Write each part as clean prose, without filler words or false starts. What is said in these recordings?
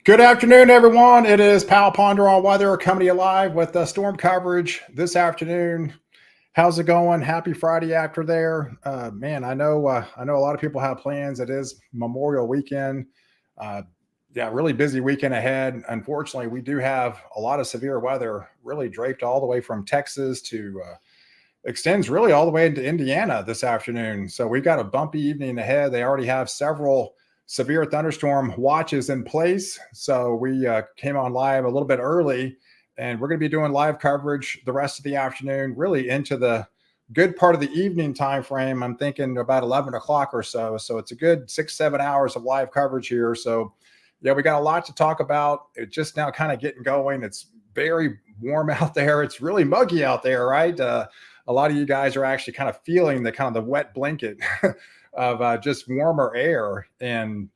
Good afternoon, everyone. It is Pal Ponder on Weather coming to you live with storm coverage this afternoon. How's it going? Happy Friday after there. Man, I know a lot of people have plans. It is Memorial Weekend. Uh, yeah, really busy weekend ahead. Unfortunately, we do have a lot of severe weather really draped all the way from Texas to extends really all the way into Indiana this afternoon. So we've got a bumpy evening ahead. They already have several severe thunderstorm watches in place. So we came on live a little bit early, and we're going to be doing live coverage the rest of the afternoon, really into the good part of the evening time frame. I'm thinking about 11 o'clock or so. So it's a good 6-7 hours of live coverage here. So yeah, we got a lot to talk about. It's just now kind of getting going. It's very warm out there. It's really muggy out there, right? A lot of you guys are actually kind of feeling the kind of the wet blanket of just warmer air, and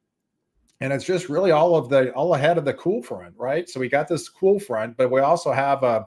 it's just really all ahead of the cool front, right? So we got this cool front, but we also have a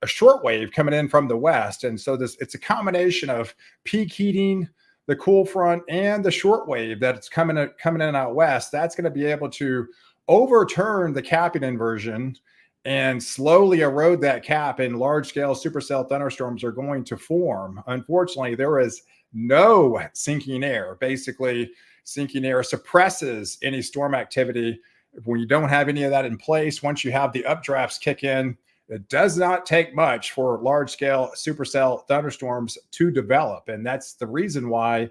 short wave coming in from the west, and so this it's a combination of peak heating, the cool front, and the short wave that's coming in out west. That's going to be able to overturn the capping inversion and slowly erode that cap, and large scale supercell thunderstorms are going to form. Unfortunately, there is no sinking air. Basically, sinking air suppresses any storm activity. When you don't have any of that in place, once you have the updrafts kick in, it does not take much for large scale supercell thunderstorms to develop. And that's the reason why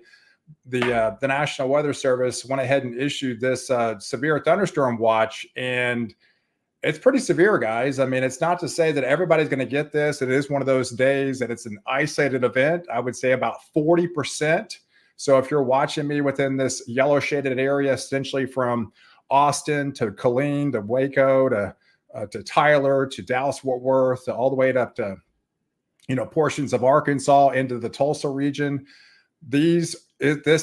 the National Weather Service went ahead and issued this severe thunderstorm watch. And it's pretty severe, guys. I mean, it's not to say that everybody's going to get this. It is one of those days that it's an isolated event. I would say about 40%. So if you're watching me within this yellow shaded area, essentially from Austin to Killeen to Waco to Tyler to Dallas Fort Worth, all the way up to portions of Arkansas into the Tulsa region, this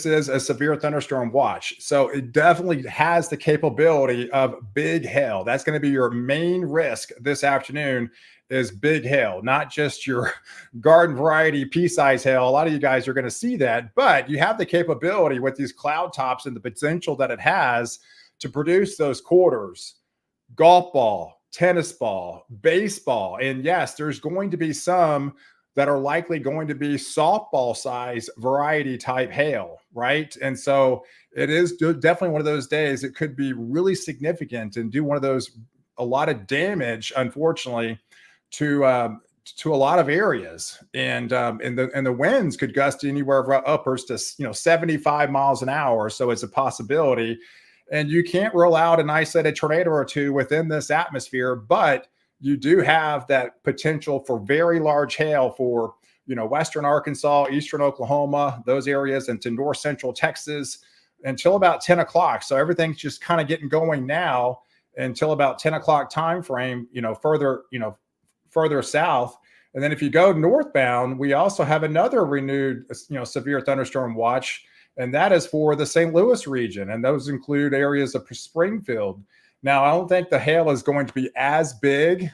is a severe thunderstorm watch. So it definitely has the capability of big hail. That's going to be your main risk this afternoon, is big hail, not just your garden variety pea-size hail. A lot of you guys are going to see that, but you have the capability with these cloud tops and the potential that it has to produce those quarters, golf ball, tennis ball, baseball. And yes, there's going to be some that are likely going to be softball size variety type hail, right? And so it is definitely one of those days. It could be really significant and do a lot of damage, unfortunately, to a lot of areas. And the winds could gust anywhere upwards to 75 miles an hour. So it's a possibility. And you can't rule out an isolated tornado or two within this atmosphere, but you do have that potential for very large hail for, western Arkansas, eastern Oklahoma, those areas, and to north central Texas until about 10 o'clock. So everything's just kind of getting going now until about 10 o'clock time frame, further south. And then if you go northbound, we also have another renewed, severe thunderstorm watch, and that is for the St. Louis region. And those include areas of Springfield. Now, I don't think the hail is going to be as big,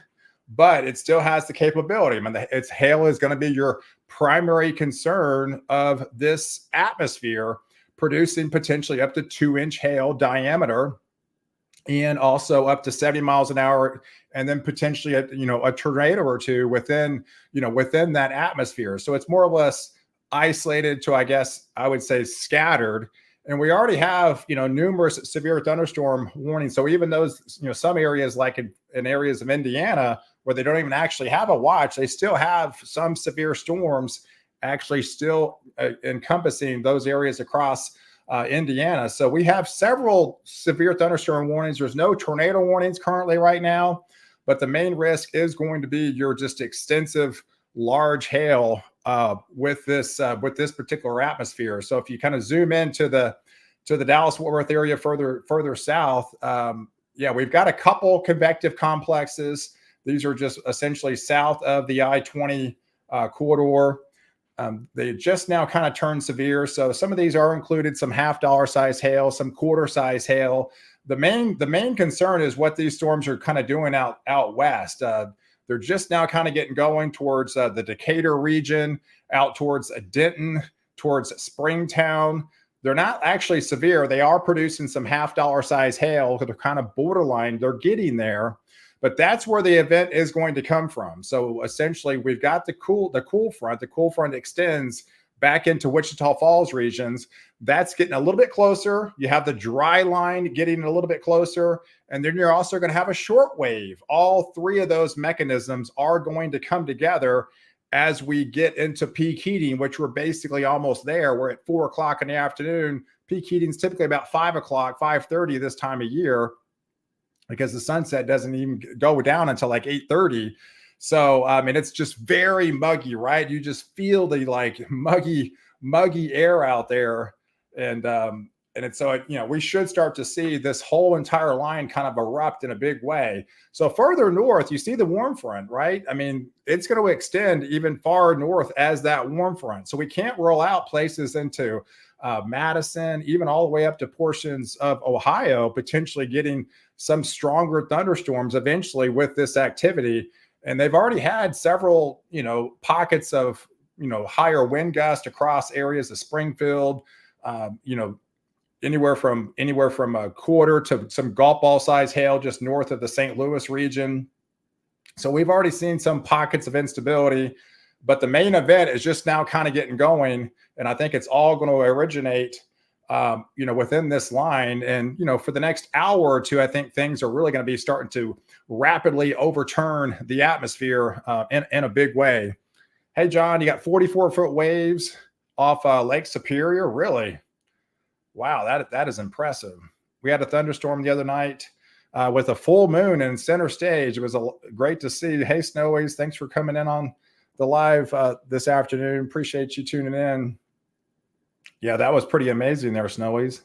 but it still has the capability. I mean, its hail is going to be your primary concern of this atmosphere, producing potentially up to 2-inch hail diameter, and also up to 70 miles an hour, and then potentially a tornado or two within that atmosphere. So it's more or less isolated to, I guess I would say, scattered. And we already have, numerous severe thunderstorm warnings. So even those, some areas like in areas of Indiana where they don't even actually have a watch, they still have some severe storms actually still encompassing those areas across Indiana. So we have several severe thunderstorm warnings. There's no tornado warnings currently right now, but the main risk is going to be your just extensive large hail with this particular atmosphere. So if you kind of zoom into the Dallas-Fort Worth area further south, we've got a couple convective complexes. These are just essentially south of the I-20 corridor. They just now kind of turned severe. So some of these are included, some $half size hail, some quarter size hail. The main concern is what these storms are kind of doing out west. They're just now kind of getting going towards the Decatur region, out towards Denton, towards Springtown. They're not actually severe. They are producing some half-dollar size hail. They're kind of borderline. They're getting there, but that's where the event is going to come from. So essentially, we've got the cool front. The cool front extends back into Wichita Falls regions. That's getting a little bit closer. You have the dry line getting a little bit closer, and then you're also going to have a short wave. All three of those mechanisms are going to come together as we get into peak heating, which we're basically almost there. We're at 4 o'clock in the afternoon. Peak heating is typically about 5 o'clock, 5:30 this time of year, because the sunset doesn't even go down until like 8:30. So, I mean, it's just very muggy, right? You just feel the like muggy air out there. And so, we should start to see this whole entire line kind of erupt in a big way. So further north, you see the warm front, right? I mean, it's going to extend even far north as that warm front. So we can't roll out places into Madison, even all the way up to portions of Ohio, potentially getting some stronger thunderstorms eventually with this activity. And they've already had several, pockets of, higher wind gust across areas of Springfield, anywhere from a quarter to some golf ball size hail just north of the St. Louis region. So we've already seen some pockets of instability, but the main event is just now kind of getting going. And I think it's all going to originate, within this line. And, for the next hour or two, I think things are really going to be starting to rapidly overturn the atmosphere in a big way. Hey, John, you got 44-foot waves off Lake Superior? Really? Wow, that is impressive. We had a thunderstorm the other night with a full moon in center stage. It was great to see. Hey, Snowies, thanks for coming in on the live this afternoon. Appreciate you tuning in. Yeah, that was pretty amazing there, Snowies.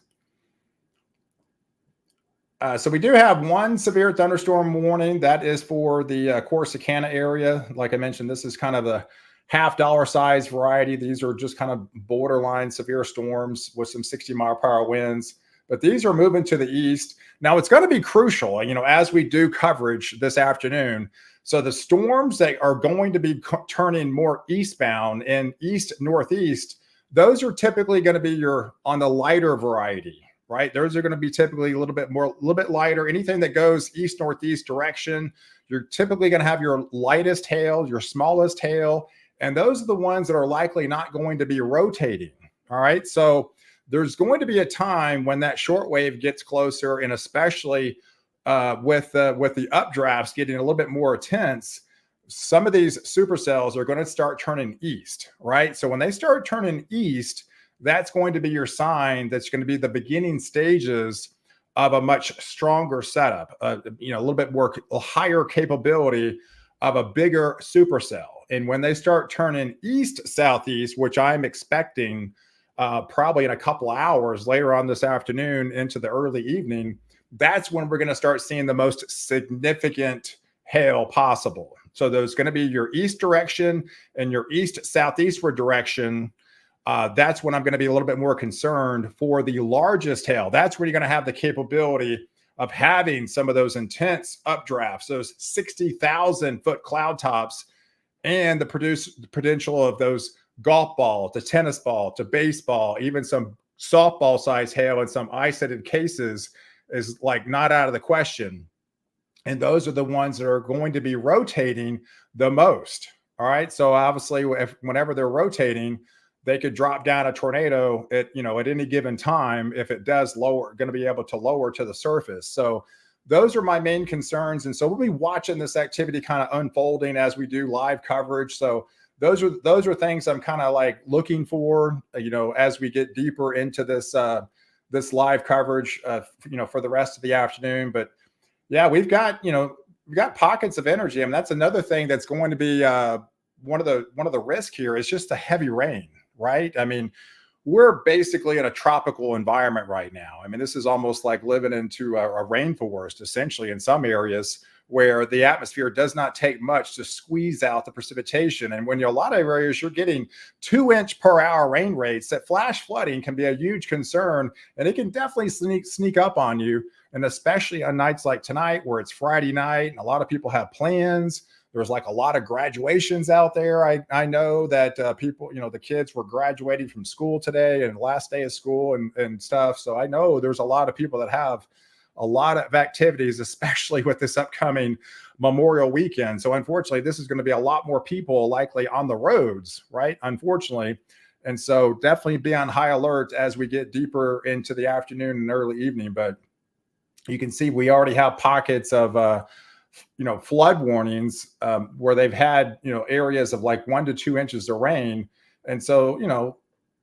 So we do have one severe thunderstorm warning. That is for the Corsicana area. Like I mentioned, this is kind of a half-dollar size variety. These are just kind of borderline severe storms with some 60-mile-per-hour winds. But these are moving to the east. Now, it's going to be crucial, as we do coverage this afternoon. So the storms that are going to be turning more eastbound and east-northeast, those are typically going to be on the lighter variety, right? Those are going to be typically a little bit lighter. Anything that goes east-northeast direction, you're typically going to have your lightest hail, your smallest hail, and those are the ones that are likely not going to be rotating. All right. So there's going to be a time when that short wave gets closer, and especially with the updrafts getting a little bit more intense, some of these supercells are going to start turning east, right? So when they start turning east, that's going to be your sign. That's going to be the beginning stages of a much stronger setup, a little bit more higher capability of a bigger supercell. And when they start turning east southeast, which I'm expecting probably in a couple of hours later on this afternoon into the early evening, that's when we're going to start seeing the most significant hail possible. So there's going to be your east direction and your east southeastward direction. That's when I'm going to be a little bit more concerned for the largest hail. That's where you're going to have the capability of having some of those intense updrafts, those 60,000 foot cloud tops, and the potential of those golf ball to tennis ball to baseball, even some softball size hail in some isolated cases is like not out of the question. And those are the ones that are going to be rotating the most. All right. So obviously, whenever they're rotating, they could drop down a tornado at any given time. If it does going to be able to lower to the surface. So those are my main concerns. And so we'll be watching this activity kind of unfolding as we do live coverage. So those are things I'm kind of like looking for, as we get deeper into this live coverage, for the rest of the afternoon. But yeah, we've got pockets of energy. I mean, that's another thing that's going to be one of the risks here is just the heavy rain, right? I mean, we're basically in a tropical environment right now. I mean, this is almost like living into a rainforest, essentially, in some areas where the atmosphere does not take much to squeeze out the precipitation. And when a lot of areas, you're getting 2-inch per hour rain rates, that flash flooding can be a huge concern, and it can definitely sneak up on you. And especially on nights like tonight, where it's Friday night and a lot of people have plans, There's like a lot of graduations out there. I know that people, the kids were graduating from school today and last day of school and stuff. So I know there's a lot of people that have a lot of activities, especially with this upcoming Memorial weekend. So unfortunately, this is going to be a lot more people likely on the roads, right? Unfortunately. And so definitely be on high alert as we get deeper into the afternoon and early evening. But you can see we already have pockets of flood warnings where they've had areas of like 1 to 2 inches of rain. And so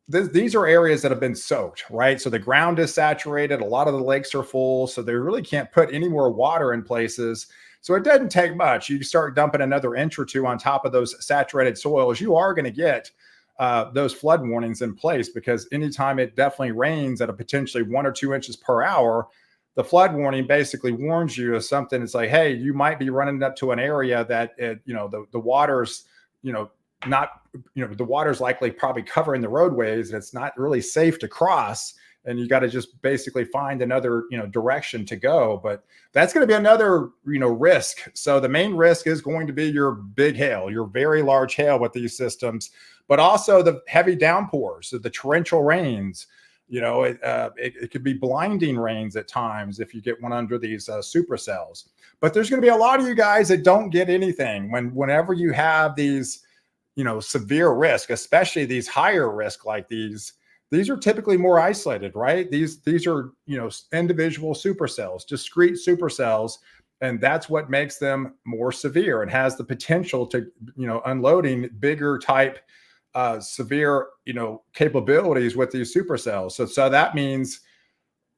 these are areas that have been soaked, right? So the ground is saturated, a lot of the lakes are full, so they really can't put any more water in places. So it doesn't take much. You start dumping another inch or two on top of those saturated soils, you are going to get those flood warnings in place, because anytime it definitely rains at a potentially 1 or 2 inches per hour, the flood warning basically warns you of something. It's like, hey, you might be running up to an area that the water's not the water's likely probably covering the roadways, and it's not really safe to cross, and you got to just basically find another direction to go. But that's going to be another risk. So the main risk is going to be your big hail, your very large hail with these systems, but also the heavy downpours, so the torrential rains. It could be blinding rains at times if you get one under these supercells. But there's going to be a lot of you guys that don't get anything whenever you have these severe risk, especially these higher risk like these are typically more isolated, right? These are individual supercells, discrete supercells, and that's what makes them more severe and has the potential to unloading bigger type severe capabilities with these supercells. So that means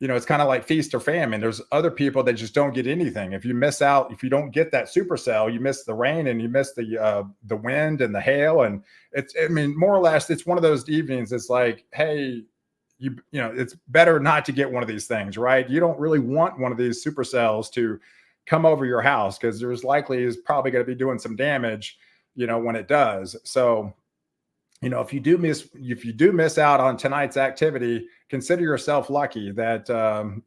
it's kind of like feast or famine. There's other people that just don't get anything. If you miss out, if you don't get that supercell, you miss the rain and you miss the wind and the hail. And more or less, it's one of those evenings. It's like, hey, it's better not to get one of these things, right? You don't really want one of these supercells to come over your house, because there's likely is probably going to be doing some damage, when it does. So if you do miss out on tonight's activity, consider yourself lucky that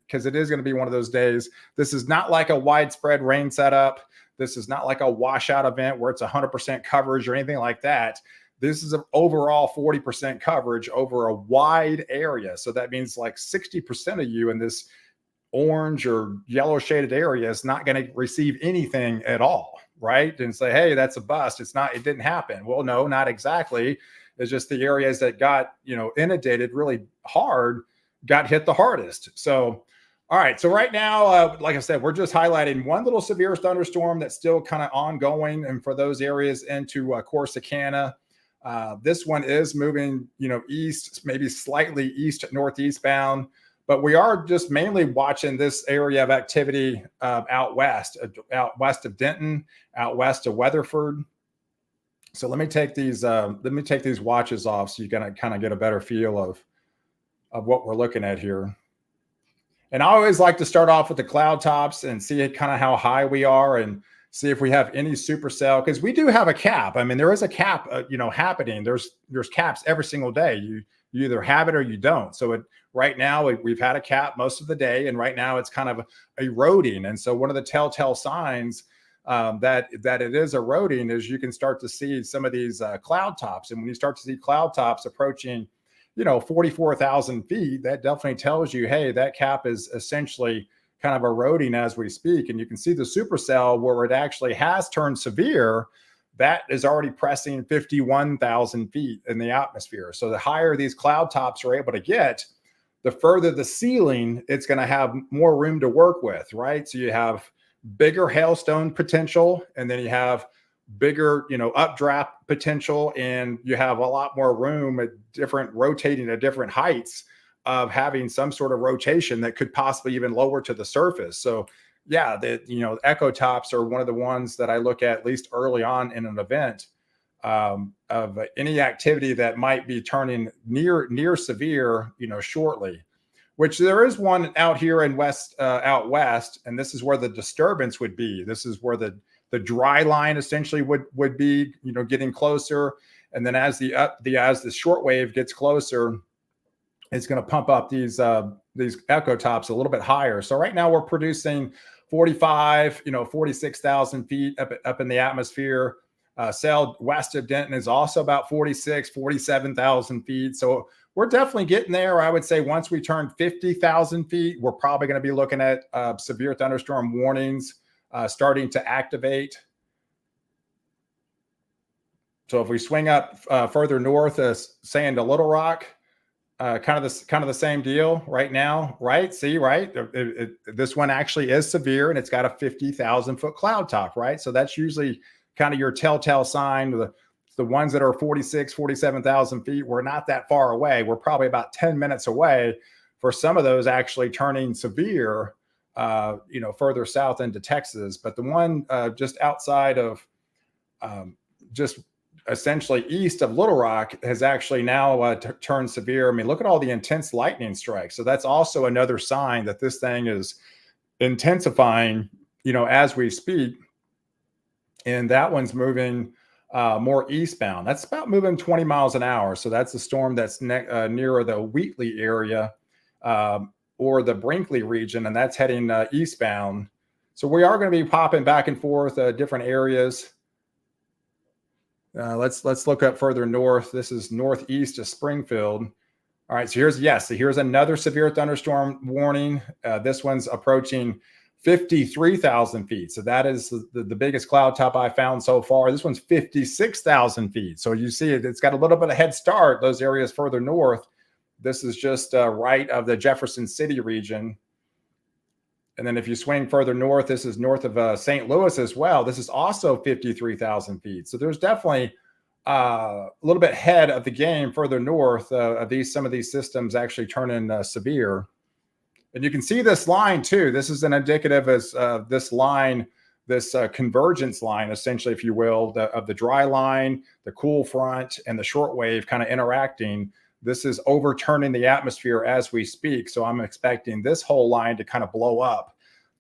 because it is going to be one of those days. This is not like a widespread rain setup. This is not like a washout event where it's 100% coverage or anything like that. This is an overall 40% coverage over a wide area. So that means like 60% of you in this orange or yellow shaded area is not going to receive anything at all, right? And say, hey, that's a bust. It didn't happen. Well, no, not exactly. It's just the areas that got, inundated really hard got hit the hardest. So, all right. So right now, like I said, we're just highlighting one little severe thunderstorm that's still kind of ongoing. And for those areas into Corsicana, this one is moving, east, maybe slightly east northeast bound. But we are just mainly watching this area of activity out west of Denton, out west of Weatherford. So let me take these watches off so you can kind of get a better feel of what we're looking at here. And I always like to start off with the cloud tops and see kind of how high we are and see if we have any supercell, because we do have a cap. There is a cap, happening. There's caps every single day. You either have it or you don't. So right now we've had a cap most of the day, and right now it's kind of eroding. And so one of the telltale signs that it is eroding is you can start to see some of these cloud tops. And when you start to see cloud tops approaching 44,000 feet, that definitely tells you, hey, that cap is essentially kind of eroding as we speak. And you can see the supercell where it actually has turned severe, that is already pressing 51,000 feet in the atmosphere. So the higher these cloud tops are able to get, the further the ceiling, it's going to have more room to work with, right? So you have bigger hailstone potential, and then you have bigger, updraft potential, and you have a lot more room at rotating at different heights of having some sort of rotation that could possibly even lower to the surface. So yeah, echo tops are one of the ones that I look at least early on in an event of any activity that might be turning near severe, shortly. Which there is one out here in out west, and this is where the disturbance would be. This is where the dry line essentially would be, getting closer. And then as the short wave gets closer, it's going to pump up these echo tops a little bit higher. So right now we're producing 45, 46,000 feet up in the atmosphere. Cell west of Denton is also about 46, 47,000 feet. So we're definitely getting there. I would say once we turn 50,000 feet, we're probably going to be looking at severe thunderstorm warnings starting to activate. So if we swing up further north, say into Little Rock, kind of the same deal right now, right? See, right? This one actually is severe, and it's got a 50,000 foot cloud top, right? So that's usually kind of your telltale sign. The ones that are 46, 47,000 feet, we're not that far away. We're probably about 10 minutes away for some of those actually turning severe, further south into Texas. But the one just outside of just essentially east of Little Rock has actually now turned severe. I mean, look at all the intense lightning strikes. So that's also another sign that this thing is intensifying, as we speak. And that one's moving more eastbound. That's about moving 20 miles an hour. So that's the storm that's nearer the Wheatley area or the Brinkley region, and that's heading eastbound. So we are going to be popping back and forth different areas. Let's look up further north. This is northeast of Springfield. All right, so here's another severe thunderstorm warning. This one's approaching 53,000 feet. So that is the biggest cloud top I found so far. This one's 56,000 feet. So you see it's got a little bit of head start, those areas further north. This is just right of the Jefferson City region. And then if you swing further north, this is north of St. Louis as well. This is also 53,000 feet. So there's definitely a little bit ahead of the game further north of some of these systems actually turning severe. And you can see this line too. This is an indicative as this line, this convergence line, essentially, if you will, of the dry line, the cool front, and the short wave kind of interacting. This is overturning the atmosphere as we speak. So I'm expecting this whole line to kind of blow up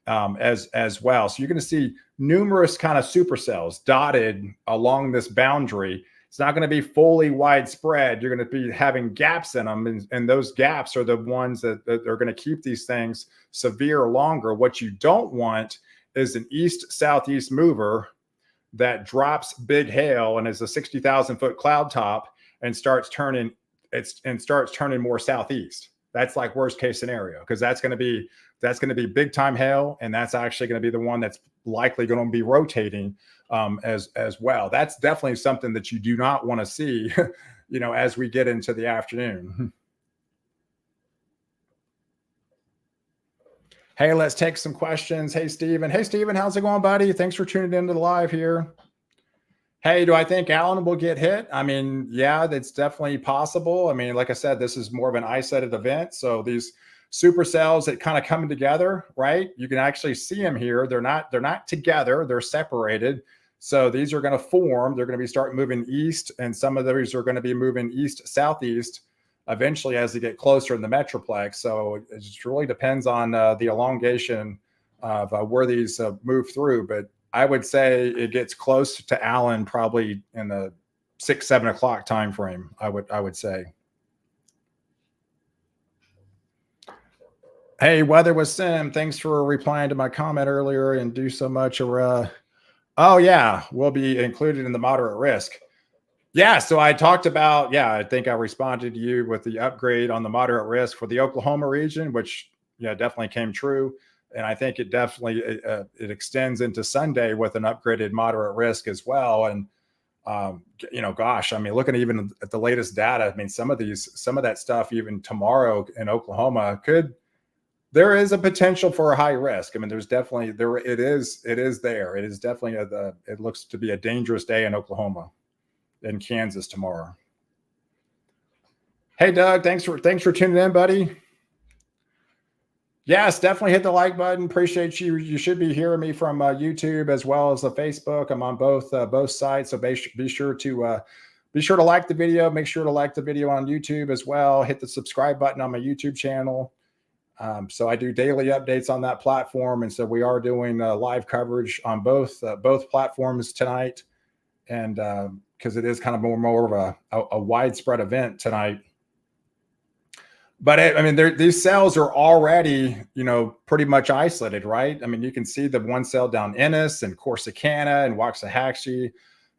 as well. So you're going to see numerous kind of supercells dotted along this boundary. It's not going to be fully widespread. You're going to be having gaps in them. And those gaps are the ones that are going to keep these things severe longer. What you don't want is an east-southeast mover that drops big hail and is a 60,000 foot cloud top and starts turning more southeast. That's like worst case scenario, because that's going to be big time hail, and that's actually going to be the one that's likely going to be rotating as well. That's definitely something that you do not want to see, as we get into the afternoon. Hey, let's take some questions. Hey, Steven. Hey, Steven, how's it going, buddy? Thanks for tuning into the live here. Hey, do I think Allen will get hit? I mean, yeah, that's definitely possible. I mean, like I said, this is more of an isolated event. So these supercells that kind of come together, right? You can actually see them here. They're not together. They're separated. So these are going to form. They're going to be start moving east, and some of those are going to be moving east, southeast eventually as they get closer in the metroplex. So it just really depends on the elongation of where these move through. But I would say it gets close to Allen probably in the 6-7 o'clock time frame. I would say. Hey, Weather with Sim, thanks for replying to my comment earlier and do so much. Oh yeah, we'll be included in the moderate risk. Yeah, so I talked about, I think I responded to you with the upgrade on the moderate risk for the Oklahoma region, which definitely came true. And I think it definitely it extends into Sunday with an upgraded moderate risk as well. And gosh, I mean, looking even at the latest data, I mean, some of that stuff even tomorrow in Oklahoma there is a potential for a high risk. I mean, there's definitely it is there. It is definitely it looks to be a dangerous day in Oklahoma and Kansas tomorrow. Hey, Doug, thanks for tuning in, buddy. Yes, definitely hit the like button. Appreciate you. You should be hearing me from YouTube as well as the Facebook. I'm on both sites, so be sure to like the video. Make sure to like the video on YouTube as well. Hit the subscribe button on my YouTube channel. So I do daily updates on that platform, and so we are doing live coverage on both platforms tonight, and because it is kind of more of a widespread event tonight. But I mean, these cells are already, pretty much isolated, right? I mean, you can see the one cell down Ennis and Corsicana and Waxahachie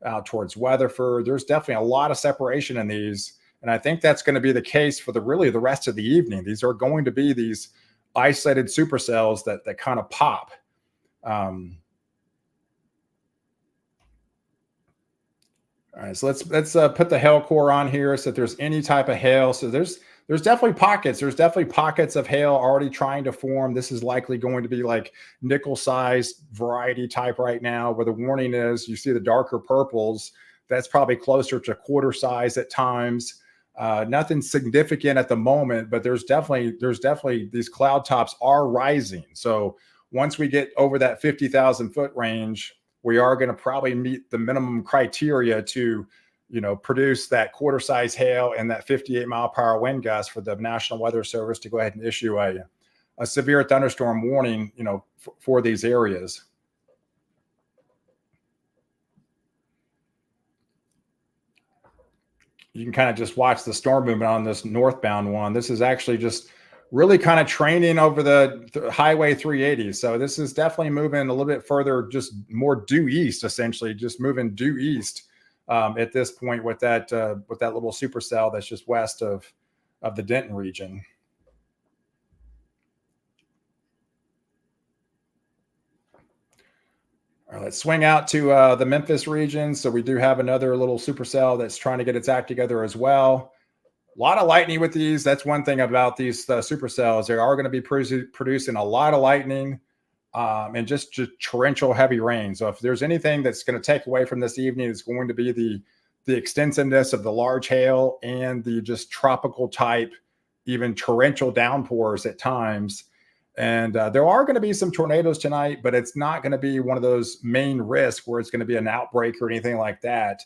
out towards Weatherford. There's definitely a lot of separation in these. And I think that's going to be the case for the rest of the evening. These are going to be these isolated supercells that kind of pop. All right, so let's put the hail core on here so if there's any type of hail. So there's definitely pockets. There's definitely pockets of hail already trying to form. This is likely going to be like nickel-sized variety type right now, where the warning is you see the darker purples. That's probably closer to quarter size at times. Nothing significant at the moment, but there's definitely these cloud tops are rising. So once we get over that 50,000 foot range, we are going to probably meet the minimum criteria to, produce that quarter size hail and that 58-mile-per-hour wind gust for the National Weather Service to go ahead and issue a severe thunderstorm warning, for these areas. You can kind of just watch the storm movement on this northbound one. This is actually just really kind of training over the highway 380. So this is definitely moving a little bit further, just more due east, essentially just moving due east at this point with that little supercell that's just west of the Denton region. All right, let's swing out to the Memphis region. So we do have another little supercell that's trying to get its act together as well. A lot of lightning with these. That's one thing about these supercells. They are going to be producing a lot of lightning and just torrential heavy rain. So if there's anything that's going to take away from this evening, it's going to be the extensiveness of the large hail and the just tropical type, even torrential downpours at times. And there are going to be some tornadoes tonight, but it's not going to be one of those main risks where it's going to be an outbreak or anything like that.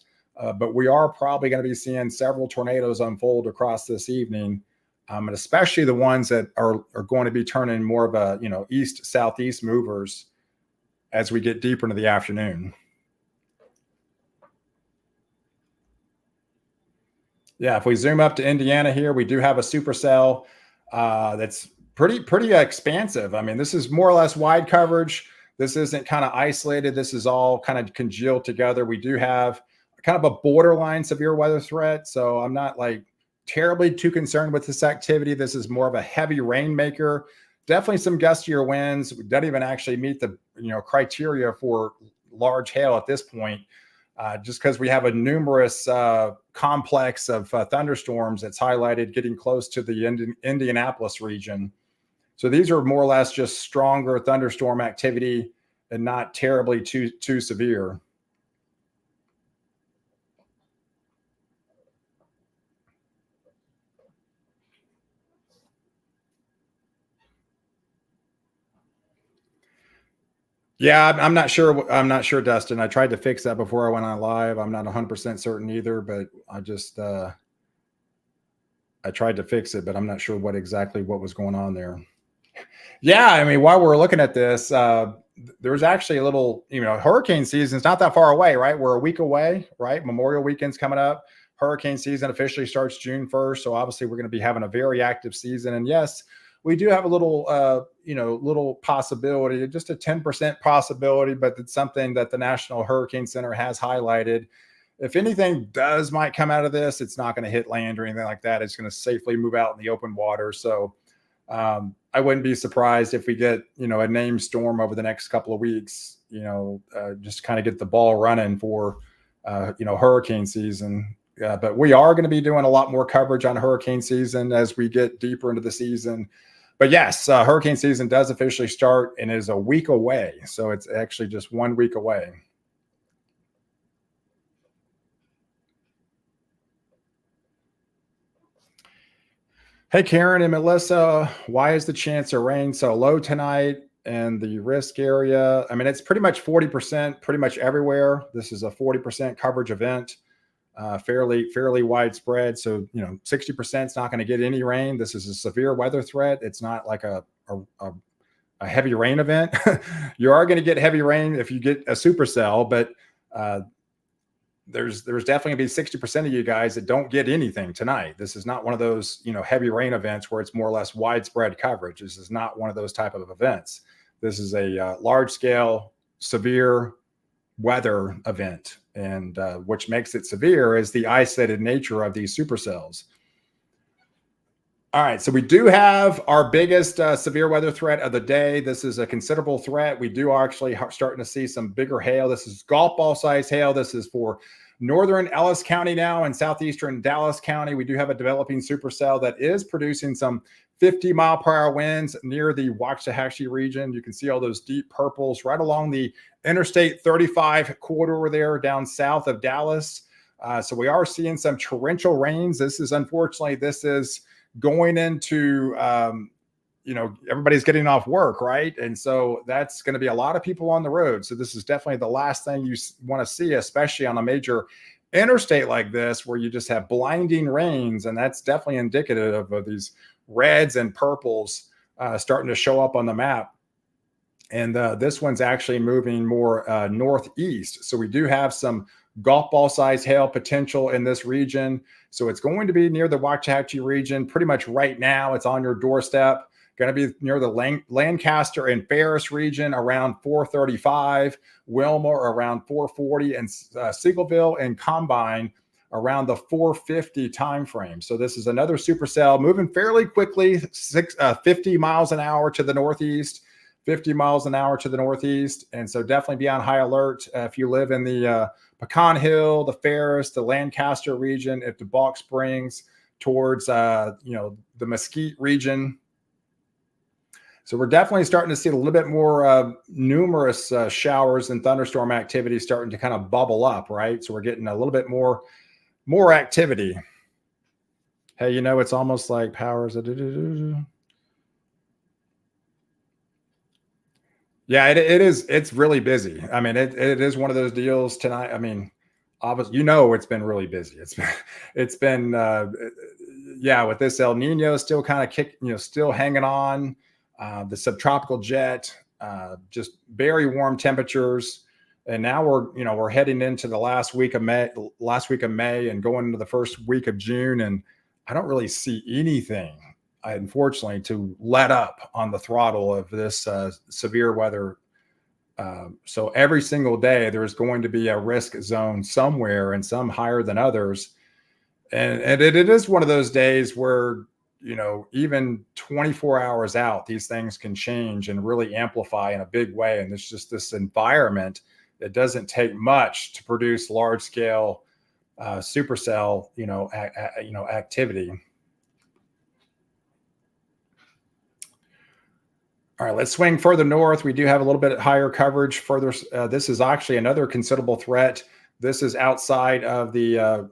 But we are probably going to be seeing several tornadoes unfold across this evening, and especially the ones that are going to be turning more of a east southeast movers as we get deeper into the afternoon. Yeah, if we zoom up to Indiana here, we do have a supercell that's pretty expansive. I mean, this is more or less wide coverage. This isn't kind of isolated. This is all kind of congealed together. We do have kind of a borderline severe weather threat. So I'm not like terribly too concerned with this activity. This is more of a heavy rainmaker. Definitely some gustier winds. We don't even actually meet the criteria for large hail at this point, just because we have a numerous complex of thunderstorms that's highlighted getting close to the Indianapolis region. So these are more or less just stronger thunderstorm activity and not terribly too severe. Yeah, I'm not sure. I'm not sure, Dustin. I tried to fix that before I went on live. I'm not 100% certain either, but I just I tried to fix it, but I'm not sure what was going on there. Yeah, I mean, while we're looking at this, there's actually a little, hurricane season's not that far away, right? We're a week away, right? Memorial weekend's coming up. Hurricane season officially starts June 1st. So obviously we're going to be having a very active season. And yes, we do have a little, little possibility, just a 10% possibility, but it's something that the National Hurricane Center has highlighted. If anything might come out of this, it's not going to hit land or anything like that. It's going to safely move out in the open water. So I wouldn't be surprised if we get, a named storm over the next couple of weeks, just kind of get the ball running for, hurricane season. But we are going to be doing a lot more coverage on hurricane season as we get deeper into the season. But yes, hurricane season does officially start and is a week away. So it's actually just 1 week away. Hey, Karen and Melissa, why is the chance of rain so low tonight and the risk area? I mean, it's pretty much 40%, pretty much everywhere. This is a 40% coverage event, fairly widespread. So, 60% is not going to get any rain. This is a severe weather threat. It's not like a heavy rain event. You are going to get heavy rain if you get a supercell, but there's definitely gonna be 60% of you guys that don't get anything tonight. This is not one of those, heavy rain events where it's more or less widespread coverage. This is not one of those type of events. This is a large scale, severe weather event, and which makes it severe is the isolated nature of these supercells. All right, so we do have our biggest severe weather threat of the day. This is a considerable threat. We do actually starting to see some bigger hail. This is golf ball size hail. This is for northern Ellis County now and southeastern Dallas County. We do have a developing supercell that is producing some 50-mile-per-hour winds near the Waxahachie region. You can see all those deep purples right along the Interstate 35 corridor there down south of Dallas. So we are seeing some torrential rains. This is going into everybody's getting off work, right? And so that's going to be a lot of people on the road. So this is definitely the last thing you want to see, especially on a major interstate like this where you just have blinding rains. And that's definitely indicative of these reds and purples starting to show up on the map. And this one's actually moving more northeast. So we do have some golf ball size hail potential in this region. So it's going to be near the Waxahachie region pretty much right now. It's on your doorstep. Going to be near the Lancaster and Ferris region around 435, Wilmore around 440, and Seagoville and Combine around the 450 time frame. So this is another supercell moving fairly quickly, 50 miles an hour to the northeast, 50 miles an hour to the northeast. And so definitely be on high alert if you live in the Pecan Hill, the Ferris, the Lancaster region, if the Balk Springs towards, the Mesquite region. So we're definitely starting to see a little bit more numerous showers and thunderstorm activity starting to kind of bubble up, right? So we're getting a little bit more activity. Hey, it's almost like powers. Yeah, it is. It's really busy. I mean, it is one of those deals tonight. I mean, obviously, it's been really busy. It's been with this El Nino still kind of still hanging on. The subtropical jet, just very warm temperatures, and now we're heading into the last week of May and going into the first week of June, and I don't really see anything, unfortunately, to let up on the throttle of this severe weather. So every single day there's going to be a risk zone somewhere, and some higher than others, and it is one of those days where even 24 hours out, these things can change and really amplify in a big way. And there's just this environment that doesn't take much to produce large scale supercell, activity. All right, let's swing further north. We do have a little bit higher coverage further. This is actually another considerable threat. This is outside of the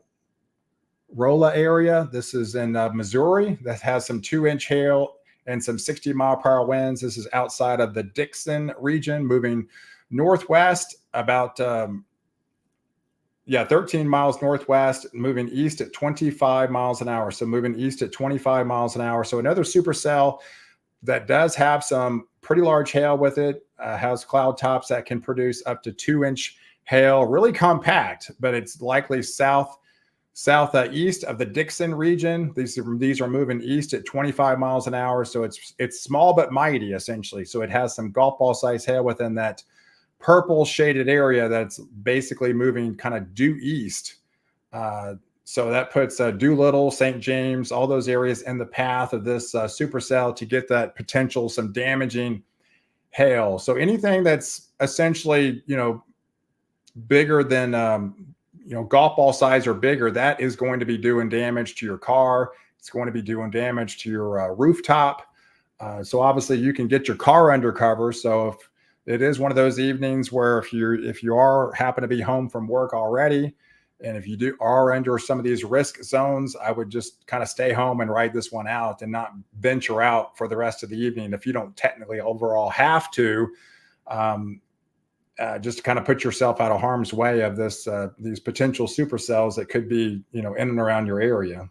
Rolla area. This is in Missouri. That has some 2-inch hail and some 60-mile-per-hour winds. This is outside of the Dixon region, moving northwest about 13 miles northwest, moving east at 25 miles an hour. So moving east at 25 miles an hour. So another supercell that does have some pretty large hail with it, has cloud tops that can produce up to 2-inch hail, really compact, but it's likely southeast of the Dixon region. These are moving east at 25 miles an hour. So it's small but mighty, essentially. So it has some golf ball size hail within that purple shaded area that's basically moving kind of due east. So that puts Doolittle, St. James, all those areas in the path of this supercell to get that potential, some damaging hail. So anything that's essentially, bigger than, golf ball size or bigger, that is going to be doing damage to your car. It's going to be doing damage to your rooftop. So obviously you can get your car under cover. So if it is one of those evenings where if you are happen to be home from work already, and if you are under some of these risk zones, I would just kind of stay home and ride this one out and not venture out for the rest of the evening if you don't technically overall have to. Just to kind of put yourself out of harm's way of these potential supercells that could be, in and around your area.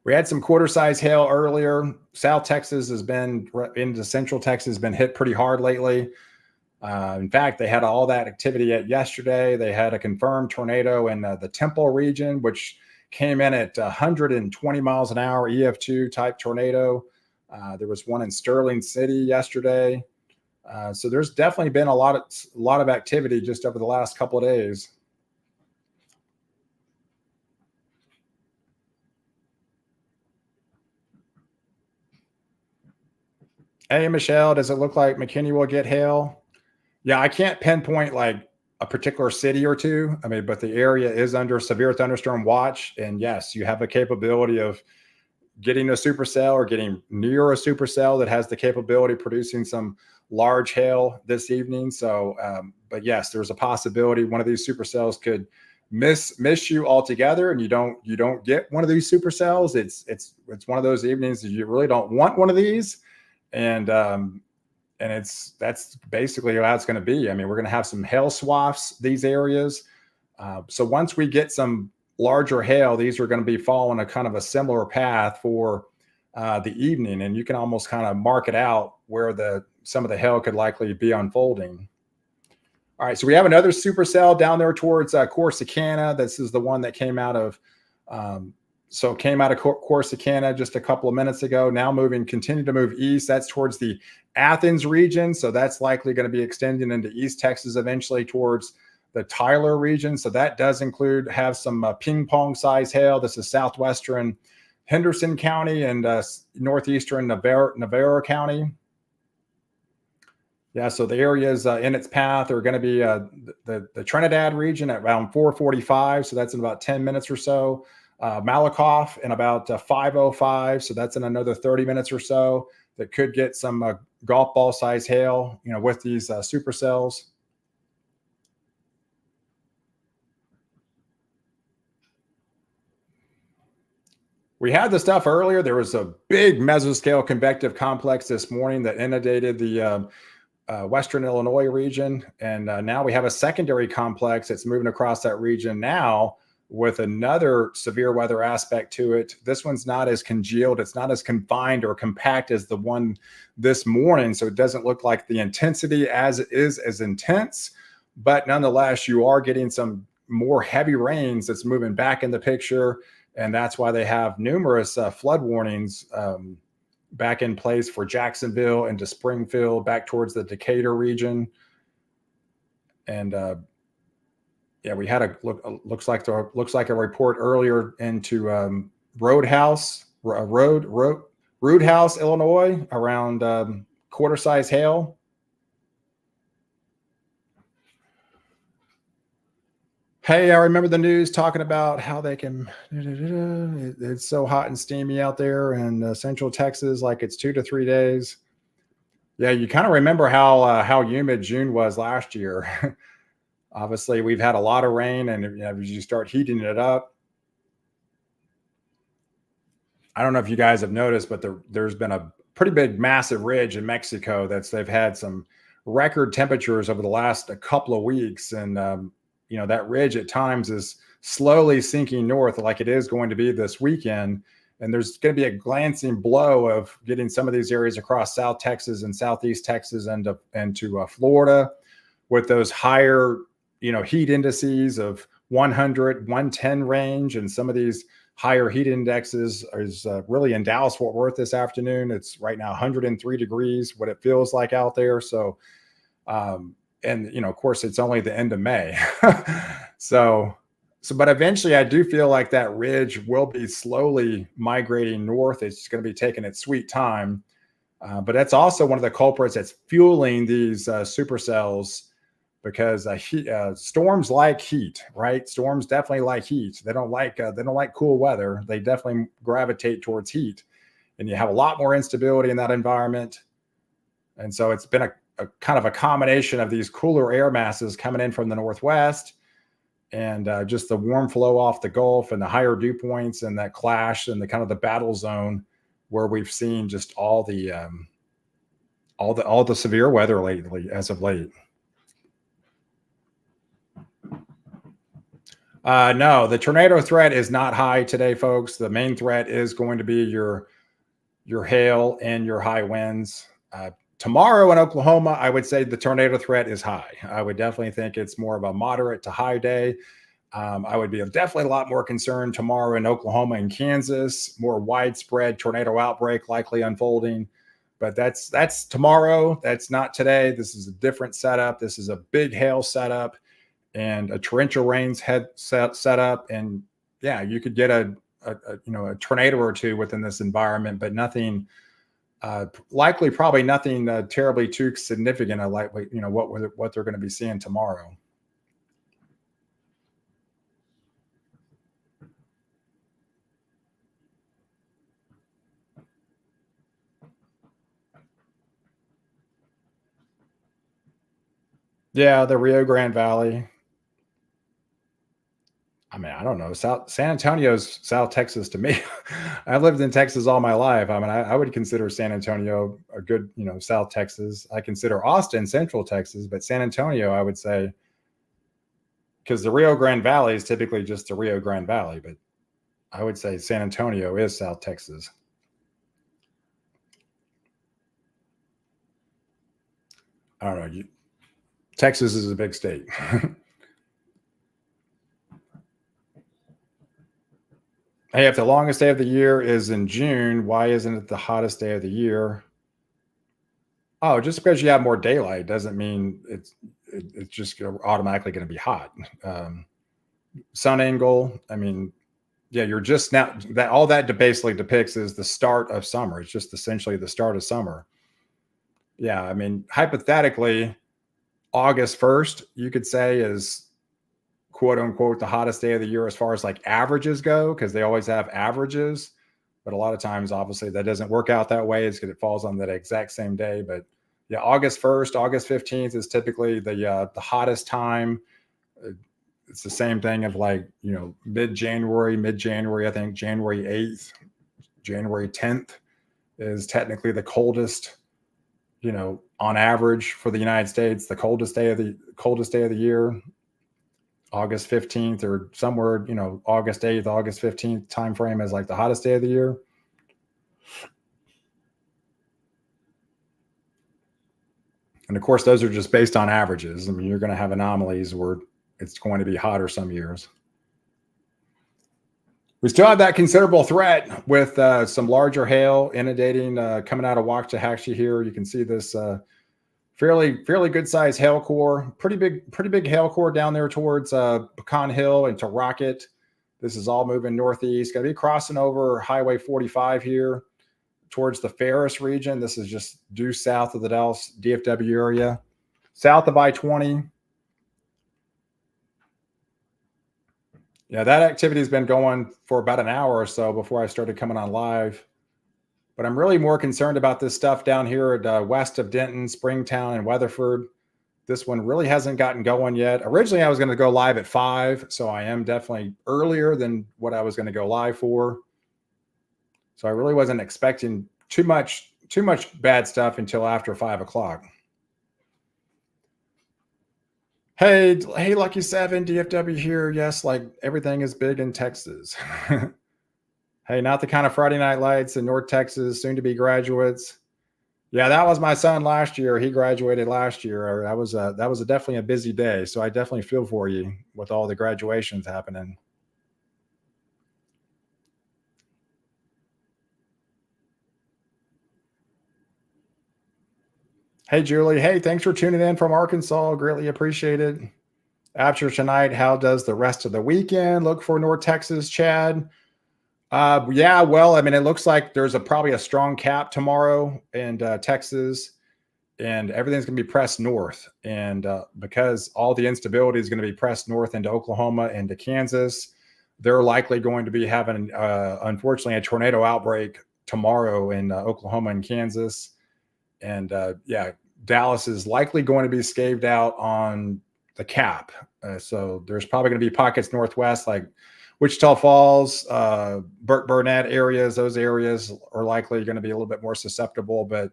We had some quarter-size hail earlier. South Texas into Central Texas has been hit pretty hard lately. In fact, they had all that activity yet yesterday. They had a confirmed tornado in the Temple region, which came in at 120 miles an hour, EF2 type tornado. There was one in Sterling City yesterday. So there's definitely been a lot of activity just over the last couple of days. Hey, Michelle, does it look like McKinney will get hail? Yeah, I can't pinpoint like a particular city or two. I mean, but the area is under severe thunderstorm watch. And yes, you have a capability of getting a supercell or getting near a supercell that has the capability of producing some large hail this evening. So, but yes, there's a possibility one of these supercells could miss you altogether, and you don't get one of these supercells. It's one of those evenings that you really don't want one of these, and that's basically how it's going to be. I mean, we're going to have some hail swaths these areas. So once we get some larger hail, these are going to be following a kind of a similar path for the evening, and you can almost kind of mark it out where some of the hail could likely be unfolding. All right, so we have another supercell down there towards Corsicana. This is the one that came out of Corsicana just a couple of minutes ago. Now continue to move east. That's towards the Athens region, so that's likely going to be extending into East Texas eventually towards the Tyler region. So that does have some ping pong size hail. This is southwestern Henderson County and northeastern Navarro County. Yeah, so the areas in its path are going to be the Trinidad region at around 4:45, so that's in about 10 minutes or so. Malakoff in about 5:05, so that's in another 30 minutes or so. That could get some golf ball size hail, with these supercells. We had the stuff earlier. There was a big mesoscale convective complex this morning that inundated the Western Illinois region. And now we have a secondary complex that's moving across that region now with another severe weather aspect to it. This one's not as congealed. It's not as confined or compact as the one this morning. So it doesn't look like the intensity as it is as intense. But nonetheless, you are getting some more heavy rains that's moving back in the picture. And that's why they have numerous flood warnings back in place for Jacksonville and to Springfield, back towards the Decatur region. And yeah, we had looks like a report earlier into Roadhouse, Illinois, around quarter size hail. Hey, I remember the news talking about how they can. It's so hot and steamy out there in Central Texas, like it's 2 to 3 days. Yeah, you kind of remember how humid June was last year. Obviously, we've had a lot of rain, and as you start heating it up, I don't know if you guys have noticed, but there's been a pretty big, massive ridge in Mexico they've had some record temperatures over the last couple of weeks, and that ridge at times is slowly sinking north like it is going to be this weekend. And there's going to be a glancing blow of getting some of these areas across South Texas and Southeast Texas and to Florida with those higher, heat indices of 100, 110 range. And some of these higher heat indexes is really in Dallas, Fort Worth this afternoon. It's right now 103 degrees, what it feels like out there. So, and of course, it's only the end of May. But eventually I do feel like that ridge will be slowly migrating north. It's going to be taking its sweet time. But that's also one of the culprits that's fueling these supercells, because storms like heat, right? Storms definitely like heat. They don't like cool weather. They definitely gravitate towards heat, and you have a lot more instability in that environment. And so it's been a kind of a combination of these cooler air masses coming in from the northwest, and just the warm flow off the Gulf and the higher dew points and that clash and the kind of the battle zone where we've seen just all the severe weather lately, as of late. No, the tornado threat is not high today, folks. The main threat is going to be your hail and your high winds. Tomorrow in Oklahoma, I would say the tornado threat is high. I would definitely think it's more of a moderate to high day. I would be definitely a lot more concerned tomorrow in Oklahoma and Kansas, more widespread tornado outbreak likely unfolding. But that's tomorrow. That's not today. This is a different setup. This is a big hail setup and a torrential rains head set up. And yeah, you could get a tornado or two within this environment, but nothing likely, probably nothing terribly too significant. Like what they're going to be seeing tomorrow. Yeah, the Rio Grande Valley. I mean, I don't know. San Antonio's South Texas to me. I've lived in Texas all my life. I mean, I would consider San Antonio a good, South Texas. I consider Austin Central Texas, but San Antonio, I would say, because the Rio Grande Valley is typically just the Rio Grande Valley, but I would say San Antonio is South Texas. I don't know. Texas is a big state. Hey, if the longest day of the year is in June, why isn't it the hottest day of the year? Oh, just because you have more daylight doesn't mean it's just automatically going to be hot. Sun angle. I mean, yeah, you're just now that all that basically depicts is the start of summer. It's just essentially the start of summer. Yeah, I mean, hypothetically, August 1st, you could say is quote unquote the hottest day of the year as far as like averages go, because they always have averages. But a lot of times, obviously, that doesn't work out that way. It's because it falls on that exact same day. But yeah, August 1st, August 15th is typically the hottest time. It's the same thing of like, mid-January, I think January 8th, January 10th is technically the coldest, on average for the United States, the coldest day of the year. August 15th or somewhere, August 8th, August 15th timeframe is like the hottest day of the year. And of course, those are just based on averages. I mean, you're going to have anomalies where it's going to be hotter some years. We still have that considerable threat with some larger hail inundating coming out of Waxahachie here. You can see this fairly good sized hail core, pretty big hail core down there towards Pecan Hill and to Rocket. This is all moving northeast. Going to be crossing over Highway 45 here towards the Ferris region. This is just due south of the Dallas DFW area, south of I-20. Yeah, that activity has been going for about an hour or so before I started coming on live. But I'm really more concerned about this stuff down here at west of Denton, Springtown, and Weatherford. This one really hasn't gotten going yet. Originally, I was going to go live at 5, so I am definitely earlier than what I was going to go live for. So I really wasn't expecting too much bad stuff until after 5 o'clock. Hey, Lucky 7, DFW here. Yes, like everything is big in Texas. Hey, not the kind of Friday Night Lights in North Texas, soon to be graduates. Yeah, that was my son last year. He graduated last year. That was definitely a busy day. So I definitely feel for you with all the graduations happening. Hey, Julie. Hey, thanks for tuning in from Arkansas. Greatly appreciated. After tonight, how does the rest of the weekend look for North Texas, Chad? Yeah, well, I mean, it looks like there's probably a strong cap tomorrow in Texas, and everything's going to be pressed north. And because all the instability is going to be pressed north into Oklahoma and to Kansas, they're likely going to be having, unfortunately, a tornado outbreak tomorrow in Oklahoma and Kansas. And yeah, Dallas is likely going to be scaved out on the cap. So there's probably going to be pockets northwest, like Wichita Falls, Burke Burnett areas. Those areas are likely going to be a little bit more susceptible, but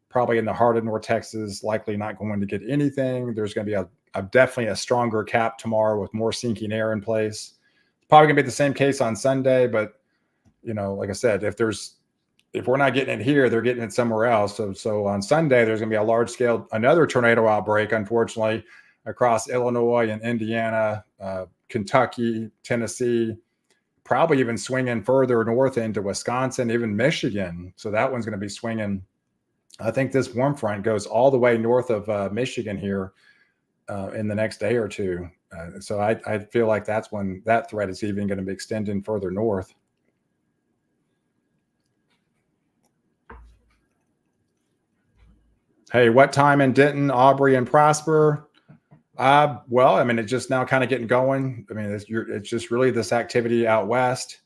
probably in the heart of North Texas, likely not going to get anything. There's going to be definitely a stronger cap tomorrow with more sinking air in place. Probably going to be the same case on Sunday, but like I said, if there's if we're not getting it here, they're getting it somewhere else. So on Sunday, there's going to be a large scale, another tornado outbreak, unfortunately, across Illinois and Indiana, Kentucky, Tennessee, probably even swinging further north into Wisconsin, even Michigan. So that one's going to be swinging. I think this warm front goes all the way north of Michigan here in the next day or two. So I feel like that's when that threat is even going to be extending further north. Hey, what time in Denton, Aubrey, and Prosper? Well, I mean, it's just now kind of getting going. I mean, it's just really this activity out west.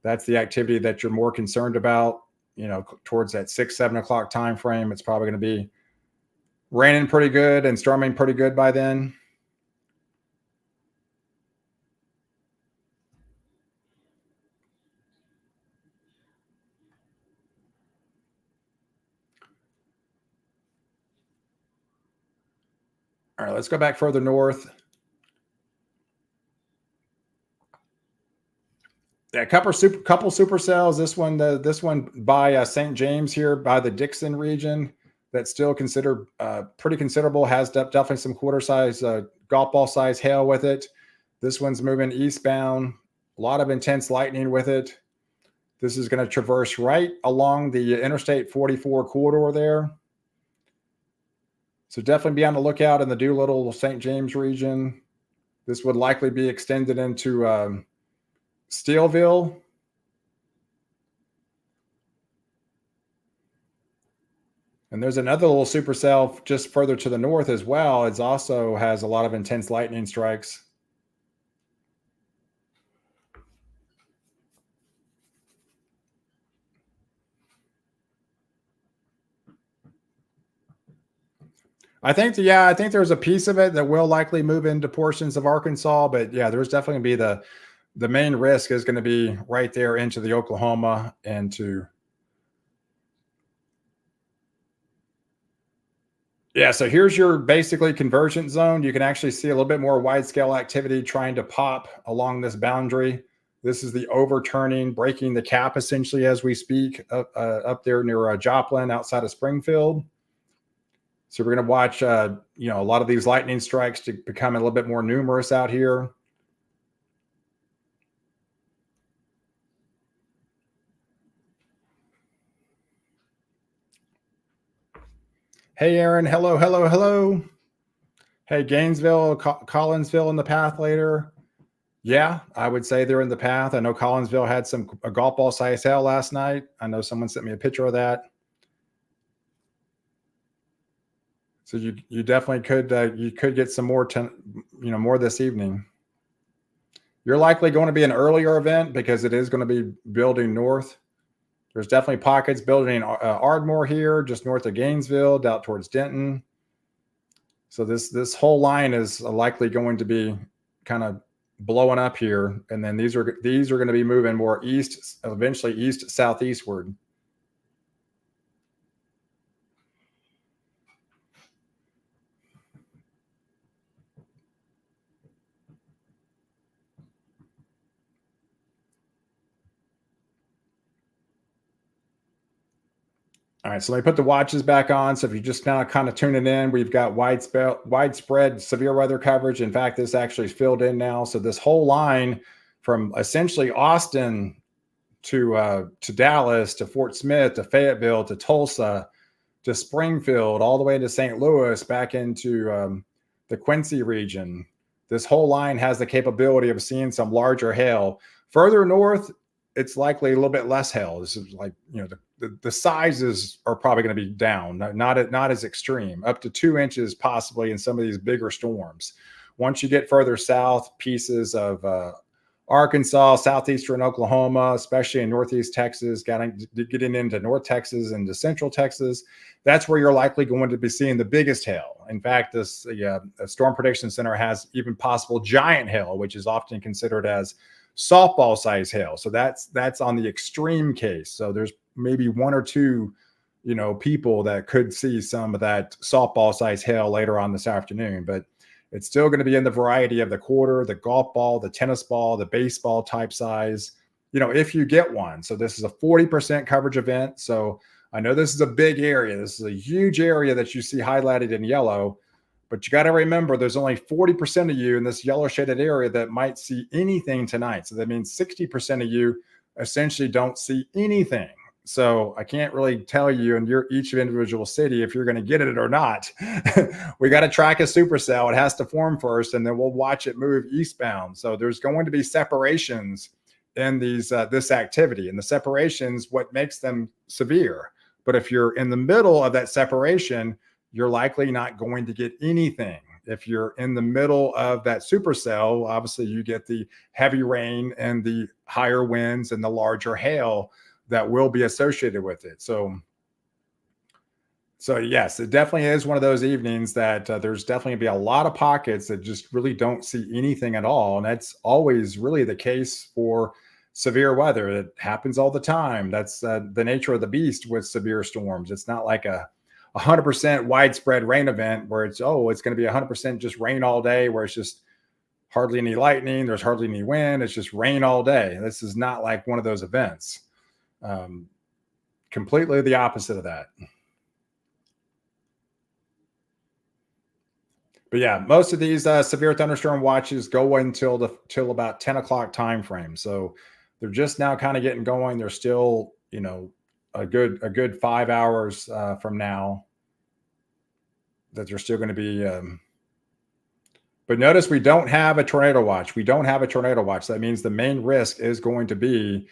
That's the activity that you're more concerned about. You know, towards that 6-7 o'clock time frame, it's probably going to be raining pretty good and storming pretty good by then. All right, let's go back further north. Yeah, couple supercells. This one by St. James here by the Dixon region. That's still considered pretty considerable. Has definitely some quarter size golf ball size hail with it. This one's moving eastbound. A lot of intense lightning with it. This is going to traverse right along the Interstate 44 corridor there. So definitely be on the lookout in the Doolittle, St. James region. This would likely be extended into Steelville. And there's another little supercell just further to the north as well. It also has a lot of intense lightning strikes. I think there's a piece of it that will likely move into portions of Arkansas, but yeah, there's definitely going to be the main risk is going to be right there into the Oklahoma and to yeah. So here's your basically convergence zone. You can actually see a little bit more wide scale activity trying to pop along this boundary. This is the overturning, breaking the cap essentially as we speak up there near Joplin outside of Springfield. So we're going to watch, a lot of these lightning strikes to become a little bit more numerous out here. Hey, Aaron. Hello, hello, hello. Hey, Gainesville, Collinsville in the path later. Yeah, I would say they're in the path. I know Collinsville had a golf ball size hail last night. I know someone sent me a picture of that. So you definitely could get some more more this evening. You're likely going to be an earlier event because it is going to be building north. There's definitely pockets building in Ardmore here, just north of Gainesville, out towards Denton. So this whole line is likely going to be kind of blowing up here, and then these are going to be moving more east, eventually east southeastward. All right, so let me put the watches back on. So if you're just now kind of tuning in, we've got widespread severe weather coverage. In fact, this actually is filled in now. So this whole line from essentially Austin to Dallas, to Fort Smith, to Fayetteville, to Tulsa, to Springfield, all the way to St. Louis, back into the Quincy region. This whole line has the capability of seeing some larger hail. Further north, it's likely a little bit less hail. This is like, the sizes are probably going to be down, not as extreme, up to 2 inches possibly in some of these bigger storms. Once you get further south, pieces of Arkansas, southeastern Oklahoma, especially in northeast Texas, getting into North Texas and to central Texas, that's where you're likely going to be seeing the biggest hail. In fact, the Storm Prediction Center has even possible giant hail, which is often considered as softball size hail. So that's on the extreme case. So there's maybe 1 or 2, people that could see some of that softball size hail later on this afternoon, but it's still going to be in the variety of the quarter, the golf ball, the tennis ball, the baseball type size. if you get one. So this is a 40% coverage event. So I know this is a big area. This is a huge area that you see highlighted in yellow, but you got to remember there's only 40% of you in this yellow shaded area that might see anything tonight. So that means 60% of you essentially don't see anything. So I can't really tell you in each individual city if you're going to get it or not. We got to track a supercell. It has to form first, and then we'll watch it move eastbound. So there's going to be separations in this activity, and the separations what makes them severe. But if you're in the middle of that separation, you're likely not going to get anything. If you're in the middle of that supercell, obviously you get the heavy rain and the higher winds and the larger hail that will be associated with it. So yes, it definitely is one of those evenings that there's definitely gonna be a lot of pockets that just really don't see anything at all. And that's always really the case for severe weather. It happens all the time. That's the nature of the beast with severe storms. It's not like a 100% widespread rain event where it's going to be 100% just rain all day, where it's just hardly any lightning, there's hardly any wind, it's just rain all day. This is not like one of those events. Completely the opposite of that. But yeah, most of these severe thunderstorm watches go until about 10 o'clock time frame. So they're just now kind of getting going. They're still, a good 5 hours from now that they're still going to be. But notice we don't have a tornado watch. We don't have a tornado watch. That means the main risk is going to be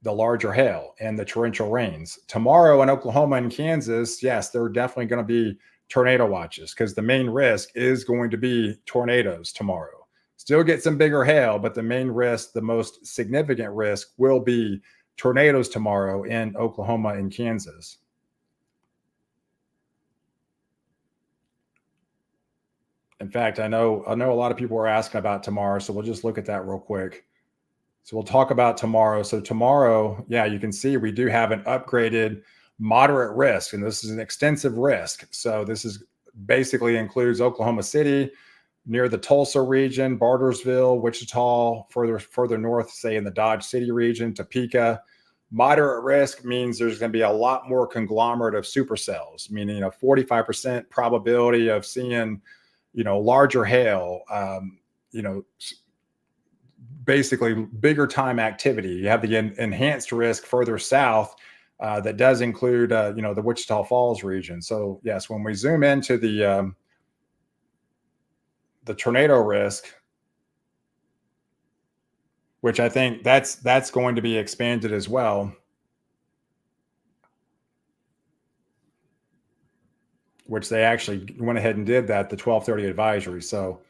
the larger hail and the torrential rains. Tomorrow in Oklahoma and Kansas, yes, there are definitely going to be tornado watches because the main risk is going to be tornadoes tomorrow. Still get some bigger hail, but the main risk, the most significant risk, will be tornadoes tomorrow in Oklahoma and Kansas. In fact, I know a lot of people are asking about tomorrow, so we'll just look at that real quick. So we'll talk about tomorrow. So tomorrow, yeah, you can see we do have an upgraded moderate risk, and this is an extensive risk. So this is basically includes Oklahoma City, near the Tulsa region, Bartersville, Wichita, further north, say in the Dodge City region, Topeka. Moderate risk means there's going to be a lot more conglomerate of supercells, meaning a 45% probability of seeing, larger hail, basically bigger time activity. You have the enhanced risk further south that does include, the Wichita Falls region. So yes, when we zoom into the tornado risk, which I think that's going to be expanded as well, which they actually went ahead and did that, the 1230 advisory. So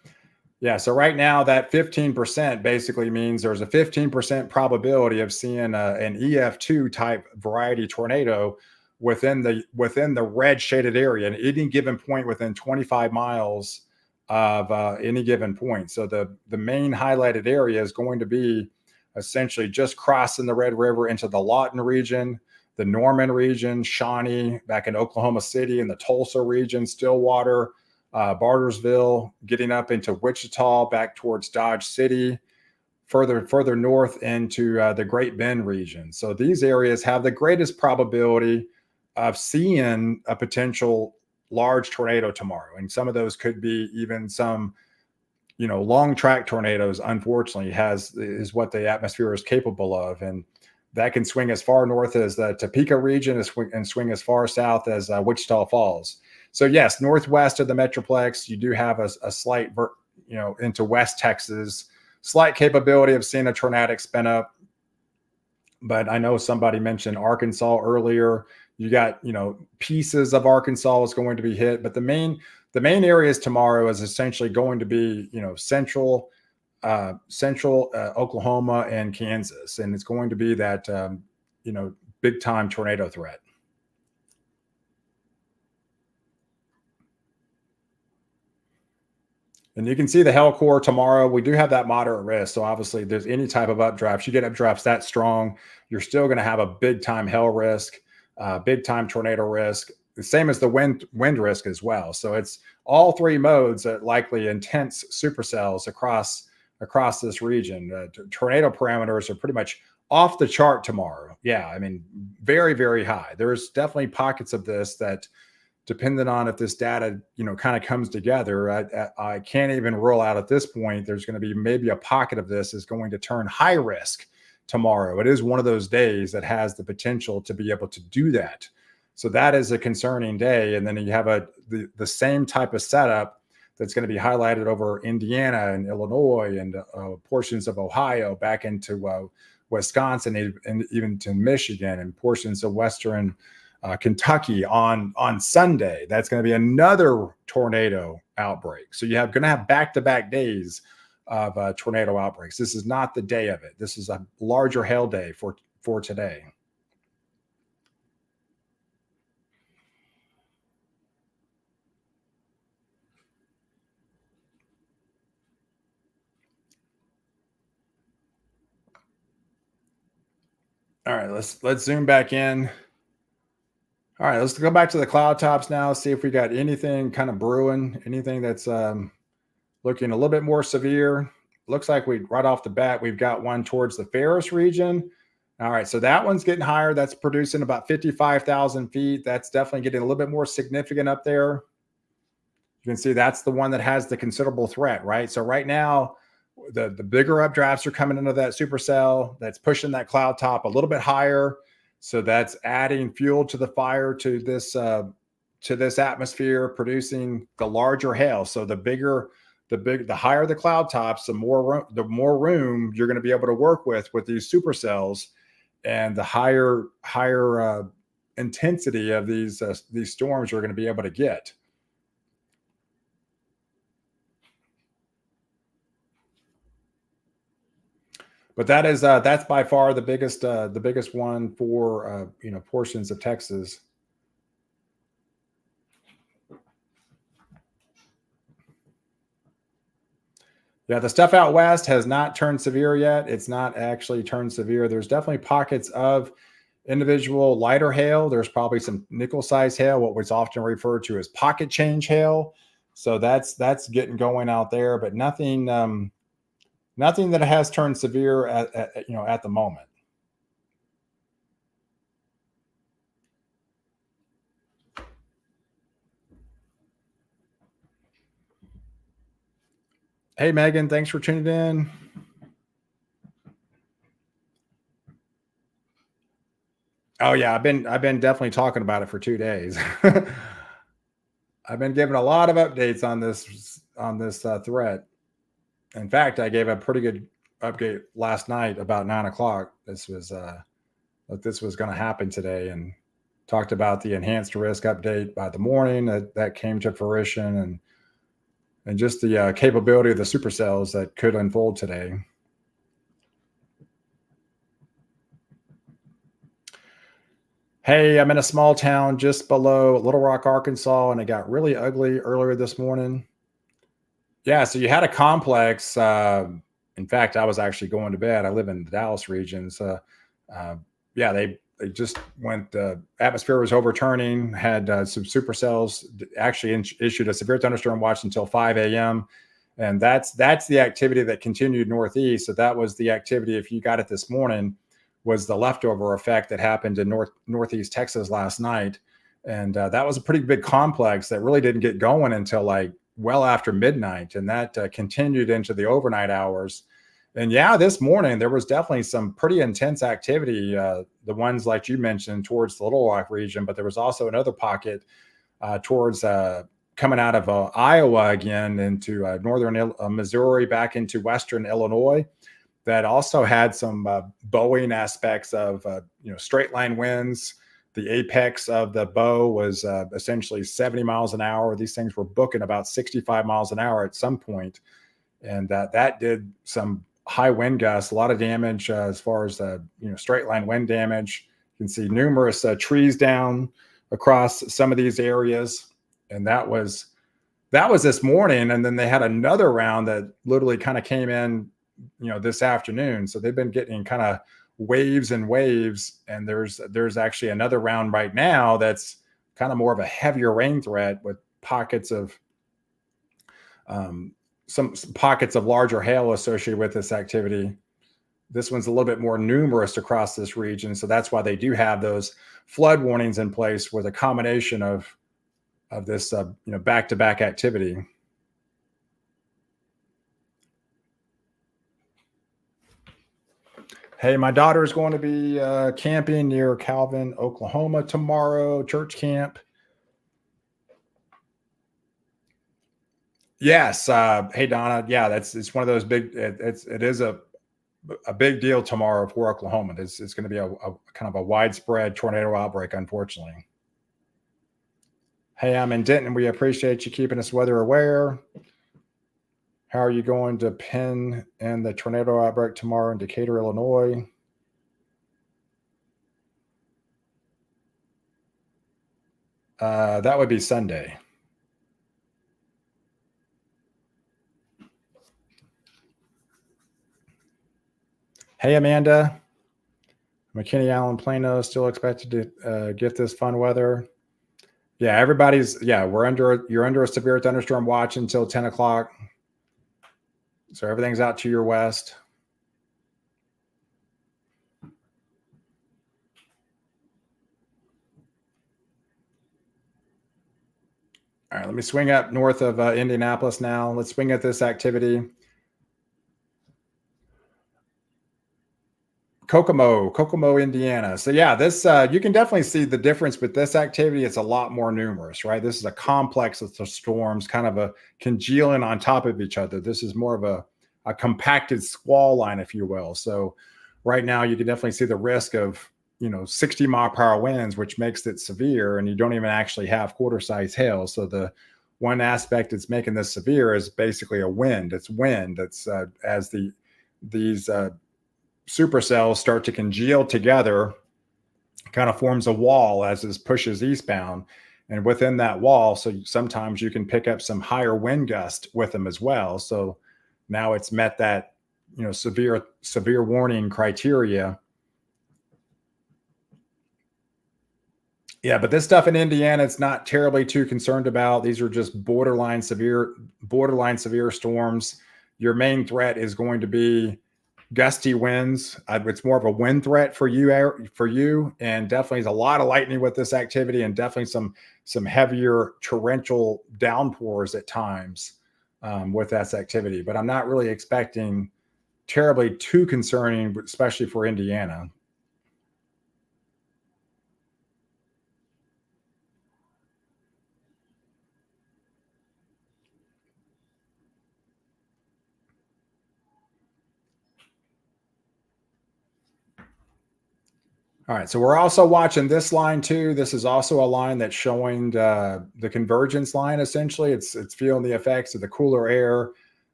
yeah, so right now that 15% basically means there's a 15% probability of seeing an EF2 type variety tornado within the red shaded area, and any given point within 25 miles of any given point. So the main highlighted area is going to be essentially just crossing the Red River into the Lawton region, the Norman region, Shawnee, back in Oklahoma City, and the Tulsa region, Stillwater, Bartersville, getting up into Wichita, back towards Dodge City, further north into the Great Bend region. So these areas have the greatest probability of seeing a potential large tornado tomorrow. And some of those could be even some, long track tornadoes, unfortunately, is what the atmosphere is capable of. And that can swing as far north as the Topeka region and swing as far south as Wichita Falls. So yes, northwest of the Metroplex, you do have a slight, into West Texas, slight capability of seeing a tornadic spin up. But I know somebody mentioned Arkansas earlier. You got, pieces of Arkansas is going to be hit, but the main areas tomorrow is essentially going to be, central Oklahoma and Kansas, and it's going to be that, big time tornado threat. And you can see the hail core tomorrow. We do have that moderate risk. So obviously, if there's any type of updrafts, you get updrafts that strong, you're still going to have a big time hail risk, big time tornado risk, the same as the wind risk as well. So it's all three modes that likely intense supercells across this region. Tornado parameters are pretty much off the chart tomorrow. Yeah, I mean, very, very high. There's definitely pockets of this that, depending on if this data, kind of comes together, I can't even rule out at this point. There's going to be maybe a pocket of this is going to turn high risk tomorrow. It is one of those days that has the potential to be able to do that. So that is a concerning day. And then you have the same type of setup that's going to be highlighted over Indiana and Illinois and portions of Ohio back into Wisconsin and even to Michigan and portions of Western Kentucky on Sunday. That's going to be another tornado outbreak. So you're going to have back-to-back days of tornado outbreaks. This is not the day of it. This is a larger hail day for today. All right, let's zoom back in. All right, let's go back to the cloud tops now. See if we got anything kind of brewing, anything that's looking a little bit more severe. Looks like right off the bat, we've got one towards the Ferris region. All right, so that one's getting higher. That's producing about 55,000 feet. That's definitely getting a little bit more significant up there. You can see that's the one that has the considerable threat, right? So right now, the bigger updrafts are coming into that supercell. That's pushing that cloud top a little bit higher. So that's adding fuel to the fire to this atmosphere, producing the larger hail. So the higher the cloud tops, the more room you're going to be able to work with these supercells, and the higher intensity of these storms you're going to be able to get. But that's by far the biggest one for portions of Texas. Yeah, the stuff out west has not turned severe yet. It's not actually turned severe. There's definitely pockets of individual lighter hail. There's probably some nickel size hail, what was often referred to as pocket change hail. So that's getting going out there, but nothing that has turned severe at the moment. Hey Megan, thanks for tuning in. Oh yeah, I've been definitely talking about it for 2 days. I've been giving a lot of updates on this threat. In fact, I gave a pretty good update last night about 9 o'clock. This was going to happen today, and talked about the enhanced risk update by the morning that came to fruition, and just the capability of the supercells that could unfold today. Hey, I'm in a small town just below Little Rock, Arkansas, and it got really ugly earlier this morning. Yeah, so you had a complex. In fact, I was actually going to bed. I live in the Dallas region. So, yeah, they just went, the atmosphere was overturning, had some supercells actually issued a severe thunderstorm watch until 5 a.m. And that's the activity that continued northeast. So that was the activity, if you got it this morning, was the leftover effect that happened in northeast Texas last night. And that was a pretty big complex that really didn't get going until like well after midnight. And that continued into the overnight hours. And yeah, this morning there was definitely some pretty intense activity. The ones like you mentioned towards the Little Rock region, but there was also another pocket towards coming out of Iowa again into northern Missouri back into western Illinois. That also had some bowing aspects of straight line winds. The apex of the bow was essentially 70 miles an hour. These things were booking about 65 miles an hour at some point, and that did some high wind gusts, a lot of damage as far as straight line wind damage. You can see numerous trees down across some of these areas, and that was this morning. And then they had another round that literally kind of came in this afternoon. So they've been getting kind of waves and waves, and there's actually another round right now that's kind of more of a heavier rain threat with pockets of some pockets of larger hail associated with this activity. This one's a little bit more numerous across this region. So that's why they do have those flood warnings in place with a combination of this, back-to-back activity. Hey, my daughter is going to be camping near Calvin, Oklahoma tomorrow, church camp. Yes. Hey, Donna. Yeah, it's one of those big. It is a big deal tomorrow for Oklahoma. It's going to be a kind of a widespread tornado outbreak, unfortunately. Hey, I'm in Denton. We appreciate you keeping us weather aware. How are you going to pin in the tornado outbreak tomorrow in Decatur, Illinois? That would be Sunday. Hey, Amanda. McKinney Island, Plano, still expected to get this fun weather. Yeah, you're under a severe thunderstorm watch until 10 o'clock. So everything's out to your west. All right, let me swing up north of Indianapolis now. Let's swing at this activity. Kokomo, Indiana. So yeah, this you can definitely see the difference with this activity. It's a lot more numerous, right? This is a complex of the storms, kind of a congealing on top of each other. This is more of a compacted squall line, if you will. So right now, you can definitely see the risk of 60-mile-per-hour winds, which makes it severe, and you don't even actually have quarter-size hail. So the one aspect that's making this severe is basically a wind. It's wind that's as these supercells start to congeal together, kind of forms a wall as this pushes eastbound. And within that wall, so sometimes you can pick up some higher wind gust with them as well. So now it's met that severe warning criteria. Yeah, but this stuff in Indiana, it's not terribly too concerned about. These are just borderline severe storms. Your main threat is going to be gusty winds. It's more of a wind threat for you, and definitely a lot of lightning with this activity, and definitely some heavier torrential downpours at times with this activity. But I'm not really expecting terribly too concerning, especially for Indiana. All right, so we're also watching this line too. This is also a line that's showing the convergence line. Essentially, it's feeling the effects of the cooler air,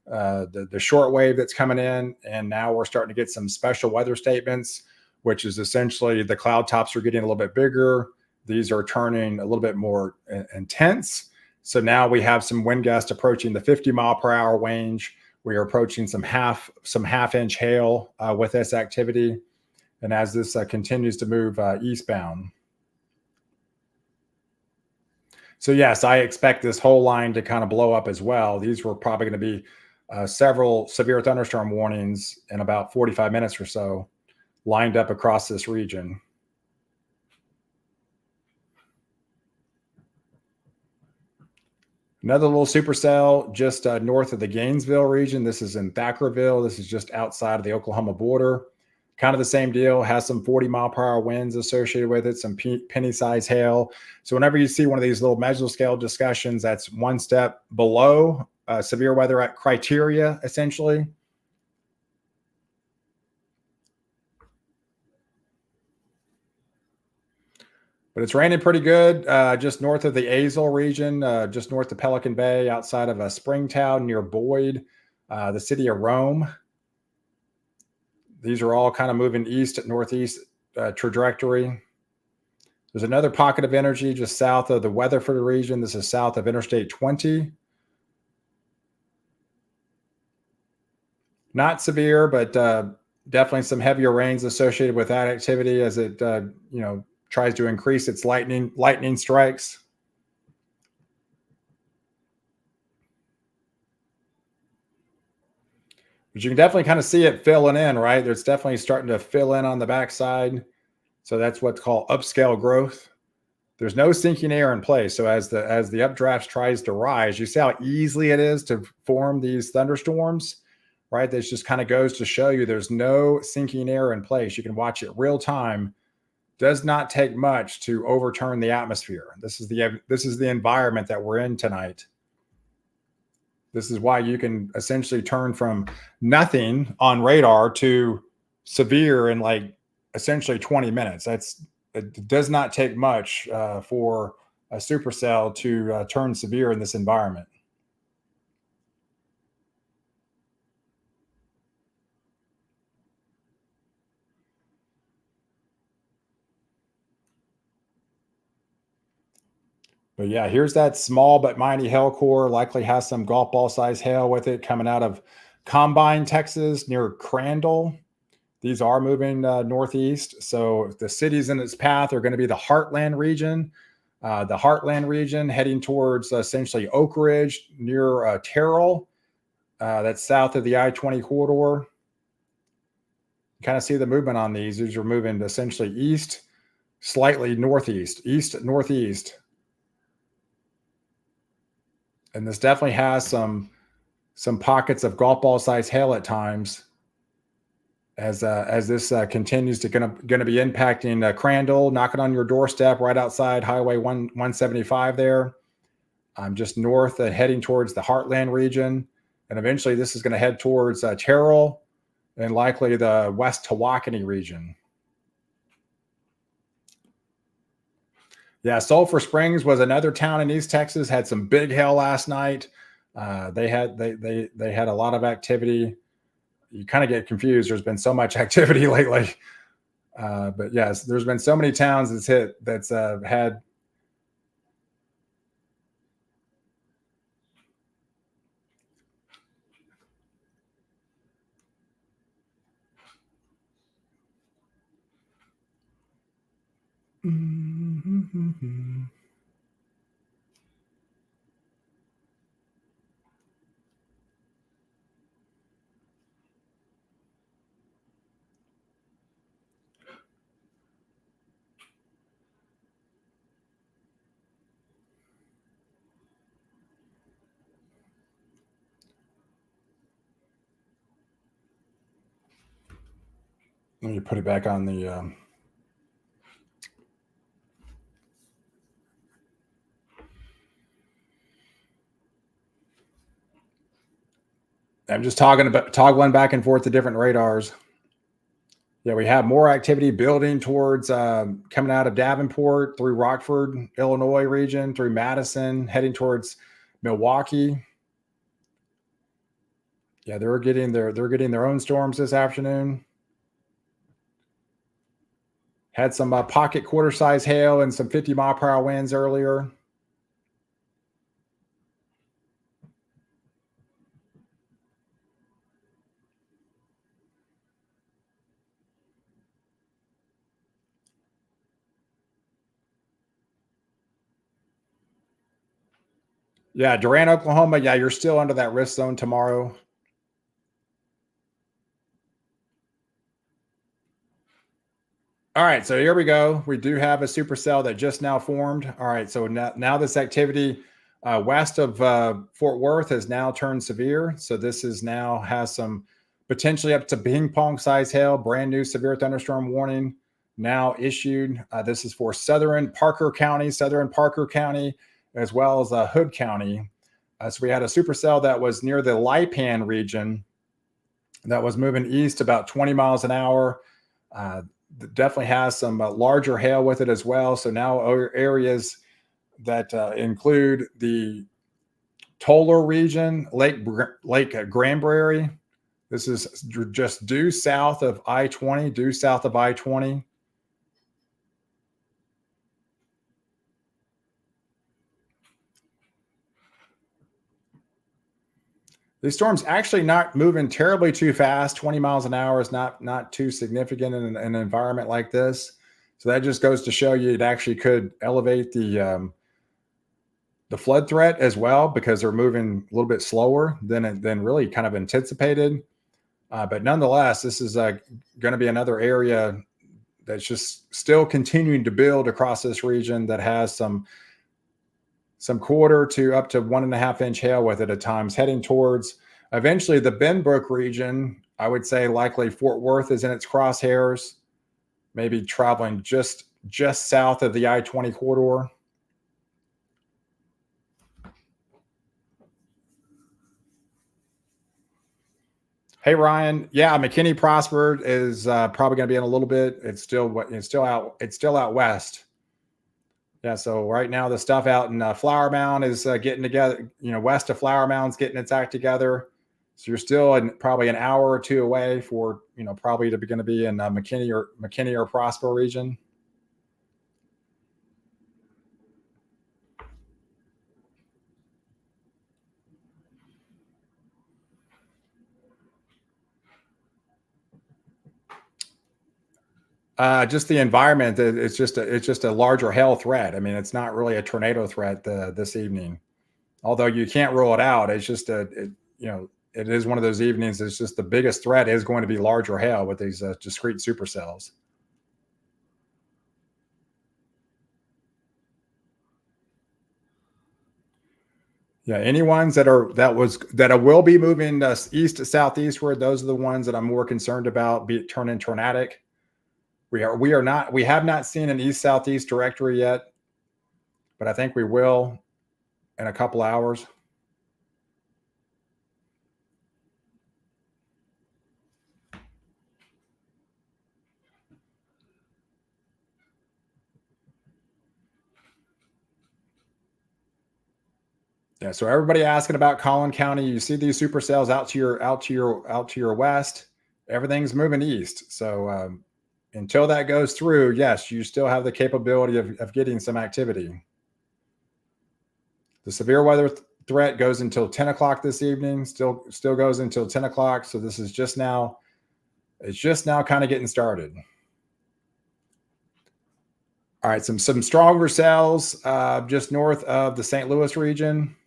the short wave that's coming in, and now we're starting to get some special weather statements, which is essentially the cloud tops are getting a little bit bigger. These are turning a little bit more intense. So now we have some wind gusts approaching the 50-mile-per-hour range. We are approaching some half-inch hail with this activity. And as this continues to move eastbound. So yes, I expect this whole line to kind of blow up as well. These were probably going to be several severe thunderstorm warnings in about 45 minutes or so lined up across this region. Another little supercell just north of the Gainesville region. This is in Thackerville. This is just outside of the Oklahoma border. Kind of the same deal, has some 40-mile-per-hour winds associated with it, some penny-size hail. So whenever you see one of these little mesoscale discussions, that's one step below severe weather criteria, essentially. But it's raining pretty good just north of the Azle region, just north of Pelican Bay, outside of Springtown near Boyd, the city of Rome. These are all kind of moving east, northeast trajectory. There's another pocket of energy just south of the Weatherford region. This is south of Interstate 20. Not severe, but definitely some heavier rains associated with that activity as it tries to increase its lightning strikes. But you can definitely kind of see it filling in, right? There's definitely starting to fill in on the backside. So that's what's called upscale growth. There's no sinking air in place. So as the updraft tries to rise, you see how easily it is to form these thunderstorms, right? This just kind of goes to show you there's no sinking air in place. You can watch it real time. Does not take much to overturn the atmosphere. This is the environment that we're in tonight. This is why you can essentially turn from nothing on radar to severe in like essentially 20 minutes. It does not take much for a supercell to turn severe in this environment. But yeah, here's that small but mighty hail core. Likely has some golf ball size hail with it coming out of Combine, Texas, near Crandall. These are moving northeast. So the cities in its path are going to be the Heartland region. The Heartland region heading towards essentially Oak Ridge near Terrell. That's south of the I-20 corridor. You kind of see the movement on these. These are moving essentially east, slightly northeast, east, northeast. And this definitely has some pockets of golf ball size hail at times. As this continues to going to be impacting Crandall, knocking on your doorstep right outside Highway 175 there. Just north and heading towards the Heartland region. And eventually this is going to head towards Terrell and likely the West Tawakoni region. Yeah, Sulphur Springs was another town in East Texas, had some big hail last night. They had a lot of activity. You kind of get confused. There's been so much activity lately. But yes, there's been so many towns that's had. Let me put it back on the. I'm just toggling back and forth to different radars. Yeah, we have more activity building towards coming out of Davenport through Rockford, Illinois region, through Madison, heading towards Milwaukee. Yeah, they're getting their own storms this afternoon. Had some pocket quarter size hail and some 50-mile-per-hour winds earlier. Yeah, Durant, Oklahoma. Yeah, you're still under that risk zone tomorrow. All right, so here we go. We do have a supercell that just now formed. All right, so now this activity west of Fort Worth has now turned severe. So this is now has some potentially up to ping pong size hail. Brand new severe thunderstorm warning now issued. This is for southern Parker County, as well as Hood County. So we had a supercell that was near the Lipan region that was moving east about 20 miles an hour. Definitely has some larger hail with it as well. So now areas that include the Toller region, Lake Granbury. This is just due south of I-20, These storms actually not moving terribly too fast. 20 miles an hour is not too significant in an environment like this. So that just goes to show you it actually could elevate the flood threat as well because they're moving a little bit slower than really kind of anticipated. But nonetheless, this is going to be another area that's just still continuing to build across this region that has some quarter to up to 1.5 inch hail with it at times, heading towards eventually the Benbrook region. I would say likely Fort Worth is in its crosshairs, maybe traveling just south of the I-20 corridor. Hey Ryan, yeah, McKinney Prosper is probably going to be in a little bit. It's still out west. Yeah, so right now the stuff out in Flower Mound is getting together. West of Flower Mound's getting its act together. So you're still probably an hour or two away for probably to be going to be in McKinney or Prosper region. Just the environment. It's just a larger hail threat. I mean, it's not really a tornado threat this evening, although you can't rule it out. It's just it is one of those evenings. It's just the biggest threat is going to be larger hail with these discrete supercells. Yeah, any ones that will be moving east to southeastward. Those are the ones that I'm more concerned about turning tornadic. We have not seen an east southeast directory yet, but I think we will in a couple hours. Yeah, so everybody asking about Collin County, you see these supercells out to your west. Everything's moving east. So until that goes through, yes, you still have the capability of getting some activity. The severe weather threat goes until 10 o'clock this evening. Still goes until 10 o'clock. So this is just now. It's just now kind of getting started. All right, some stronger cells just north of the St. Louis region.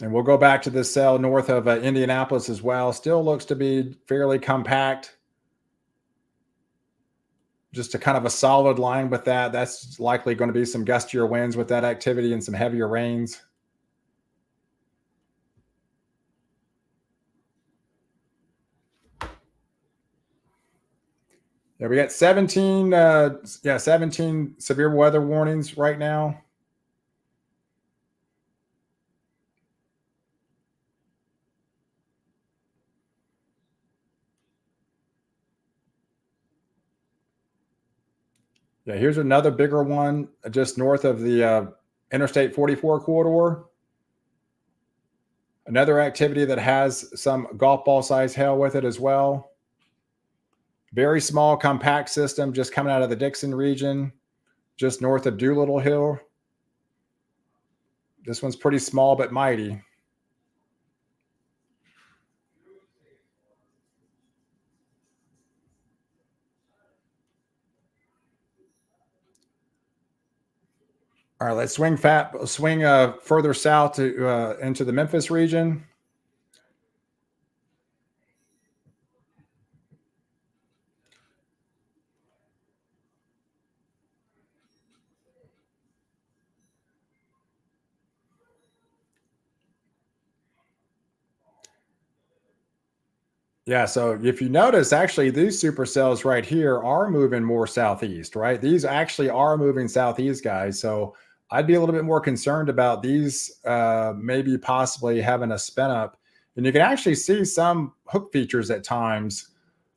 And we'll go back to this cell north of Indianapolis as well. Still looks to be fairly compact. Just a kind of a solid line with that. That's likely going to be some gustier winds with that activity and some heavier rains. Yeah, we got 17 severe weather warnings right now. Yeah, here's another bigger one just north of the Interstate 44 corridor. Another activity that has some golf ball size hail with it as well. Very small, compact system just coming out of the Dixon region, just north of Doolittle Hill. This one's pretty small but mighty. All right, let's swing further south to into the Memphis region. Yeah, so if you notice, actually, these supercells right here are moving more southeast, right? These actually are moving southeast, guys. So I'd be a little bit more concerned about these maybe possibly having a spin up. And you can actually see some hook features at times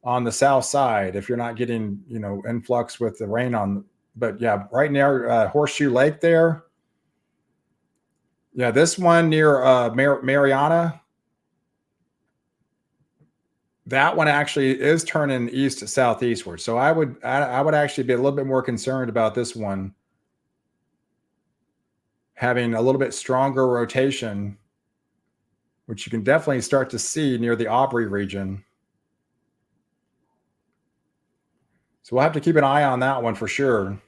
on the south side if you're not getting, influx with the rain on. But yeah, right near Horseshoe Lake there. Yeah, this one near Mariana. That one actually is turning east to southeastward. So I would actually be a little bit more concerned about this one having a little bit stronger rotation, which you can definitely start to see near the Aubrey region. So we'll have to keep an eye on that one for sure.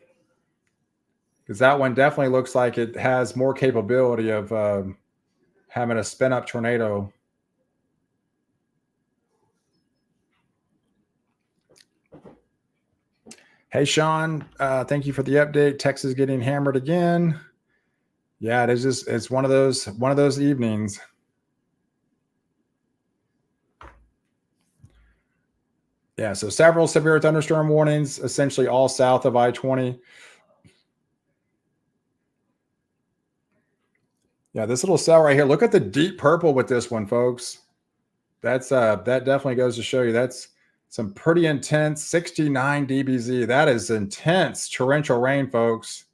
because that one definitely looks like it has more capability of having a spin up tornado. Hey, Sean, thank you for the update. Texas getting hammered again. Yeah, it is just, it's one of those evenings. Yeah, so several severe thunderstorm warnings, essentially all south of I-20. Yeah, this little cell right here. Look at the deep purple with this one, folks. That's that definitely goes to show you that's some pretty intense 69 dBz. That is intense torrential rain, folks.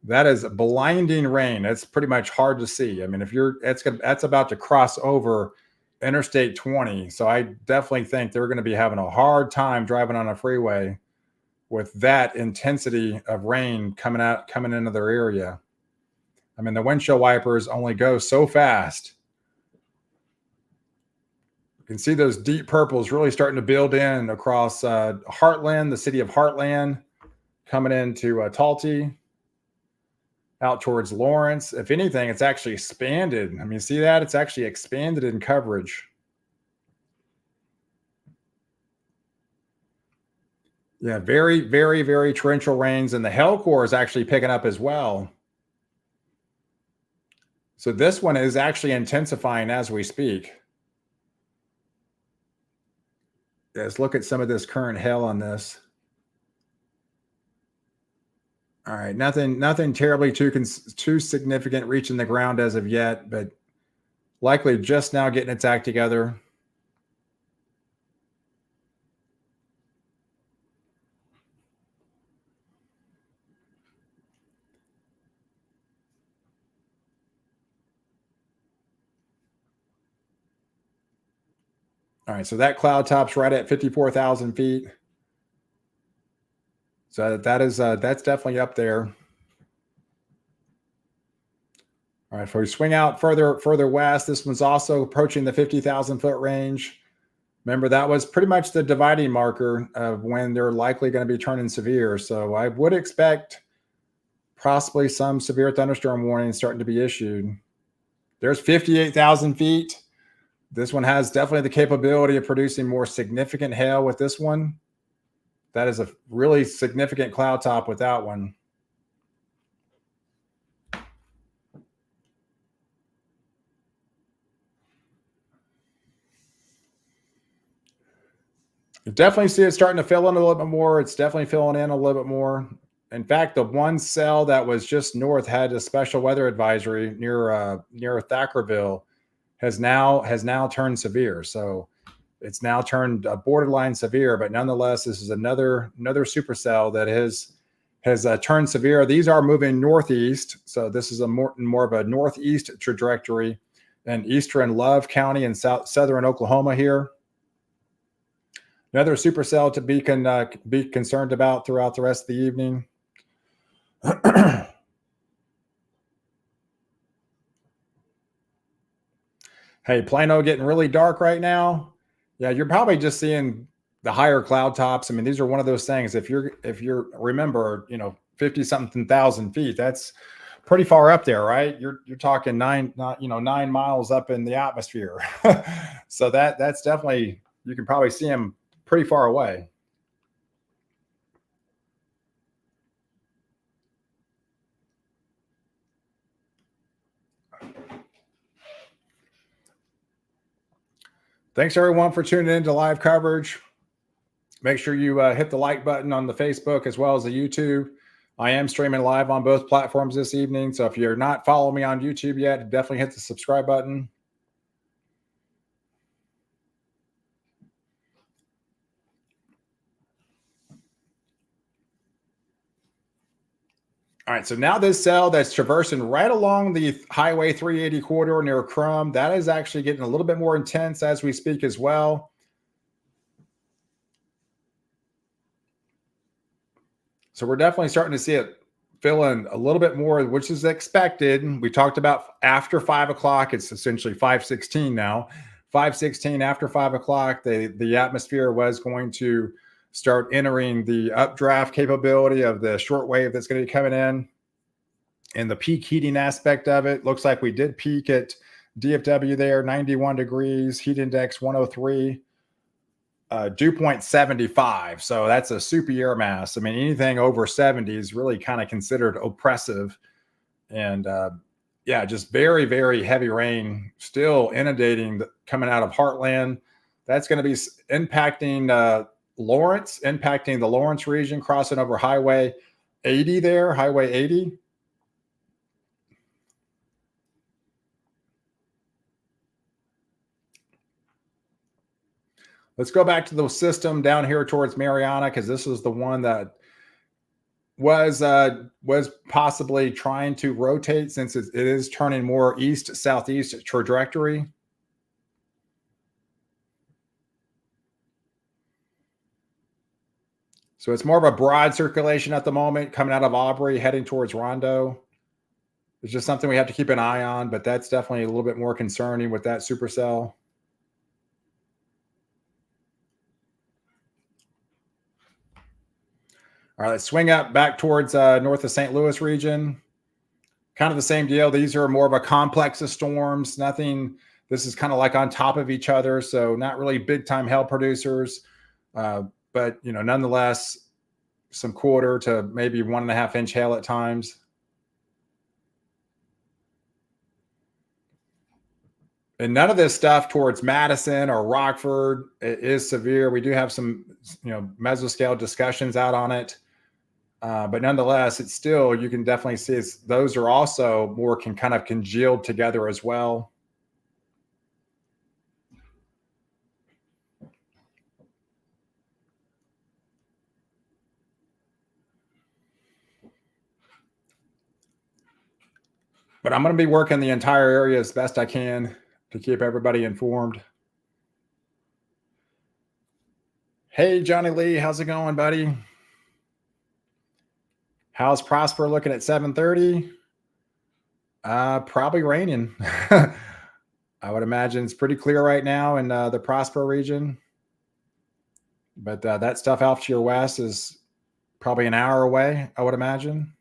That is blinding rain. That's pretty much hard to see. I mean, if you're that's about to cross over Interstate 20. So I definitely think they're going to be having a hard time driving on a freeway with that intensity of rain coming into their area. I mean, the windshield wipers only go so fast. You can see those deep purples really starting to build in across Heartland, the city of Heartland, coming into Talty, out towards Lawrence. If anything, it's actually expanded. I mean, see that? It's actually expanded in coverage. Yeah, very, very, very torrential rains. And the hail core is actually picking up as well. So this one is actually intensifying as we speak. Let's look at some of this current hail on this. All right, nothing terribly too significant reaching the ground as of yet, but likely just now getting its act together. All right, so that cloud top's right at 54,000 feet. So that's definitely up there. All right, if we swing out further west, this one's also approaching the 50,000 foot range. Remember, that was pretty much the dividing marker of when they're likely going to be turning severe. So I would expect possibly some severe thunderstorm warnings starting to be issued. There's 58,000 feet. This one has definitely the capability of producing more significant hail with this one. That is a really significant cloud top with that one. You definitely see it starting to fill in a little bit more. It's definitely filling in a little bit more. In fact, the one cell that was just north had a special weather advisory near Thackerville has now turned severe. So it's now turned borderline severe, but nonetheless, this is another supercell that has turned severe. These are moving northeast, so this is a more of a northeast trajectory in eastern Love County and southern Oklahoma here. Another supercell to be concerned about throughout the rest of the evening. Hey, Plano getting really dark right now. Yeah, you're probably just seeing the higher cloud tops. I mean, these are one of those things. If you're remember, 50 something thousand feet, that's pretty far up there, right? You're talking 9 miles up in the atmosphere. So that's definitely, you can probably see them pretty far away. Thanks everyone for tuning in to live coverage. Make sure you hit the like button on the Facebook as well as the YouTube. I am streaming live on both platforms this evening. So if you're not following me on YouTube yet, definitely hit the subscribe button. All right, so now this cell that's traversing right along the Highway 380 corridor near Crum, that is actually getting a little bit more intense as we speak as well. So we're definitely starting to see it fill in a little bit more, which is expected. We talked about after 5 o'clock. It's essentially 5:16 now. 5:16 after 5 o'clock, the atmosphere was going to start entering the updraft capability of the short wave that's going to be coming in. And the peak heating aspect of it looks like we did peak at DFW there, 91 degrees, heat index 103, dew point 75. So that's a super air mass. I mean, anything over 70 is really kind of considered oppressive. And yeah, just very, very heavy rain still inundating, coming out of Heartland. That's going to be impacting Lawrence, impacting the Lawrence region, crossing over Highway 80 there, Highway 80. Let's go back to the system down here towards Mariana, because this is the one that was possibly trying to rotate, since it is turning more east southeast trajectory. So it's more of a broad circulation at the moment, coming out of Aubrey, heading towards Rondo. It's just something we have to keep an eye on, but that's definitely a little bit more concerning with that supercell. All right, let's swing up back towards north of St. Louis region. Kind of the same deal. These are more of a complex of storms. Nothing, this is kind of like on top of each other. So not really big time hail producers, but you know, nonetheless, some quarter to maybe 1.5 inch hail at times. And none of this stuff towards Madison or Rockford is severe. We do have some, you know, mesoscale discussions out on it. But nonetheless, it's still, you can definitely see those are also more kind of congealed together as well. But I'm going to be working the entire area as best I can to keep everybody informed. Hey, Johnny Lee, how's it going, buddy? How's Prosper looking at 7:30? Probably raining. I would imagine it's pretty clear right now in the Prosper region. But that stuff off to your west is probably an hour away, I would imagine.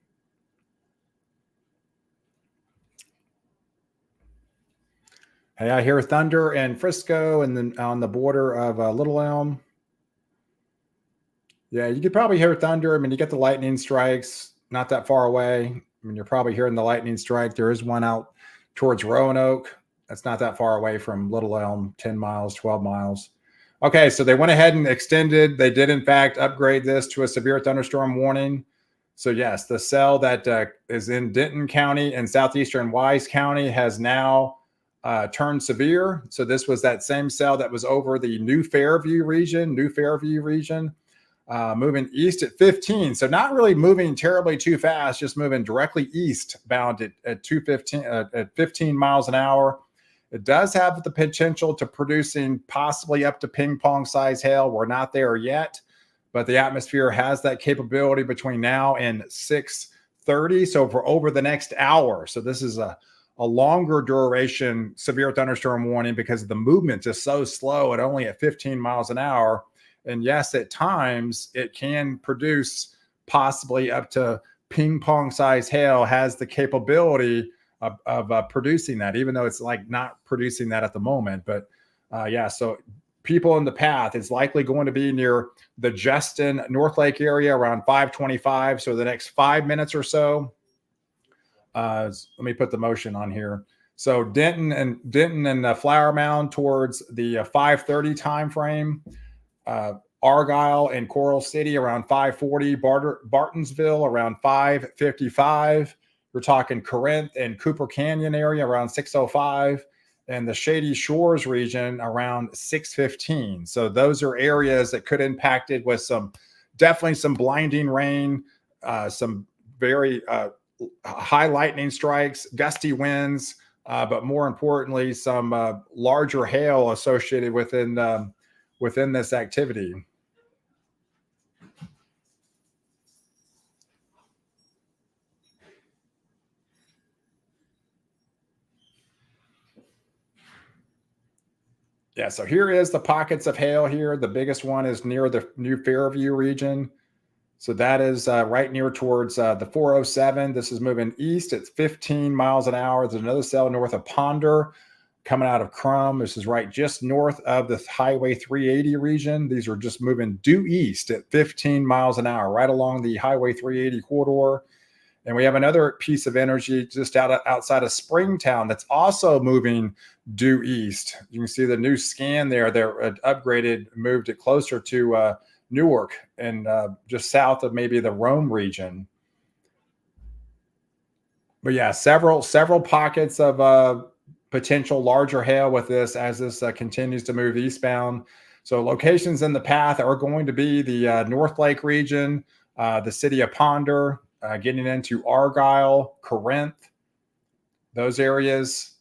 Hey, I hear thunder in Frisco and then on the border of Little Elm. Yeah, you could probably hear thunder. I mean, you get the lightning strikes not that far away. I mean, you're probably hearing the lightning strike. There is one out towards Roanoke. That's not that far away from Little Elm, 10 miles, 12 miles. Okay, so they went ahead and extended. They did, in fact, upgrade this to a severe thunderstorm warning. So, yes, the cell that is in Denton County and southeastern Wise County has now turned severe. So this was that same cell that was over the New Fairview region, moving east at 15. So not really moving terribly too fast, just moving directly eastbound at 15 miles an hour. It does have the potential to producing possibly up to ping pong size hail. We're not there yet, but the atmosphere has that capability between now and 6:30. So for over the next hour. So this is a longer duration severe thunderstorm warning because the movement is so slow at only at 15 miles an hour. And yes, at times it can produce possibly up to ping pong size hail, has the capability of producing that, even though it's like not producing that at the moment. But yeah, so people in the path is likely going to be near the Justin North Lake area around 5:25. So the next 5 minutes or so. Let me put the motion on here. So Denton and Flower Mound towards the 5:30 time frame. Argyle and Coral City around 5:40. Bartonsville around 5:55. We're talking Corinth and Cooper Canyon area around 6:05, and the Shady Shores region around 6:15. So those are areas that could impact it with definitely some blinding rain, some very high lightning strikes, gusty winds, but more importantly, some larger hail associated within this activity. Yeah, so here is the pockets of hail here. The biggest one is near the New Fairview region. So that is right near towards the 407. This is moving east. It's 15 miles an hour. There's another cell north of Ponder coming out of Crum. This is right just north of the Highway 380 region. These are just moving due east at 15 miles an hour, right along the Highway 380 corridor. And we have another piece of energy just outside of Springtown that's also moving due east. You can see the new scan there. They're upgraded, moved it closer to Newark and just south of maybe the Rome region. But yeah, several pockets of potential larger hail with this as this continues to move eastbound. So locations in the path are going to be the North Lake region, the city of Ponder, getting into Argyle, Corinth. Those areas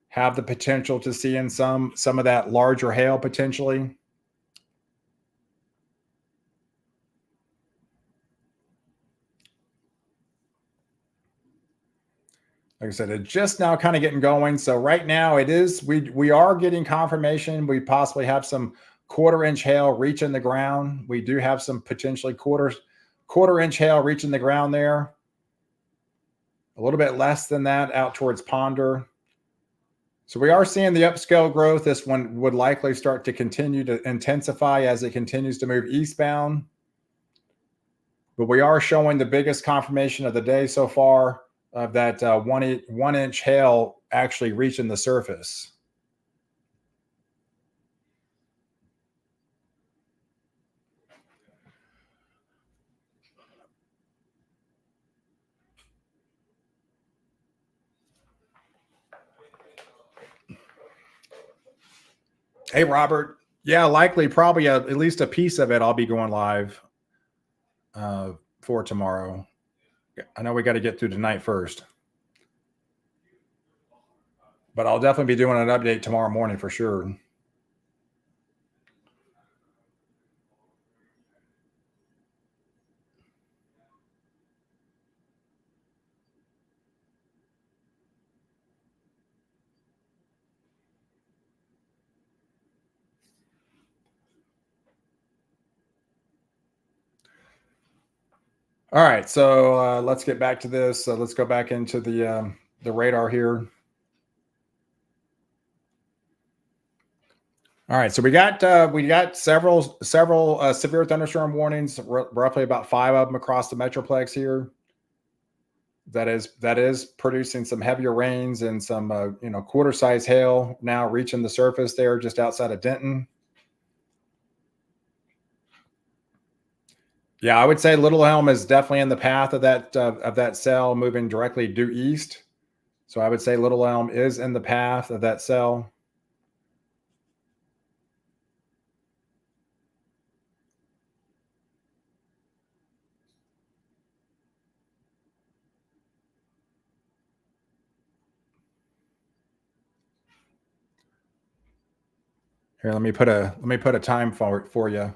have the potential to see in some of that larger hail potentially. Like I said, it's just now kind of getting going. So right now it is, we are getting confirmation. We possibly have some quarter-inch hail reaching the ground. We do have some potentially quarter-inch hail reaching the ground there. A little bit less than that out towards Ponder. So we are seeing the upscale growth. This one would likely start to continue to intensify as it continues to move eastbound. But we are showing the biggest confirmation of the day so far of that 1 inch hail actually reaching the surface. Hey, Robert. Yeah, likely, probably at least a piece of it. I'll be going live for tomorrow. I know we got to get through tonight first, but I'll definitely be doing an update tomorrow morning for sure. All right, so let's get back to this. Let's go back into the radar here. All right, so we got several severe thunderstorm warnings, roughly about 5 of them across the metroplex here. That is producing some heavier rains and some quarter size hail now reaching the surface there just outside of Denton. Yeah, I would say Little Elm is definitely in the path of that cell moving directly due east. So I would say Little Elm is in the path of that cell. Here, let me put a time for you.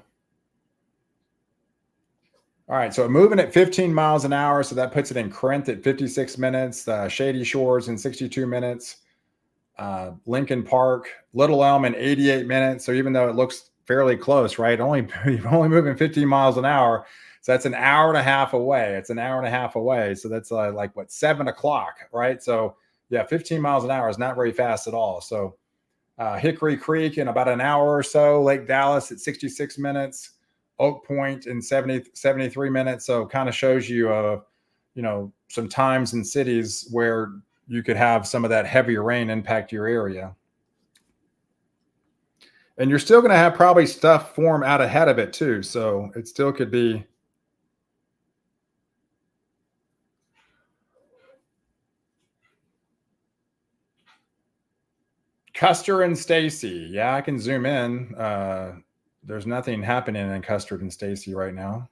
All right, so moving at 15 miles an hour, so that puts it in Corinth at 56 minutes, Shady Shores in 62 minutes, Lincoln Park, Little Elm in 88 minutes. So even though it looks fairly close, right? Only moving 15 miles an hour. So that's an hour and a half away. It's an hour and a half away. So that's like what, 7 o'clock, right? So yeah, 15 miles an hour is not very fast at all. So Hickory Creek in about an hour or so, Lake Dallas at 66 minutes, Oak Point in 73 minutes. So kind of shows you, some times in cities where you could have some of that heavier rain impact your area. And you're still going to have probably stuff form out ahead of it too. So it still could be. Custer and Stacy. Yeah, I can zoom in. There's nothing happening in Custer and Stacy right now.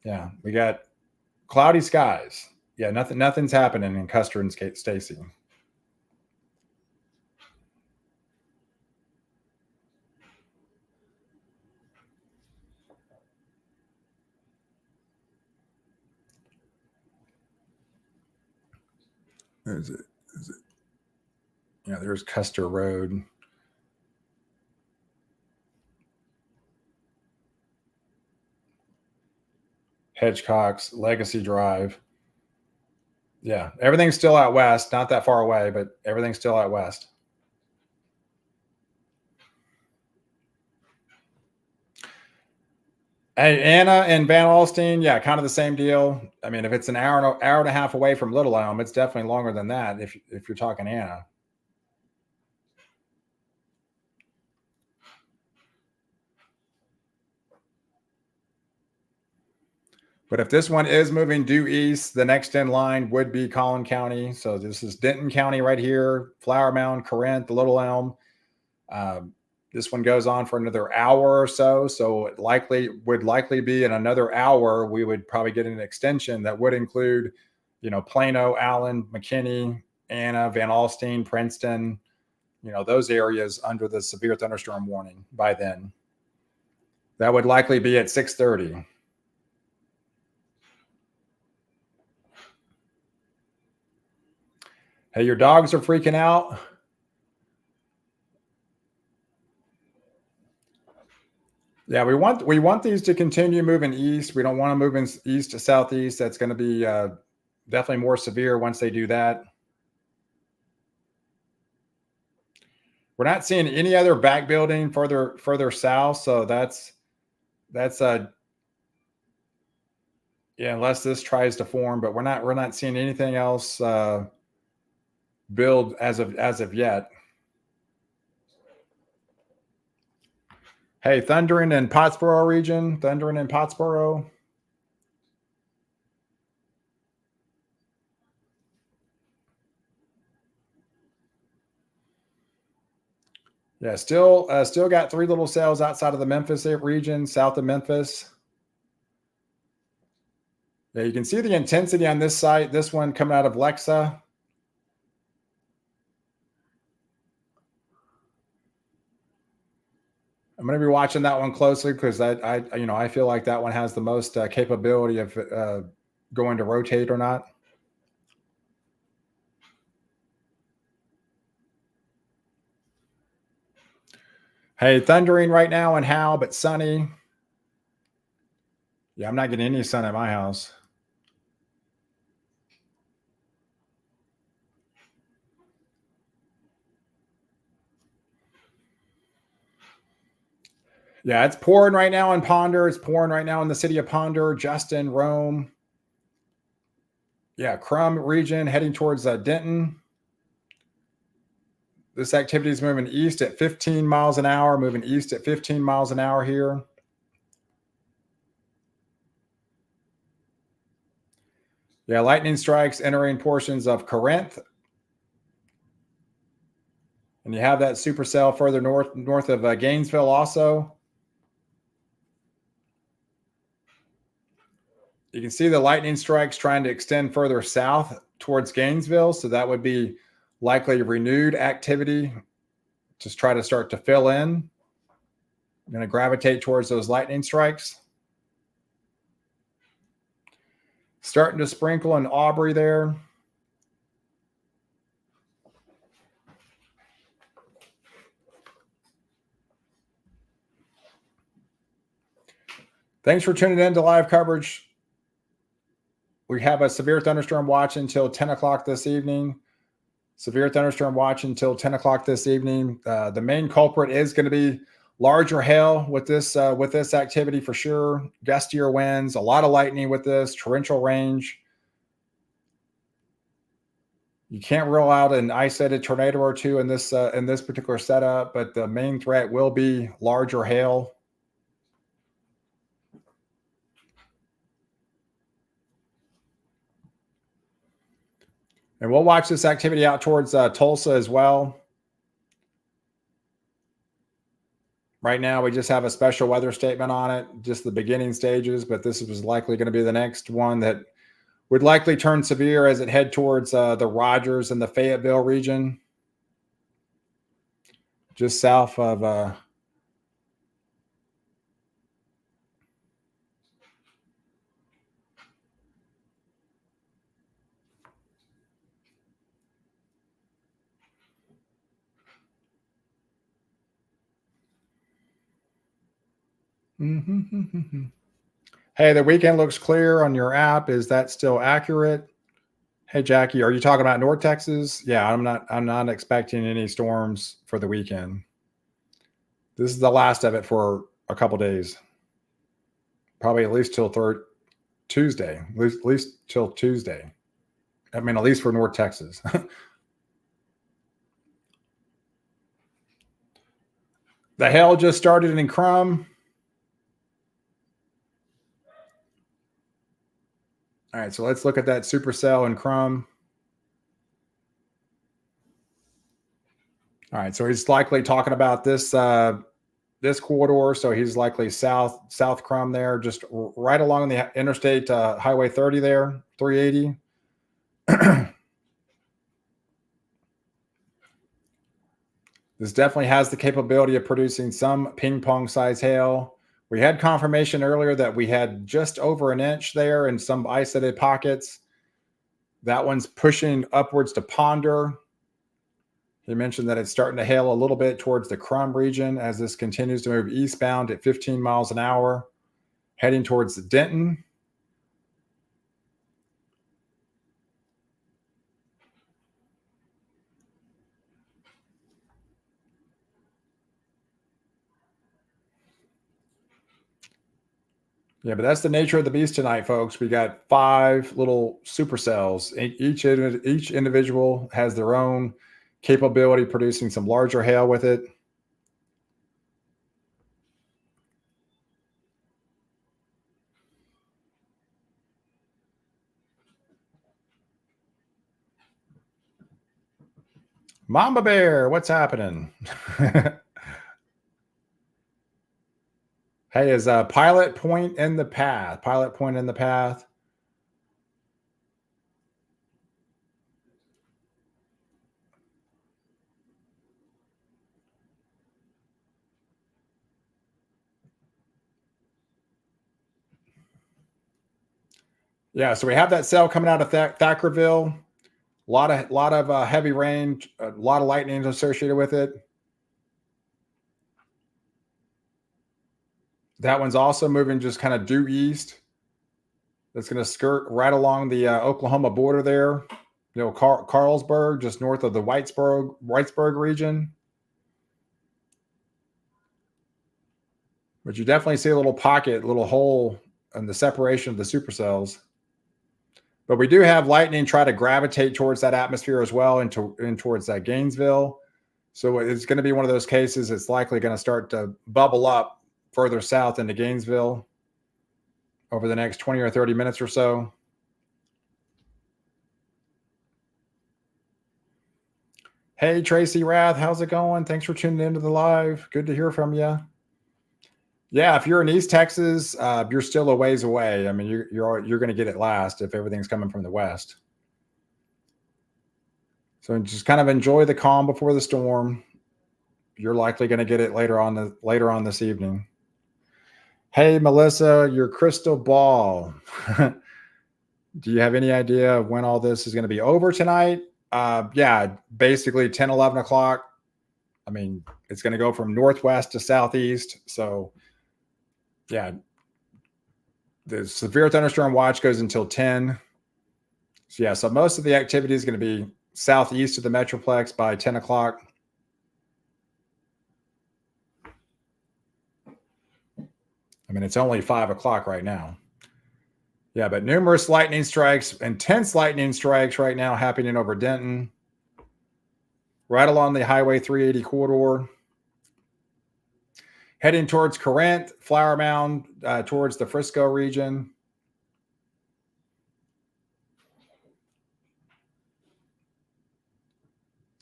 Yeah, we got cloudy skies. Yeah, nothing's happening in Custer and Stacy. Is it? Yeah, there's Custer Road. Hedgecock's Legacy Drive. Yeah, everything's still out west, not that far away, but everything's still out west. Hey, Anna and Van Alstyne, yeah, kind of the same deal. I mean, if it's an hour and a half away from Little Elm, it's definitely longer than that if you're talking Anna. But if this one is moving due east, the next in line would be Collin County. So this is Denton County right here, Flower Mound, Corinth, Little Elm. Um, this one goes on for another hour or so. So it would likely be in another hour, we would probably get an extension that would include, Plano, Allen, McKinney, Anna, Van Alstyne, Princeton, those areas under the severe thunderstorm warning by then. That would likely be at 6:30. Hey, your dogs are freaking out. Yeah, we want these to continue moving east. We don't want to move in east to southeast. That's going to be definitely more severe once they do that. We're not seeing any other back building further south, so that's yeah, unless this tries to form, but we're not seeing anything else build as of yet. Hey, thundering in Pottsboro region, thundering in Pottsboro. Yeah, still got 3 little cells outside of the Memphis region, south of Memphis. Yeah, you can see the intensity on this site. This one coming out of Lexa. I'm going to be watching that one closely because I feel like that one has the most capability of going to rotate or not. Hey, thundering right now in Hal, but sunny. Yeah, I'm not getting any sun at my house. Yeah, it's pouring right now in Ponder. It's pouring right now in the city of Ponder, Justin, Rome. Yeah, Crum region heading towards Denton. This activity is moving east at 15 miles an hour, moving east at 15 miles an hour here. Yeah, lightning strikes entering portions of Corinth. And you have that supercell further north of Gainesville also. You can see the lightning strikes trying to extend further south towards Gainesville. So that would be likely renewed activity. Just try to start to fill in. I'm going to gravitate towards those lightning strikes. Starting to sprinkle in Aubrey there. Thanks for tuning in to live coverage. We have a severe thunderstorm watch until 10 o'clock this evening. Severe thunderstorm watch until 10 o'clock this evening. The main culprit is going to be larger hail with this activity for sure. Gustier winds, a lot of lightning with this, torrential range. You can't rule out an isolated tornado or two in this particular setup, but the main threat will be larger hail. And we'll watch this activity out towards Tulsa as well. Right now, we just have a special weather statement on it, just the beginning stages, but this was likely going to be the next one that would likely turn severe as it head towards the Rogers and the Fayetteville region, just south of Hey, the weekend looks clear on your app. Is that still accurate? Hey, Jackie, are you talking about North Texas? Yeah, I'm not expecting any storms for the weekend. This is the last of it for a couple days. Probably at least till Tuesday. At least till Tuesday. I mean, at least for North Texas. The hail just started in Crum. All right, so let's look at that supercell in Crum. All right, so he's likely talking about this this corridor. So he's likely south Crum there, just right along the interstate Highway 30 there, 380. This definitely has the capability of producing some ping pong size hail. We had confirmation earlier that we had just over an inch there in some isolated pockets. That one's pushing upwards to Ponder. He mentioned that it's starting to hail a little bit towards the Crum region as this continues to move eastbound at 15 miles an hour, heading towards Denton. Yeah, but that's the nature of the beast tonight, folks. We got 5 little supercells. Each individual has their own capability, producing some larger hail with it. Mamba Bear, what's happening? Hey, is a pilot point in the path? Pilot point in the path. Yeah, so we have that cell coming out of Thackerville. A lot of heavy rain, a lot of lightning associated with it. That one's also moving just kind of due east. That's going to skirt right along the Oklahoma border there. You know, Carlsberg, just north of the Whitesburg region. But you definitely see a little pocket, little hole in the separation of the supercells. But we do have lightning try to gravitate towards that atmosphere as well, in towards that Gainesville. So it's going to be one of those cases. It's likely going to start to bubble up further south into Gainesville over the next 20 or 30 minutes or so. Hey, Tracy Rath, how's it going? Thanks for tuning into the live. Good to hear from you. Yeah, if you're in East Texas, you're still a ways away. I mean, you're going to get it last if everything's coming from the west. So just kind of enjoy the calm before the storm. You're likely going to get it later on this evening. Hey, Melissa, your crystal ball. Do you have any idea of when all this is going to be over tonight? Yeah, basically 10, 11 o'clock. I mean, it's going to go from northwest to southeast. So, yeah, the severe thunderstorm watch goes until 10. So, yeah, so most of the activity is going to be southeast of the Metroplex by 10 o'clock. I mean, it's only 5 o'clock right now. Yeah, but numerous lightning strikes, intense lightning strikes right now happening over Denton, right along the Highway 380 corridor, heading towards Corinth, Flower Mound, towards the Frisco region.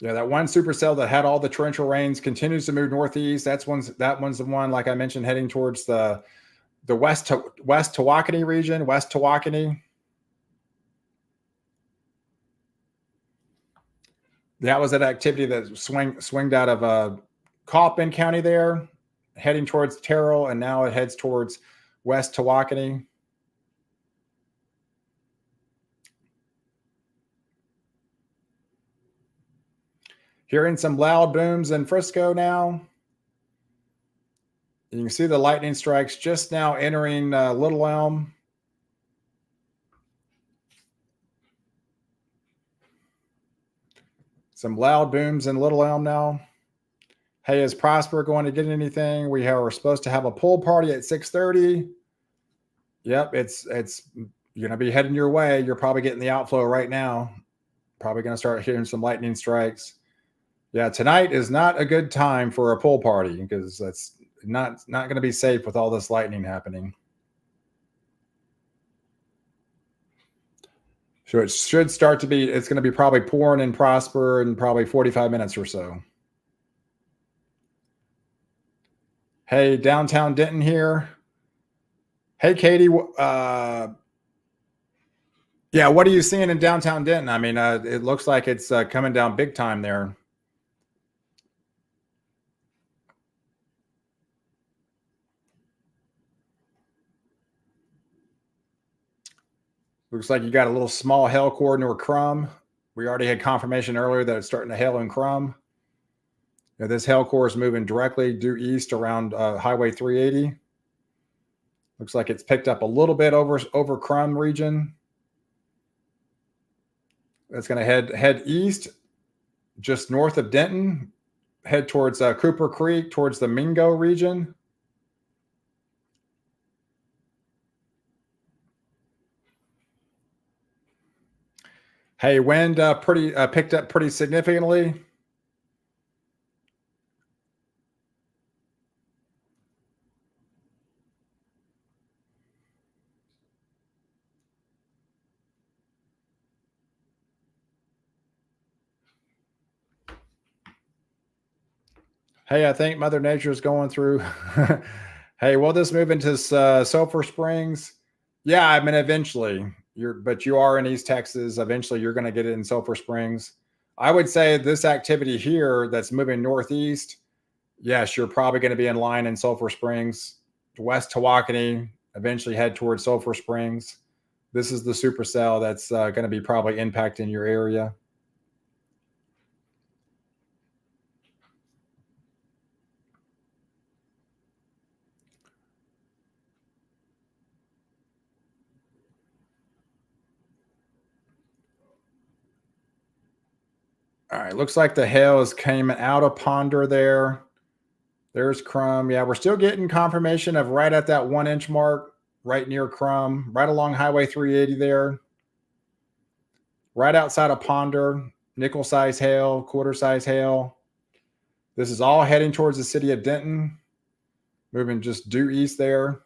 Yeah, that one supercell that had all the torrential rains continues to move northeast. That one's the one, like I mentioned, heading towards the west Tawakoni region, West Tawakoni. That was an activity that swinged out of Coppin County there, heading towards Terrell, and now it heads towards West Tawakoni. Hearing some loud booms in Frisco now. You can see the lightning strikes just now entering Little Elm. Some loud booms in Little Elm now. Hey, is Prosper going to get anything? We are supposed to have a pool party at 6:30. Yep, it's going to be heading your way. You're probably getting the outflow right now. Probably going to start hearing some lightning strikes. Yeah, tonight is not a good time for a pool party because that's not going to be safe with all this lightning happening. So it should start to be, it's going to be probably pouring in Prosper in probably 45 minutes or so. Hey, downtown Denton here. Hey, Katie. Yeah, what are you seeing in downtown Denton? I mean, it looks like it's coming down big time there. Looks like you got a little small hail core near Crum. We already had confirmation earlier that it's starting to hail in Crum. Now, this hail core is moving directly due east around Highway 380. Looks like it's picked up a little bit over Crum region. It's going to head east, just north of Denton, head towards Cooper Creek, towards the Mingo region. Hey, wind picked up pretty significantly. Hey, I think Mother Nature is going through. Hey, will this move into Sulphur Springs? Yeah, I mean, eventually. But you are in East Texas. Eventually, you're going to get it in Sulphur Springs. I would say this activity here that's moving northeast, yes, you're probably going to be in line in Sulphur Springs, West Tawakoni, eventually head towards Sulphur Springs. This is the supercell that's going to be probably impacting your area. All right, looks like the hail is came out of Ponder there. There's Crum. Yeah, we're still getting confirmation of right at that 1 inch mark, right near Crum, right along Highway 380 there. Right outside of Ponder, nickel size hail, quarter size hail. This is all heading towards the city of Denton, moving just due east there.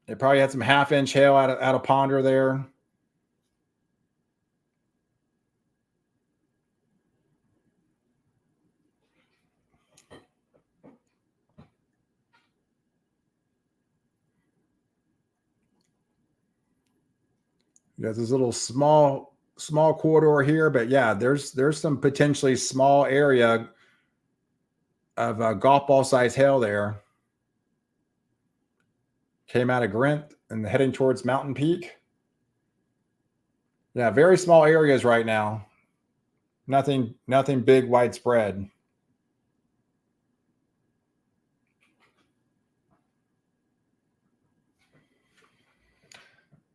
It probably had some half-inch hail out of Ponder there. You got this little small corridor here, but yeah, there's some potentially small area of golf ball size hail there. Came out of Grint and heading towards Mountain Peak. Yeah, very small areas right now. Nothing big widespread.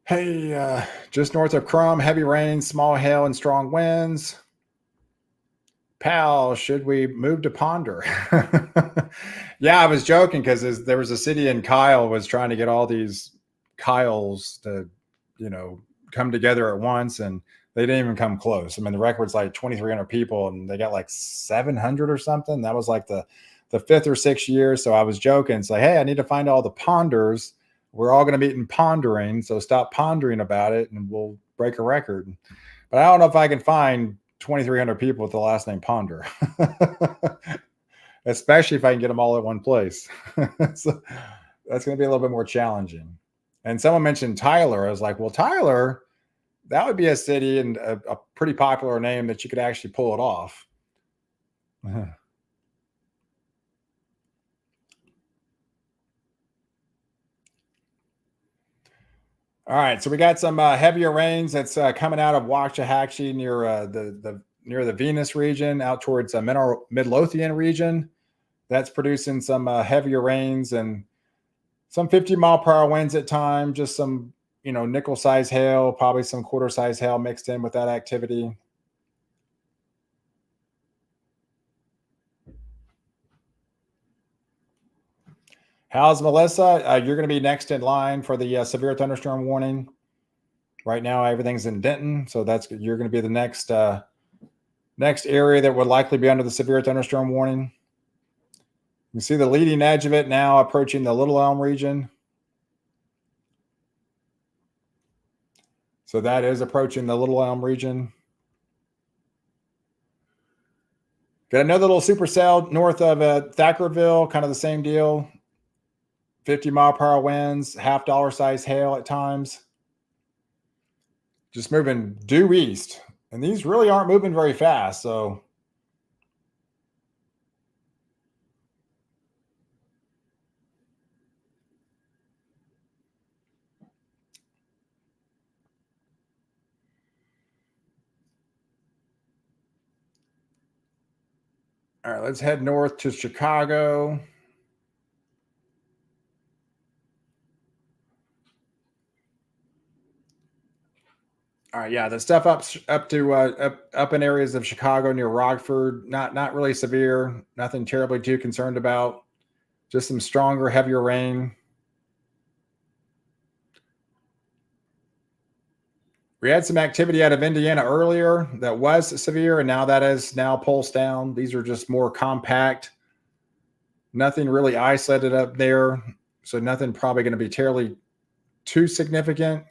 Hey, just north of Crum, heavy rain, small hail, and strong winds. Pal, should we move to Ponder? Yeah, I was joking because there was a city in Kyle was trying to get all these Kyles to, come together at once, and they didn't even come close. I mean, the record's like 2,300 people, and they got like 700 or something. That was like the fifth or sixth year. So I was joking. It's like, hey, I need to find all the ponders. We're all going to meet in pondering. So stop pondering about it, and we'll break a record. But I don't know if I can find 2,300 people with the last name Ponder, especially if I can get them all at one place. So that's going to be a little bit more challenging. And someone mentioned Tyler. I was like, well, Tyler, that would be a city and a pretty popular name that you could actually pull it off. All right, so we got some heavier rains that's coming out of Waxahachie near the Venus region, out towards Midlothian region. That's producing some heavier rains and some 50-mile-per-hour winds at times, just some, nickel-sized hail, probably some quarter-sized hail mixed in with that activity. How's Melissa? You're going to be next in line for the severe thunderstorm warning. Right now, everything's in Denton, so you're going to be the next area that would likely be under the severe thunderstorm warning. You see the leading edge of it now approaching the Little Elm region. So that is approaching the Little Elm region. Got another little supercell north of Thackerville, kind of the same deal. 50-mile-per-hour winds, $half size hail at times. Just moving due east. And these really aren't moving very fast, so all right, let's head north to Chicago. All right, yeah, the stuff up in areas of Chicago near Rockford, not really severe, nothing terribly too concerned about. Just some stronger, heavier rain. We had some activity out of Indiana earlier that was severe, and now that is now pulsed down. These are just more compact. Nothing really isolated up there, so nothing probably going to be terribly too significant.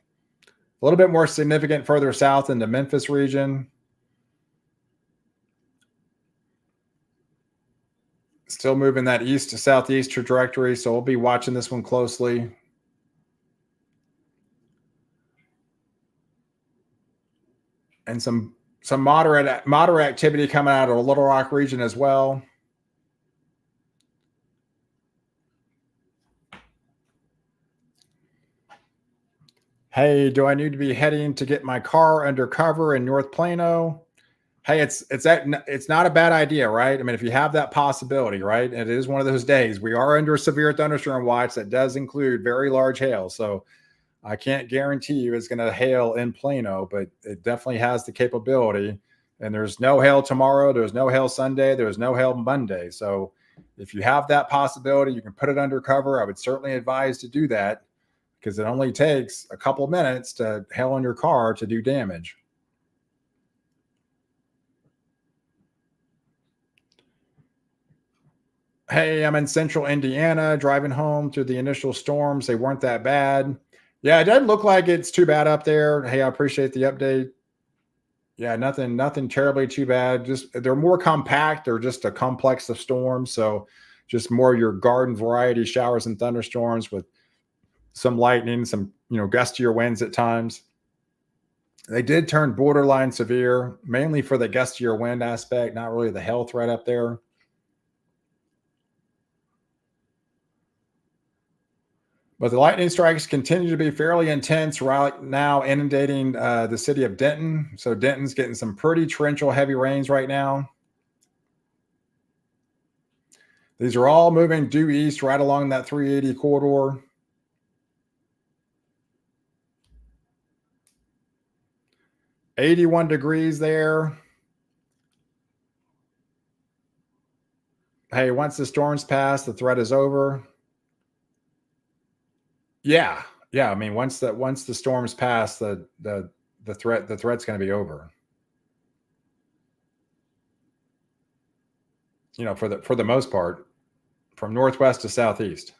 A little bit more significant further south in the Memphis region. Still moving that east to southeast trajectory, so we'll be watching this one closely. And some moderate activity coming out of the Little Rock region as well. Hey, do I need to be heading to get my car under cover in North Plano? Hey, it's not a bad idea, right? I mean, if you have that possibility, right? And it is one of those days. We are under a severe thunderstorm watch that does include very large hail. So I can't guarantee you it's going to hail in Plano, but it definitely has the capability. And there's no hail tomorrow. There's no hail Sunday. There's no hail Monday. So if you have that possibility, you can put it under cover. I would certainly advise to do that, because it only takes a couple of minutes to hail on your car to do damage. Hey, I'm in central Indiana, driving home through the initial storms. They weren't that bad. Yeah, it doesn't look like it's too bad up there. Hey, I appreciate the update. Yeah, nothing terribly too bad. Just they're more compact. They're just a complex of storms. So just more your garden variety showers and thunderstorms with some lightning, some gustier winds at times. They did turn borderline severe, mainly for the gustier wind aspect, not really the hail threat up there. But the lightning strikes continue to be fairly intense right now, inundating the city of Denton. So Denton's getting some pretty torrential heavy rains right now. These are all moving due east right along that 380 corridor. $81 degrees there. Hey, once the storms pass, the threat is over. Yeah. I mean, once the storms pass, the threat's going to be over. For the most part, from northwest to southeast.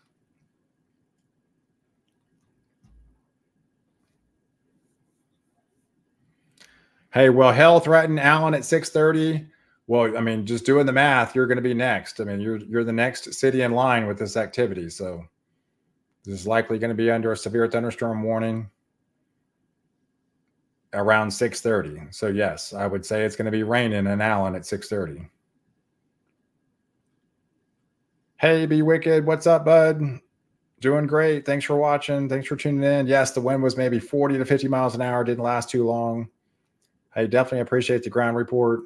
Hey, will hail threaten Allen at 6:30? Well, I mean, just doing the math, you're going to be next. I mean, you're the next city in line with this activity. So this is likely going to be under a severe thunderstorm warning around 6:30. So yes, I would say it's going to be raining in Allen at 6:30. Hey, Be Wicked, what's up, bud? Doing great. Thanks for watching. Thanks for tuning in. Yes, the wind was maybe 40 to 50 miles an hour. Didn't last too long. I definitely appreciate the ground report.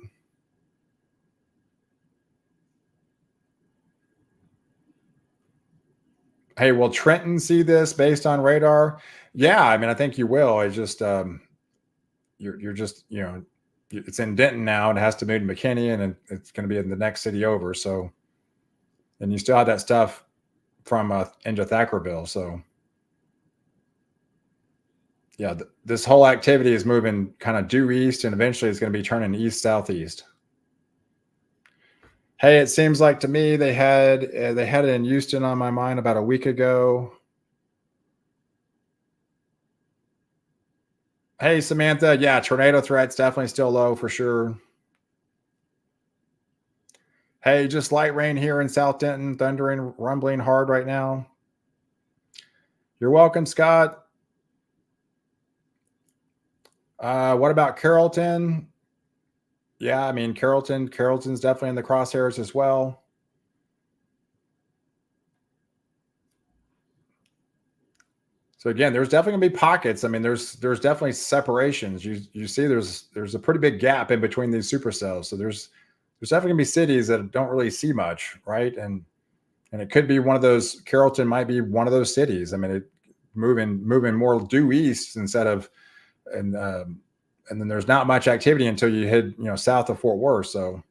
Hey, will Trenton see this based on radar? Yeah, I mean, I think you will. It's just you're just it's in Denton now, and it has to move to McKinney, and it's going to be in the next city over. So, and you still have that stuff from into Thackerville. So, yeah, this whole activity is moving kind of due east, and eventually it's going to be turning east southeast. Hey, it seems like to me they had it in Houston on my mind about a week ago. Hey, Samantha. Yeah, tornado threats definitely still low for sure. Hey, just light rain here in South Denton, thundering, rumbling hard right now. You're welcome, Scott. What about Carrollton? Yeah, I mean Carrollton's definitely in the crosshairs as well. So again, there's definitely gonna be pockets. I mean, there's definitely separations. You see there's a pretty big gap in between these supercells. So there's definitely gonna be cities that don't really see much, right? And it could be one of those. Carrollton might be one of those cities. I mean, it moving more due east instead of and then there's not much activity until you head south of Fort Worth. So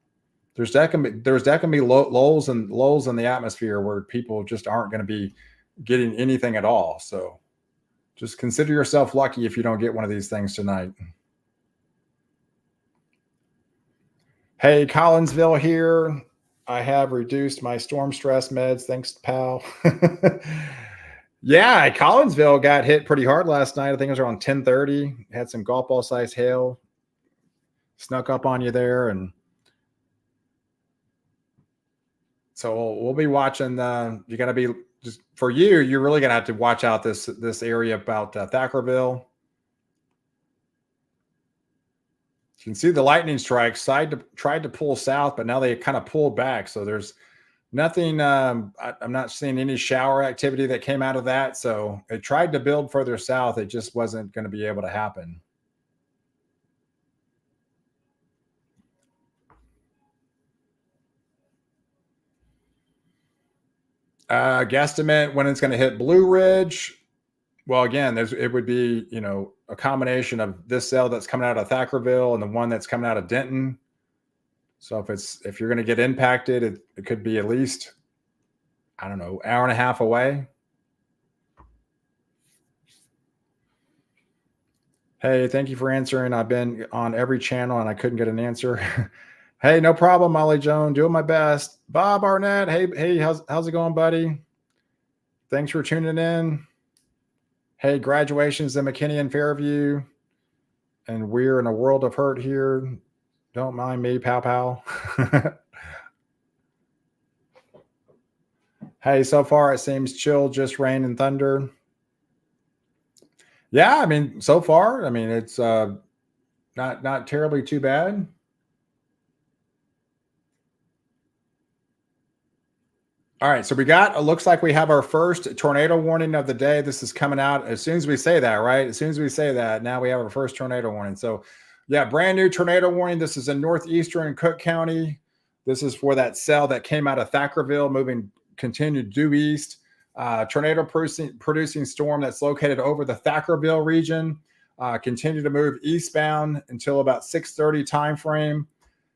there's definitely lulls in the atmosphere where people just aren't going to be getting anything at all. So just consider yourself lucky if you don't get one of these things tonight. Hey, Collinsville here. I have reduced my storm stress meds. Thanks, pal. Yeah, Collinsville got hit pretty hard last night. I think it was around 10:30. Had some golf ball size hail snuck up on you there, and so we'll be watching. You got to be just for you. You're really gonna have to watch out this area about Thackerville. You can see the lightning strikes. Tried to pull south, but now they kind of pulled back. So there's nothing. I'm not seeing any shower activity that came out of that. So it tried to build further south. It just wasn't going to be able to happen. Guesstimate when it's going to hit Blue Ridge. Well, again, it would be a combination of this cell that's coming out of Thackerville and the one that's coming out of Denton. So if you're going to get impacted, it could be at least, I don't know, hour and a half away. Hey, thank you for answering. I've been on every channel and I couldn't get an answer. Hey, no problem, Molly Joan. Doing my best. Bob Arnett. Hey, how's it going, buddy? Thanks for tuning in. Hey, graduations in McKinney and Fairview. And we're in a world of hurt here. Don't mind me, pal. Hey, so far it seems chill, just rain and thunder. Yeah, I mean, so far, I mean, it's not terribly too bad. All right, so it looks like we have our first tornado warning of the day. This is coming out as soon as we say that, right? As soon as we say that, now we have our first tornado warning. So, yeah, brand new tornado warning. This is in northeastern Cook County. This is for that cell that came out of Thackerville, continued due east. Tornado producing storm that's located over the Thackerville region. Continue to move eastbound until about 6:30 time frame.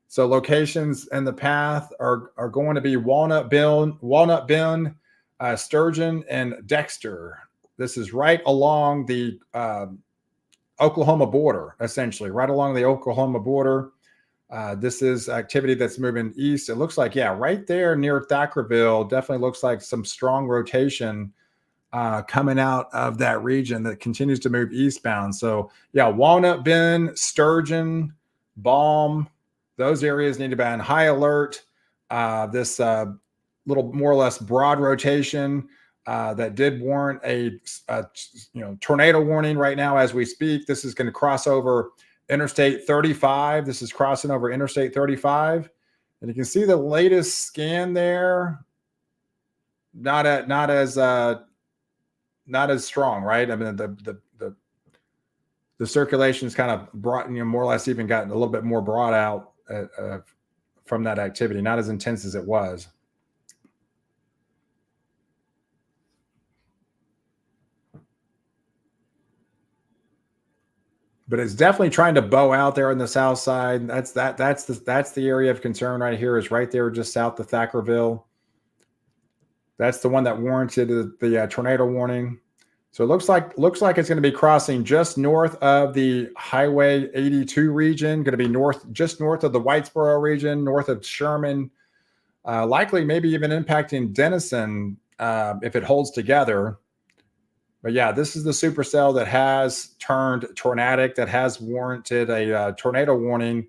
So locations in the path are going to be Walnut Bend, Sturgeon, and Dexter. This is right along the Oklahoma border, essentially, right along the Oklahoma border. This is activity that's moving east. It looks like, yeah, right there near Thackerville, definitely looks like some strong rotation coming out of that region that continues to move eastbound. So, yeah, Walnut Bend, Sturgeon, Balm, those areas need to be on high alert. This little more or less broad rotation that did warrant a tornado warning right now as we speak. This is going to cross over Interstate 35. This is crossing over Interstate 35, and you can see the latest scan there. Not as strong, right? I mean, the circulation is kind of brought, more or less even gotten a little bit more brought out from that activity, not as intense as it was. but it's definitely trying to bow out there on the south side. That's the area of concern right here, is right there just south of Thackerville. That's the one that warranted the tornado warning. So it looks like it's going to be crossing just north of the Highway 82 region, going to be just north of the Whitesboro region, north of Sherman, likely maybe even impacting Denison if it holds together. But yeah, this is the supercell that has turned tornadic, that has warranted a tornado warning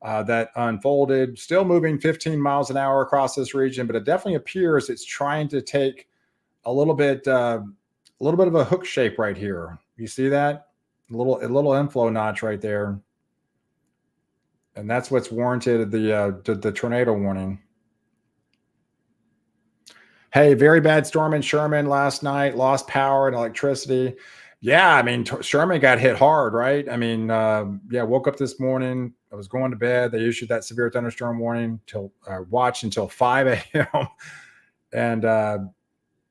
that unfolded, still moving 15 miles an hour across this region, but it definitely appears it's trying to take a little bit of a hook shape right here. You see that? A little inflow notch right there. And that's what's warranted the tornado warning. Hey, very bad storm in Sherman last night, lost power and electricity. Yeah, I mean, Sherman got hit hard, right? I mean, yeah, woke up this morning. I was going to bed. They issued that severe thunderstorm warning watched until 5 a.m. And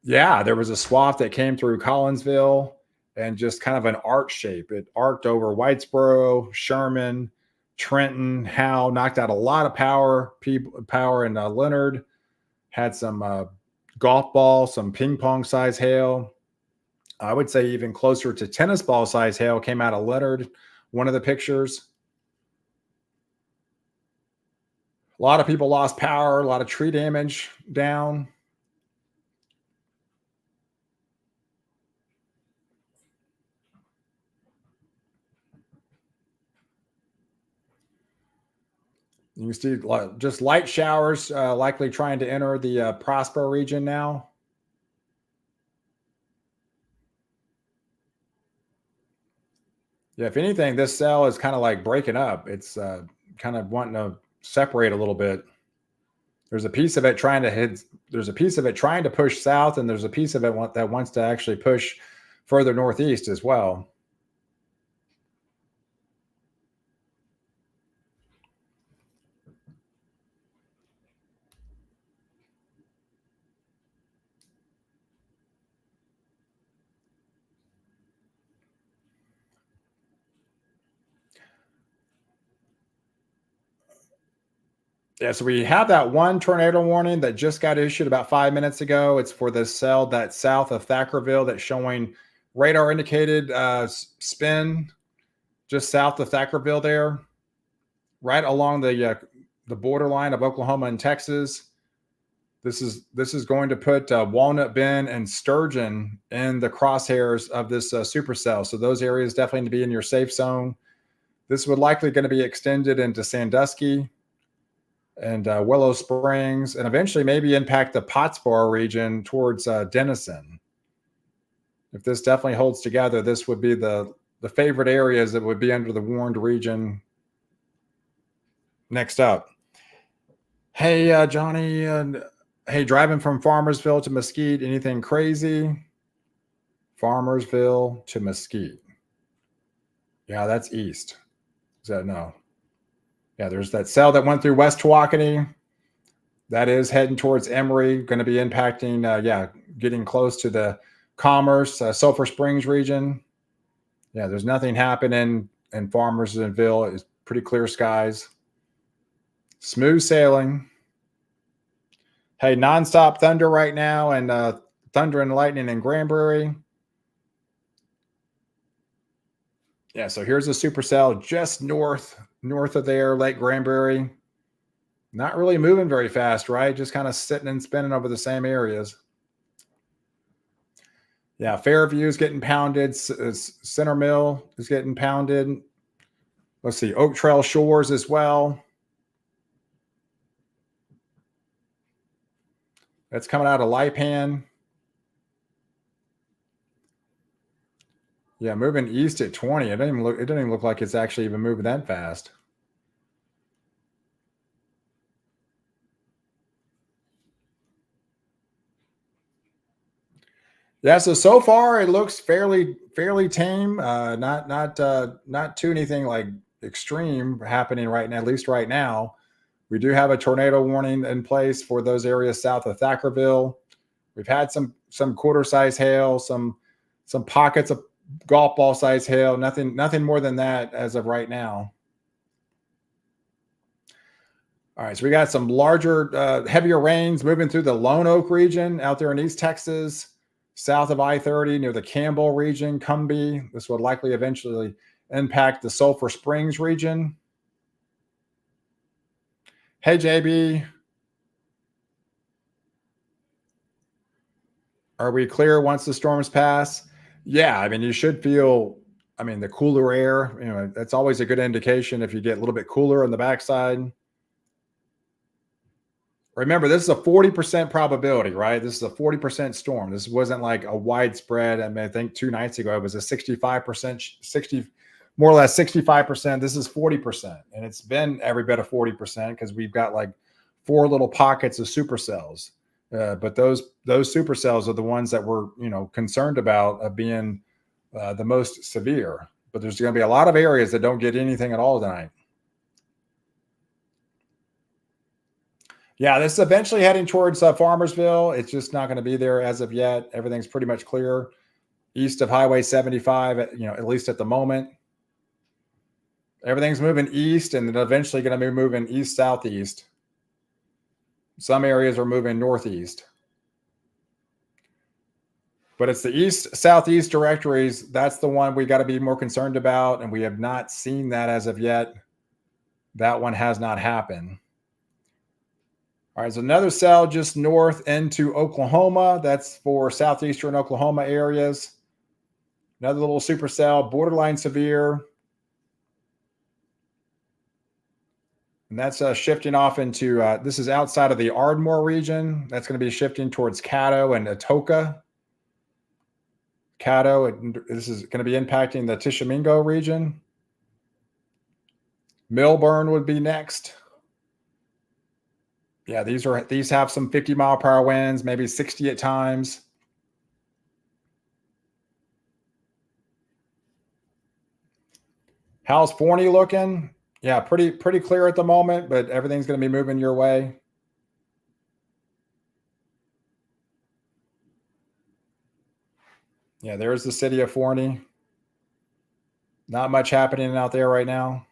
yeah, there was a swath that came through Collinsville and just kind of an arc shape. It arced over Whitesboro, Sherman, Trenton, Howe, knocked out a lot of power in Leonard, had some golf ball, some ping pong size hail. I would say even closer to tennis ball size hail came out of Leonard, one of the pictures. A lot of people lost power, a lot of tree damage down. You see just light showers likely trying to enter the Prosper region now. Yeah, if anything, this cell is kind of like breaking up. It's kind of wanting to separate a little bit. There's a piece of it trying to hit. There's a piece of it trying to push south, and there's a piece of it that wants to actually push further northeast as well. Yeah, so we have that one tornado warning that just got issued about 5 minutes ago. It's for the cell that's south of Thackerville that's showing radar indicated spin just south of Thackerville there, right along the borderline of Oklahoma and Texas. This is going to put Walnut Bend and Sturgeon in the crosshairs of this supercell. So those areas definitely need to be in your safe zone. This would likely going to be extended into Sandusky and Willow Springs, and eventually maybe impact the Pottsboro region towards Denison. If this definitely holds together, this would be the favorite areas that would be under the warned region. Next up. Hey, Johnny. Hey, driving from Farmersville to Mesquite, anything crazy? Farmersville to Mesquite. Yeah, that's east. Is that no? Yeah, there's that cell that went through West Tawakoni. That is heading towards Emory, going to be impacting, yeah, getting close to the Commerce, Sulphur Springs region. Yeah, there's nothing happening in Farmersville. It's pretty clear skies. Smooth sailing. Hey, nonstop thunder right now, and thunder and lightning in Granbury. Yeah, so here's a supercell just north of there, Lake Granbury. Not really moving very fast, right? Just kind of sitting and spinning over the same areas. Yeah, Fairview is getting pounded. Center Mill is getting pounded. Let's see, Oak Trail Shores as well. That's coming out of Lipan. Yeah, moving east at 20. It doesn't even look like it's actually even moving that fast. Yeah, so far it looks fairly tame. Not too anything like extreme happening right now. At least right now, we do have a tornado warning in place for those areas south of Thackerville. We've had some quarter size hail, some pockets of golf ball size hail. Nothing more than that as of right now. All right, so we got some larger, heavier rains moving through the Lone Oak region out there in East Texas, south of I-30 near the Campbell region, Cumbie. This would likely eventually impact the Sulphur Springs region. Hey, JB. Are we clear once the storms pass? Yeah, I mean, you should feel, I mean, the cooler air, that's always a good indication if you get a little bit cooler on the backside. Remember, this is a 40% probability, right? This is a 40% storm. This wasn't like a widespread. I mean, I think 2 nights ago it was a 65%, 60, more or less 65%. This is 40%. And it's been every bit of 40% because we've got like 4 little pockets of supercells. But those supercells are the ones that we're, concerned about being the most severe. But there's going to be a lot of areas that don't get anything at all tonight. Yeah, this is eventually heading towards Farmersville. It's just not going to be there as of yet. Everything's pretty much clear east of Highway 75, at least at the moment. Everything's moving east and then eventually going to be moving east-southeast. Some areas are moving northeast. But it's the east-southeast directories. That's the one we got to be more concerned about, and we have not seen that as of yet. That one has not happened. All right, so another cell just north into Oklahoma. That's for southeastern Oklahoma areas. Another little supercell, borderline severe. And that's shifting off into, this is outside of the Ardmore region. That's going to be shifting towards Caddo and Atoka. Caddo, this is going to be impacting the Tishomingo region. Millburn would be next. Yeah, these have some 50-mile-per-hour winds, maybe 60 at times. How's Forney looking? Yeah, pretty clear at the moment, but everything's going to be moving your way. Yeah, there's the city of Forney. Not much happening out there right now.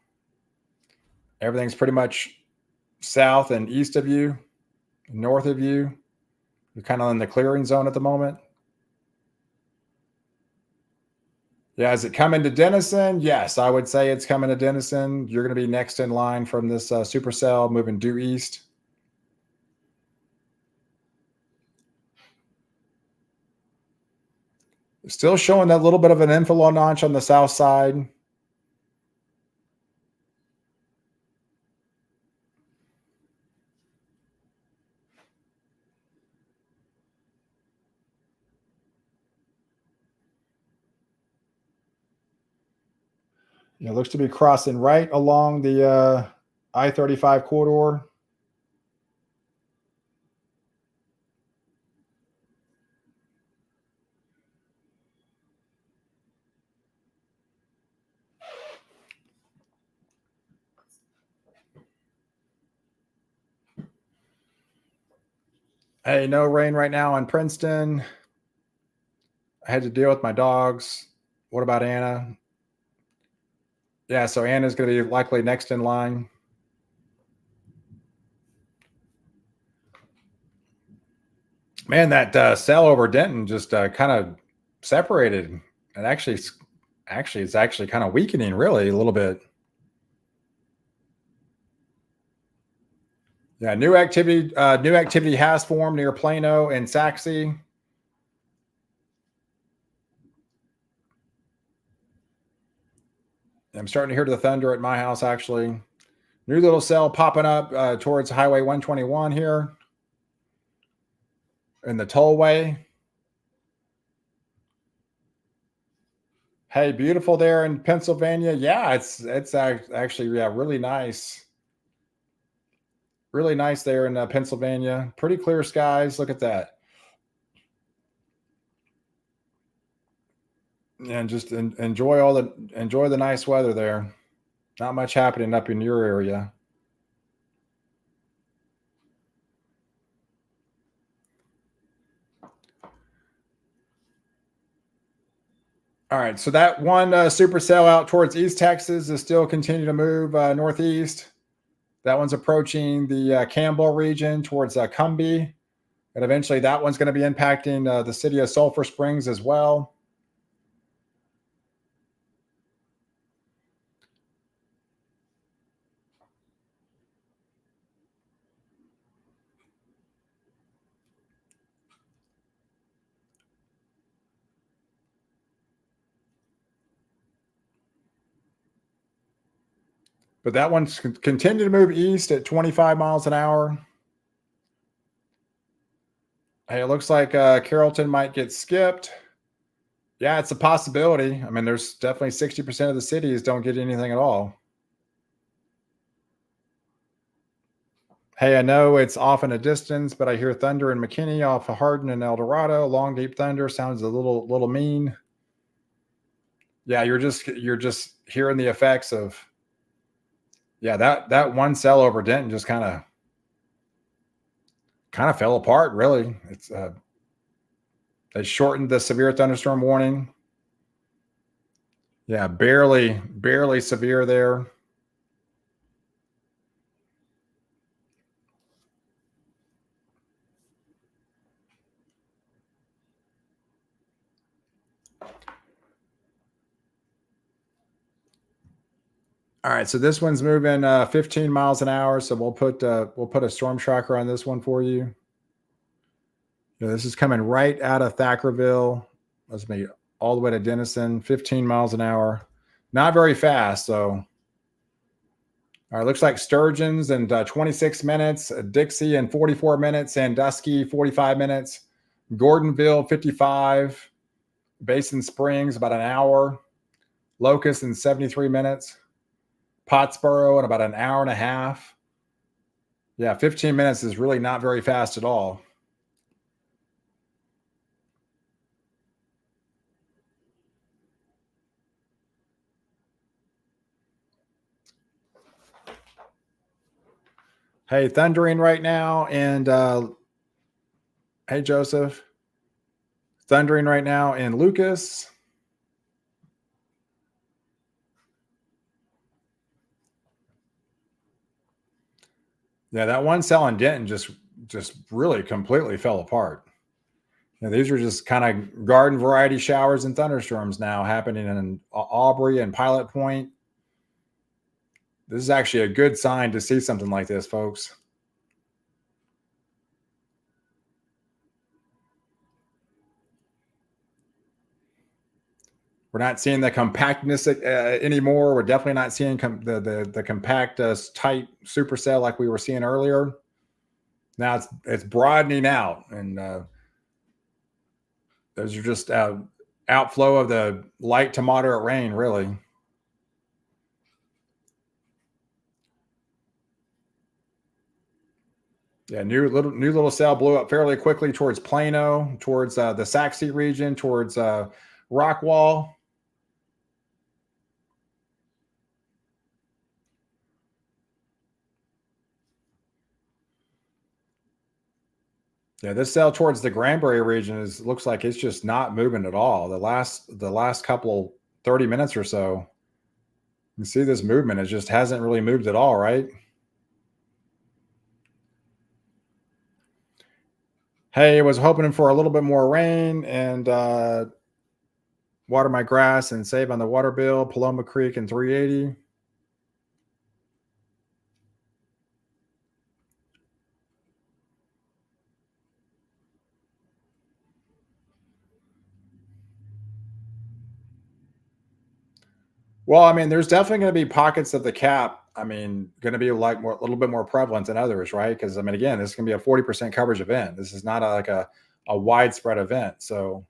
Everything's pretty much south and east of you, north of you. You're kind of in the clearing zone at the moment. Yeah, is it coming to Denison? Yes, I would say it's coming to Denison. You're going to be next in line from this supercell moving due east. Still showing that little bit of an inflow notch on the south side. It looks to be crossing right along the I-35 corridor. Hey, no rain right now in Princeton. I had to deal with my dogs. What about Anna? Yeah, so Anna's going to be likely next in line. Man, that cell over Denton just kind of separated. And actually, it's actually kind of weakening, really, a little bit. Yeah, new activity has formed near Plano and Saxe. I'm starting to hear the thunder at my house, actually. New little cell popping up towards Highway 121 here in the tollway. Hey, beautiful there in Pennsylvania. Yeah, it's actually, yeah, really nice. Really nice there in Pennsylvania. Pretty clear skies. Look at that. And just enjoy the nice weather there. Not much happening up in your area. All right, so that one supercell out towards East Texas is still continuing to move northeast. That one's approaching the Campbell region towards Cumbie, and eventually that one's going to be impacting the city of Sulphur Springs as well. But that one's continue to move east at 25 miles an hour. Hey, it looks like Carrollton might get skipped. Yeah, it's a possibility. I mean, there's definitely 60% of the cities don't get anything at all. Hey, I know it's off in a distance, but I hear thunder in McKinney off of Hardin and El Dorado. Long deep thunder sounds a little mean. Yeah, you're just hearing the effects of, yeah, that one cell over Denton just kind of fell apart. Really, it's they shortened the severe thunderstorm warning. Yeah, barely severe there. All right, so this one's moving 15 miles an hour. So we'll put a storm tracker on this one for you. Yeah, this is coming right out of Thackerville. Let's make it all the way to Denison, 15 miles an hour. Not very fast. So, all right, looks like Sturgeon's in 26 minutes, Dixie in 44 minutes, Sandusky 45 minutes, Gordonville 55, Basin Springs about an hour, Locust in 73 minutes, Pottsboro in about an hour and a half. Yeah, 15 minutes is really not very fast at all. Hey, thundering right now, and hey, Joseph, thundering right now in Lucas. Yeah, that one cell in Denton just really completely fell apart. These are just kind of garden variety showers and thunderstorms now happening in Aubrey and Pilot Point. This is actually a good sign to see something like this, folks. We're not seeing the compactness anymore. We're definitely not seeing the compact, tight supercell like we were seeing earlier. Now it's broadening out, and those are just outflow of the light to moderate rain, really. Yeah, new little cell blew up fairly quickly towards Plano, towards the Saxe region, towards Rockwall. Yeah, this cell towards the Granbury region looks like it's just not moving at all. The last couple 30 minutes or so, you can see this movement. It just hasn't really moved at all, right? Hey, I was hoping for a little bit more rain and water my grass and save on the water bill. Paloma Creek and 380. Well, I mean, there's definitely going to be pockets of the cap. I mean, going to be like a little bit more prevalent than others, right? Because I mean, again, this is going to be a 40% coverage event. This is not like a widespread event. So,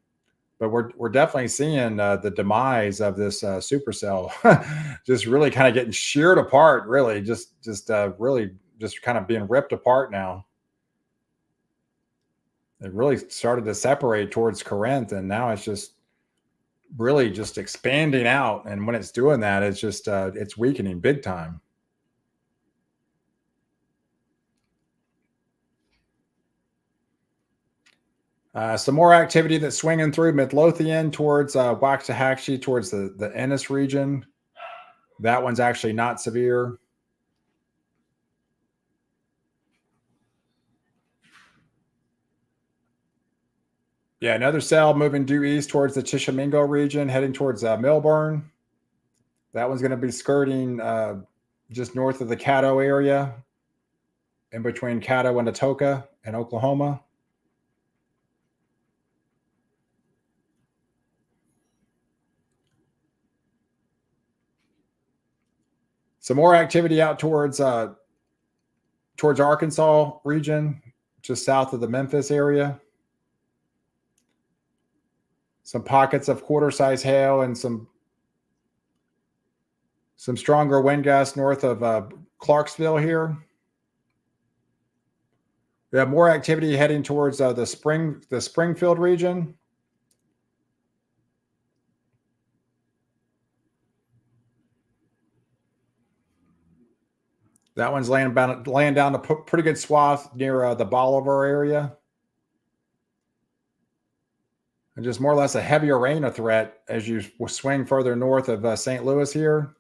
but we're definitely seeing the demise of this supercell, just really kind of getting sheared apart. Really, really just kind of being ripped apart now. It really started to separate towards Corinth, and now it's just really just expanding out. And when it's doing that, it's just it's weakening big time. Some more activity that's swinging through Midlothian towards Waxahachie, towards the Ennis region. That one's actually not severe. Yeah, another cell moving due east towards the Tishomingo region, heading towards Millburn. That one's going to be skirting just north of the Caddo area, in between Caddo and Atoka in Oklahoma. Some more activity out towards Arkansas region, just south of the Memphis area. Some pockets of quarter-size hail and some stronger wind gusts north of Clarksville here. We have more activity heading towards the Springfield region. That one's laying down a pretty good swath near the Bolivar area. And just more or less a heavier rain threat as you swing further north of St. Louis here.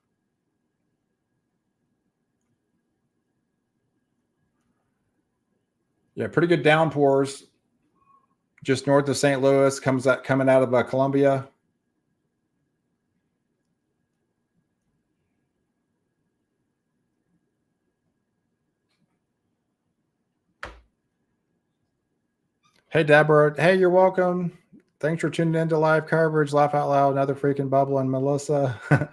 Yeah, pretty good downpours just north of St. Louis, coming out of Columbia. Hey, Deborah. Hey, you're welcome. Thanks for tuning into live coverage. Laugh out loud. Another freaking bubble. And Melissa.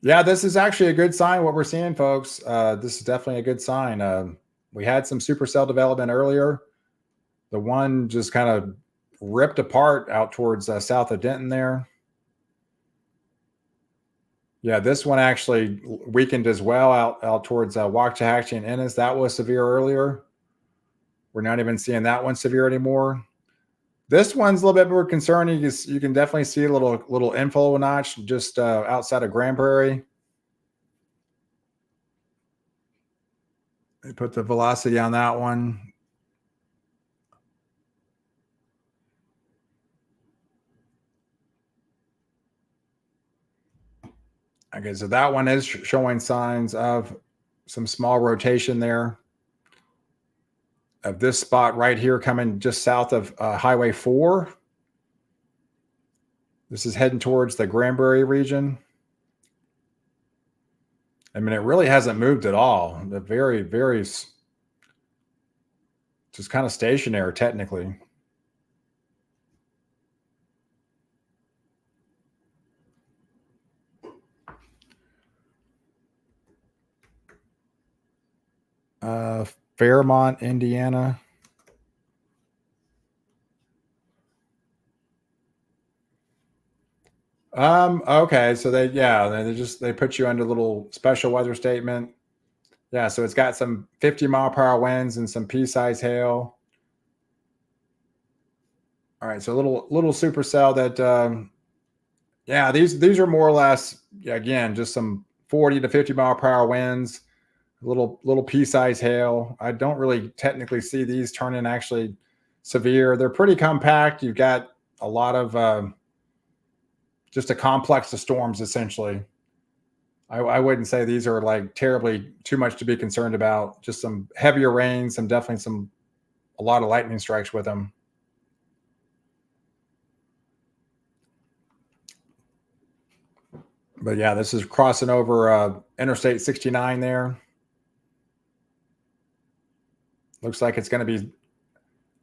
Yeah, this is actually a good sign. What we're seeing, folks. This is definitely a good sign. We had some supercell development earlier. The one just kind of ripped apart out towards south of Denton there. Yeah, this one actually weakened as well out towards Waxahachie and Ennis. That was severe earlier. We're not even seeing that one severe anymore. This one's a little bit more concerning. You can definitely see a little inflow notch just outside of Grand Prairie. They put the velocity on that one. Okay, so that one is showing signs of some small rotation there. Of this spot right here coming just south of Highway 4. This is heading towards the Granbury region. I mean, it really hasn't moved at all. The very, very just kind of stationary technically. Fairmont, Indiana. Okay, so they put you under a little special weather statement. Yeah, so it's got some 50-mile-per-hour winds and some pea-size hail. All right, so a little supercell that yeah, these are more or less, again, just some 40 to 50-mile-per-hour winds, little pea-size hail. I don't really technically see these turning actually severe. They're pretty compact. You've got a lot of just a complex of storms, essentially. I wouldn't say these are like terribly too much to be concerned about. Just some heavier rain, definitely a lot of lightning strikes with them. But yeah, this is crossing over Interstate 69 there. Looks like it's going to be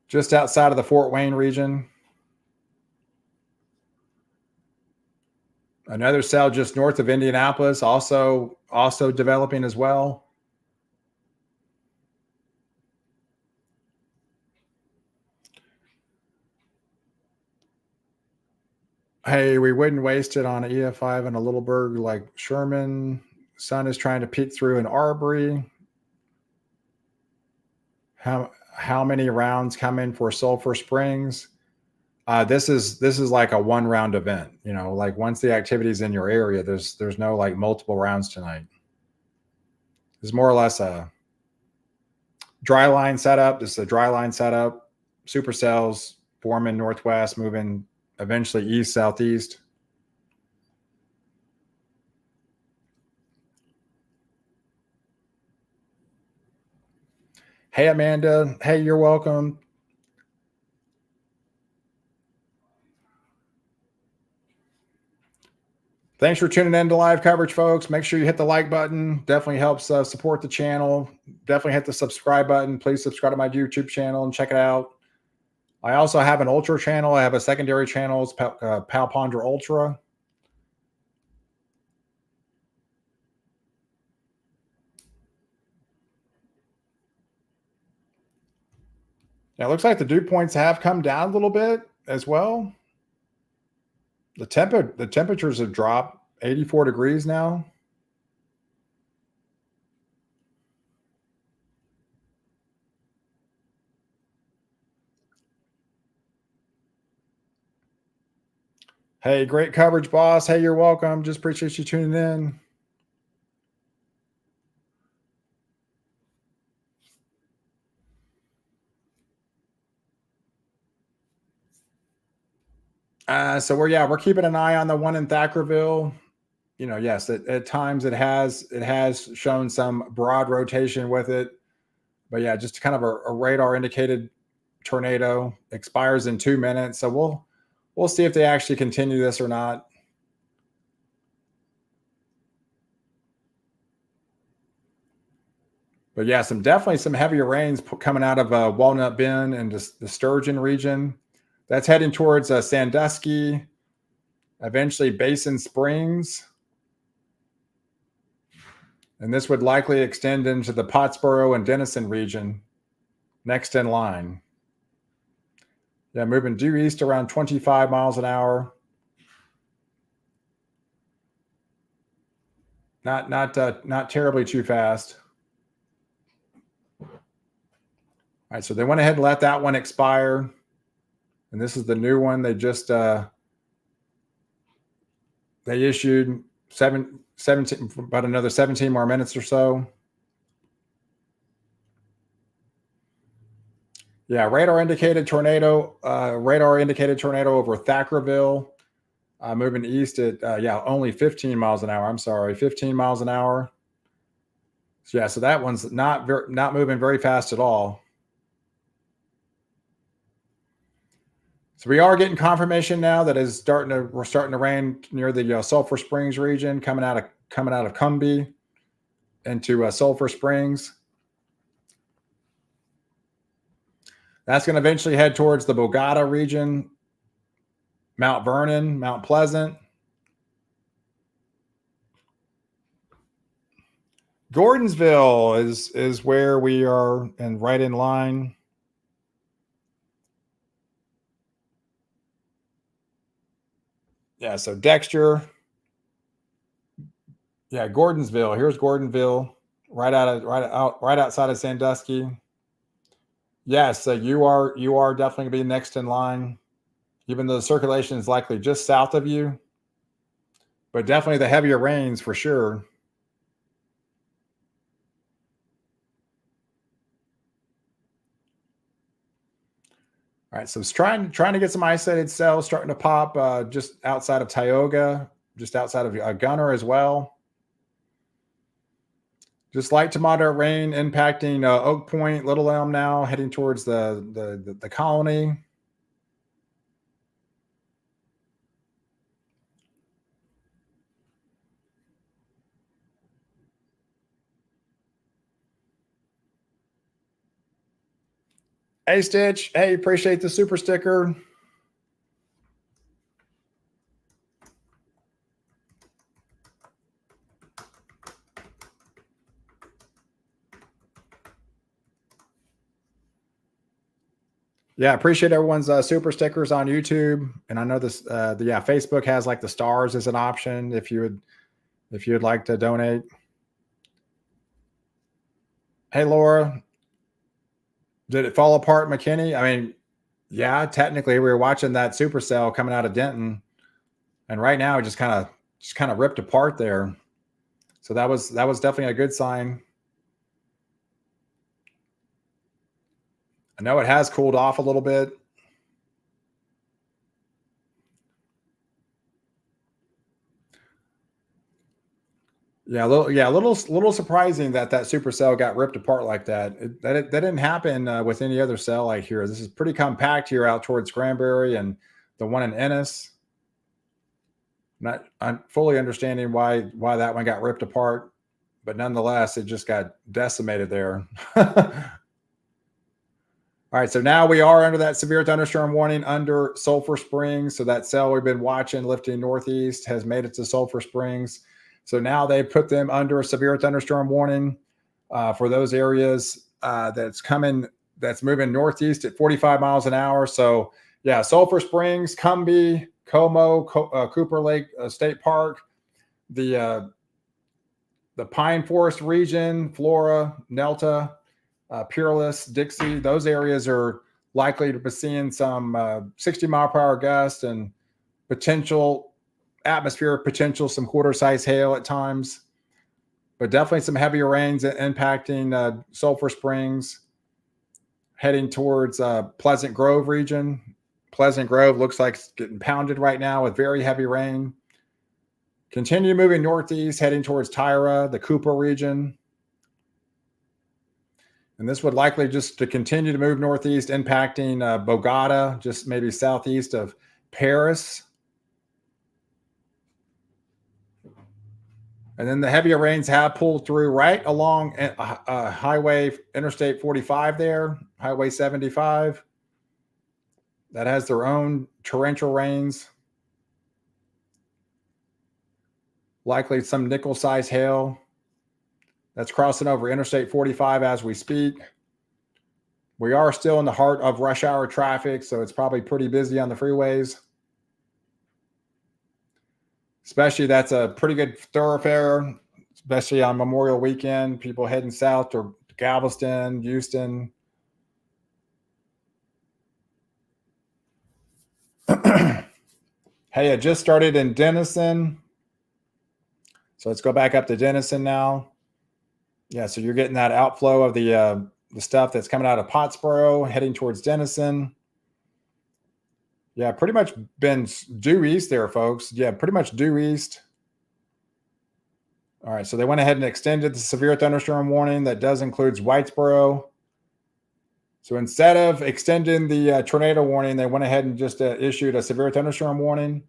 just outside of the Fort Wayne region. Another cell just north of Indianapolis, also developing as well. Hey, we wouldn't waste it on an EF5 and a little bird like Sherman. Sun is trying to peek through an Arbery. How many rounds come in for Sulphur Springs? This is like a one-round event. You know, like once the activity's in your area, there's no like multiple rounds tonight. This is more or less a dry line setup. This is a dry line setup. Supercells forming northwest, moving eventually east, southeast. Hey, Amanda. Hey, you're welcome. Thanks for tuning in to live coverage, folks. Make sure you hit the like button. Definitely helps support the channel. Definitely hit the subscribe button. Please subscribe to my YouTube channel and check it out. I also have an Ultra channel. I have a secondary channel. It's Pal Ponder Ultra. Yeah, it looks like the dew points have come down a little bit as well. The temperatures have dropped 84 degrees now. Hey, great coverage, boss. Hey, you're welcome. Just appreciate you tuning in. So we're keeping an eye on the one in Thackerville. Yes, at times it has shown some broad rotation with it, but yeah, just kind of a radar indicated tornado, expires in 2 minutes. So we'll see if they actually continue this or not. But yeah, definitely some heavier rains coming out of Walnut Bend and just the Sturgeon region. That's heading towards Sandusky, eventually Basin Springs. And this would likely extend into the Pottsboro and Denison region next in line. Yeah, moving due east around 25 miles an hour. Not terribly too fast. All right, so they went ahead and let that one expire. And this is the new one. They just they issued 17, about another 17 more minutes or so. Yeah, radar indicated tornado over Thackerville, moving east at only 15 miles an hour. I'm sorry, 15 miles an hour. So yeah, so that one's not moving very fast at all. So we are getting confirmation now that we're starting to rain near the Sulphur Springs region, coming out of Cumbie into Sulphur Springs. That's going to eventually head towards the Bogota region, Mount Vernon, Mount Pleasant. Gordonsville is where we are, and right in line. Yeah, so Dexter. Yeah, Gordonsville. Here's Gordonsville, right outside of Sandusky. Yes, so you are definitely going to be next in line, even though the circulation is likely just south of you. But definitely the heavier rains for sure. All right, so it's trying to get some isolated cells starting to pop just outside of Tioga, just outside of Gunner as well. Just light to moderate rain impacting Oak Point, Little Elm now, heading towards the colony. Hey, Stitch. Hey, appreciate the super sticker. Yeah, appreciate everyone's super stickers on YouTube, and I know this. Facebook has like the stars as an option if you would like to donate. Hey, Laura, did it fall apart, McKinney? I mean, yeah, technically we were watching that supercell coming out of Denton, and right now it just kind of ripped apart there. So that was definitely a good sign. I know it has cooled off a little bit. Yeah, a little surprising that supercell got ripped apart like that. That didn't happen with any other cell I hear. This is pretty compact here out towards Granbury and the one in Ennis. I'm fully understanding why that one got ripped apart, but nonetheless, it just got decimated there. All right, so now we are under that severe thunderstorm warning under Sulphur Springs. So that cell we've been watching lifting northeast has made it to Sulphur Springs. So now they put them under a severe thunderstorm warning for those areas that's moving northeast at 45 miles an hour. So yeah, Sulphur Springs, Cumbie, Como, Cooper Lake State Park, the Pine Forest region, Flora, Nelta, Peerless, Dixie, those areas are likely to be seeing some 60-mile-per-hour gusts and potential atmospheric potential, some quarter-size hail at times, but definitely some heavier rains impacting Sulphur Springs, heading towards Pleasant Grove region. Pleasant Grove looks like it's getting pounded right now with very heavy rain. Continue moving northeast, heading towards Tyra, the Cooper region. And this would likely just to continue to move northeast, impacting Bogota, just maybe southeast of Paris. And then the heavier rains have pulled through right along Highway Interstate 45 there, Highway 75. That has their own torrential rains. Likely some nickel-sized hail. That's crossing over Interstate 45 as we speak. We are still in the heart of rush hour traffic, so it's probably pretty busy on the freeways. Especially that's a pretty good thoroughfare, especially on Memorial Weekend. People heading south to Galveston, Houston. Hey, it just started in Denison. So let's go back up to Denison now. Yeah, so you're getting that outflow of the stuff that's coming out of Pottsboro, heading towards Denison. Yeah, pretty much been due east there, folks. Yeah, pretty much due east. All right, so they went ahead and extended the severe thunderstorm warning. That does include Whitesboro. So instead of extending the tornado warning, they went ahead and just issued a severe thunderstorm warning.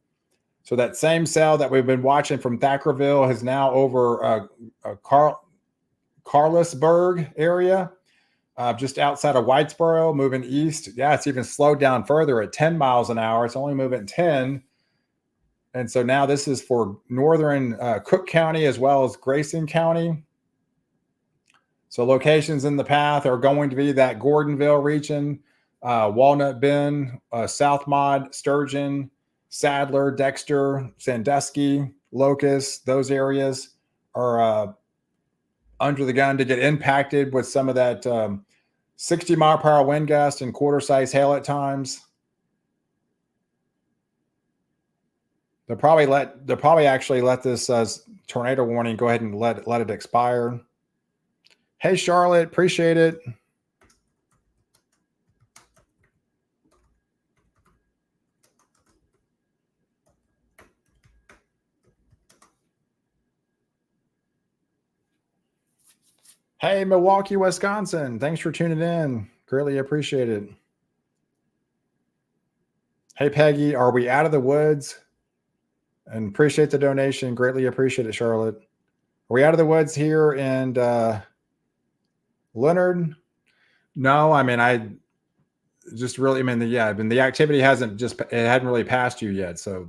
So that same cell that we've been watching from Thackerville is now over Carlsberg area, just outside of Whitesboro, moving east. Yeah, it's even slowed down further at 10 miles an hour. It's only moving 10. And so now this is for northern Cook County as well as Grayson County. So locations in the path are going to be that Gordonville region, Walnut Bend, South Mod, Sturgeon, Sadler, Dexter, Sandusky, Locust. Those areas are under the gun to get impacted with some of that 60-mile-per-hour wind gust and quarter-size hail at times. They'll probably actually let this tornado warning go ahead and let it expire. Hey, Charlotte, appreciate it. Hey, Milwaukee, Wisconsin. Thanks for tuning in. Greatly appreciate it. Hey, Peggy, are we out of the woods? And appreciate the donation. Greatly appreciate it, Charlotte. Are we out of the woods here in Leonard? No, I mean, the activity hadn't really passed you yet. So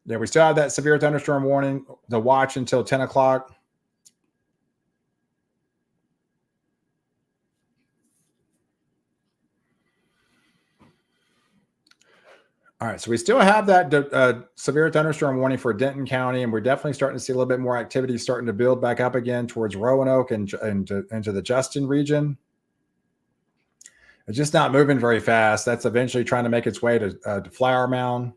yeah, we still have that severe thunderstorm warning to watch until 10 o'clock. All right, so we still have that severe thunderstorm warning for Denton County, and we're definitely starting to see a little bit more activity starting to build back up again towards Roanoke and into the Justin region. It's just not moving very fast. That's eventually trying to make its way to Flower Mound.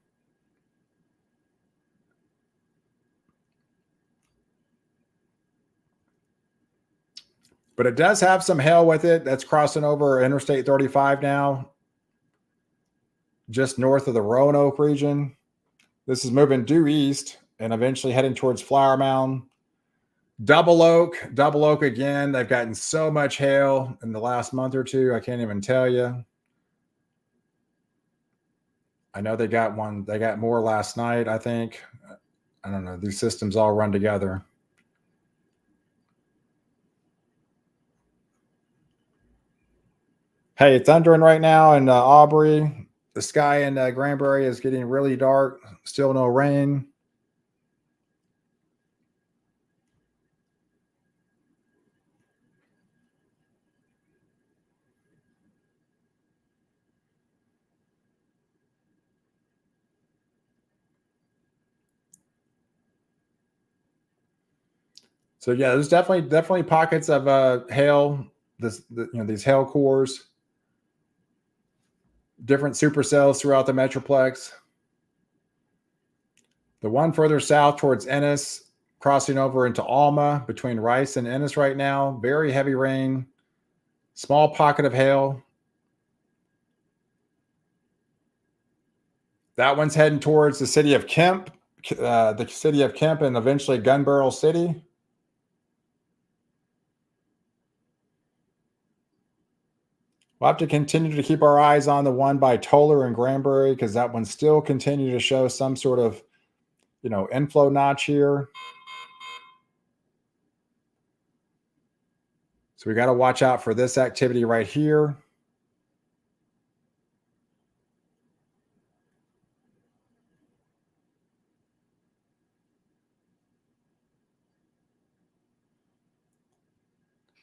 But it does have some hail with it. That's crossing over Interstate 35 now, just north of the Roanoke region. This is moving due east and eventually heading towards Flower Mound. Double Oak again. They've gotten so much hail in the last month or two. I can't even tell you. I know they got more last night, I think. I don't know. These systems all run together. Hey, it's thundering right now in Aubrey. The sky in Granbury is getting really dark. Still no rain. So yeah, there's definitely pockets of hail. These hail cores, different supercells throughout the metroplex. The one further south towards Ennis, crossing over into Alma between Rice and Ennis right now. Very heavy rain, small pocket of hail. That one's heading towards the city of Kemp, and eventually Gun Barrel City. We'll have to continue to keep our eyes on the one by Toller and Granbury because that one still continue to show some sort of, inflow notch here. So we got to watch out for this activity right here.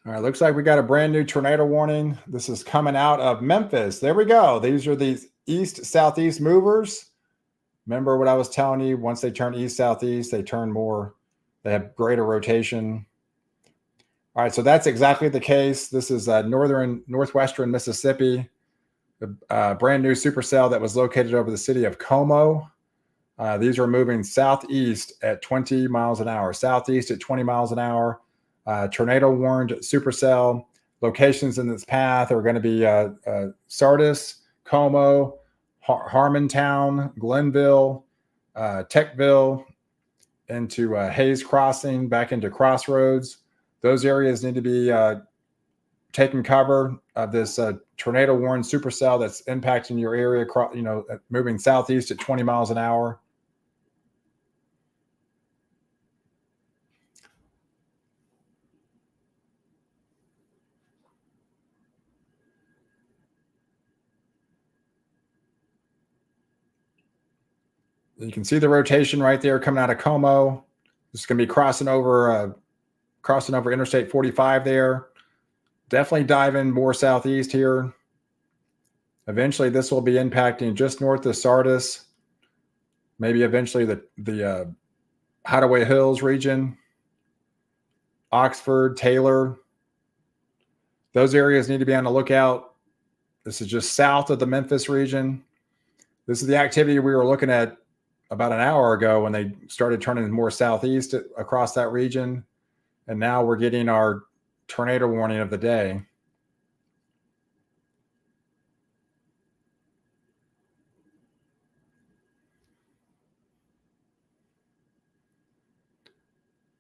All right, looks like we got a brand new tornado warning. This is coming out of Memphis. There we go. These are these east-southeast movers. Remember what I was telling you? Once they turn east-southeast, they have greater rotation. All right, so that's exactly the case. This is northwestern Mississippi, a brand new supercell that was located over the city of Como. These are moving southeast at 20 miles an hour. Southeast at 20 miles an hour. Tornado warned supercell. Locations in this path are going to be Sardis, Como, Harmontown, Glenville, Techville, into Hayes Crossing, back into Crossroads. Those areas need to be taking cover of this tornado warned supercell that's impacting your area, moving southeast at 20 miles an hour. You can see the rotation right there coming out of Como. This is going to be crossing over Interstate 45 there. Definitely diving more southeast here. Eventually, this will be impacting just north of Sardis. Maybe eventually the Hideaway Hills region, Oxford, Taylor. Those areas need to be on the lookout. This is just south of the Memphis region. This is the activity we were looking at about an hour ago when they started turning more southeast across that region. And now we're getting our tornado warning of the day.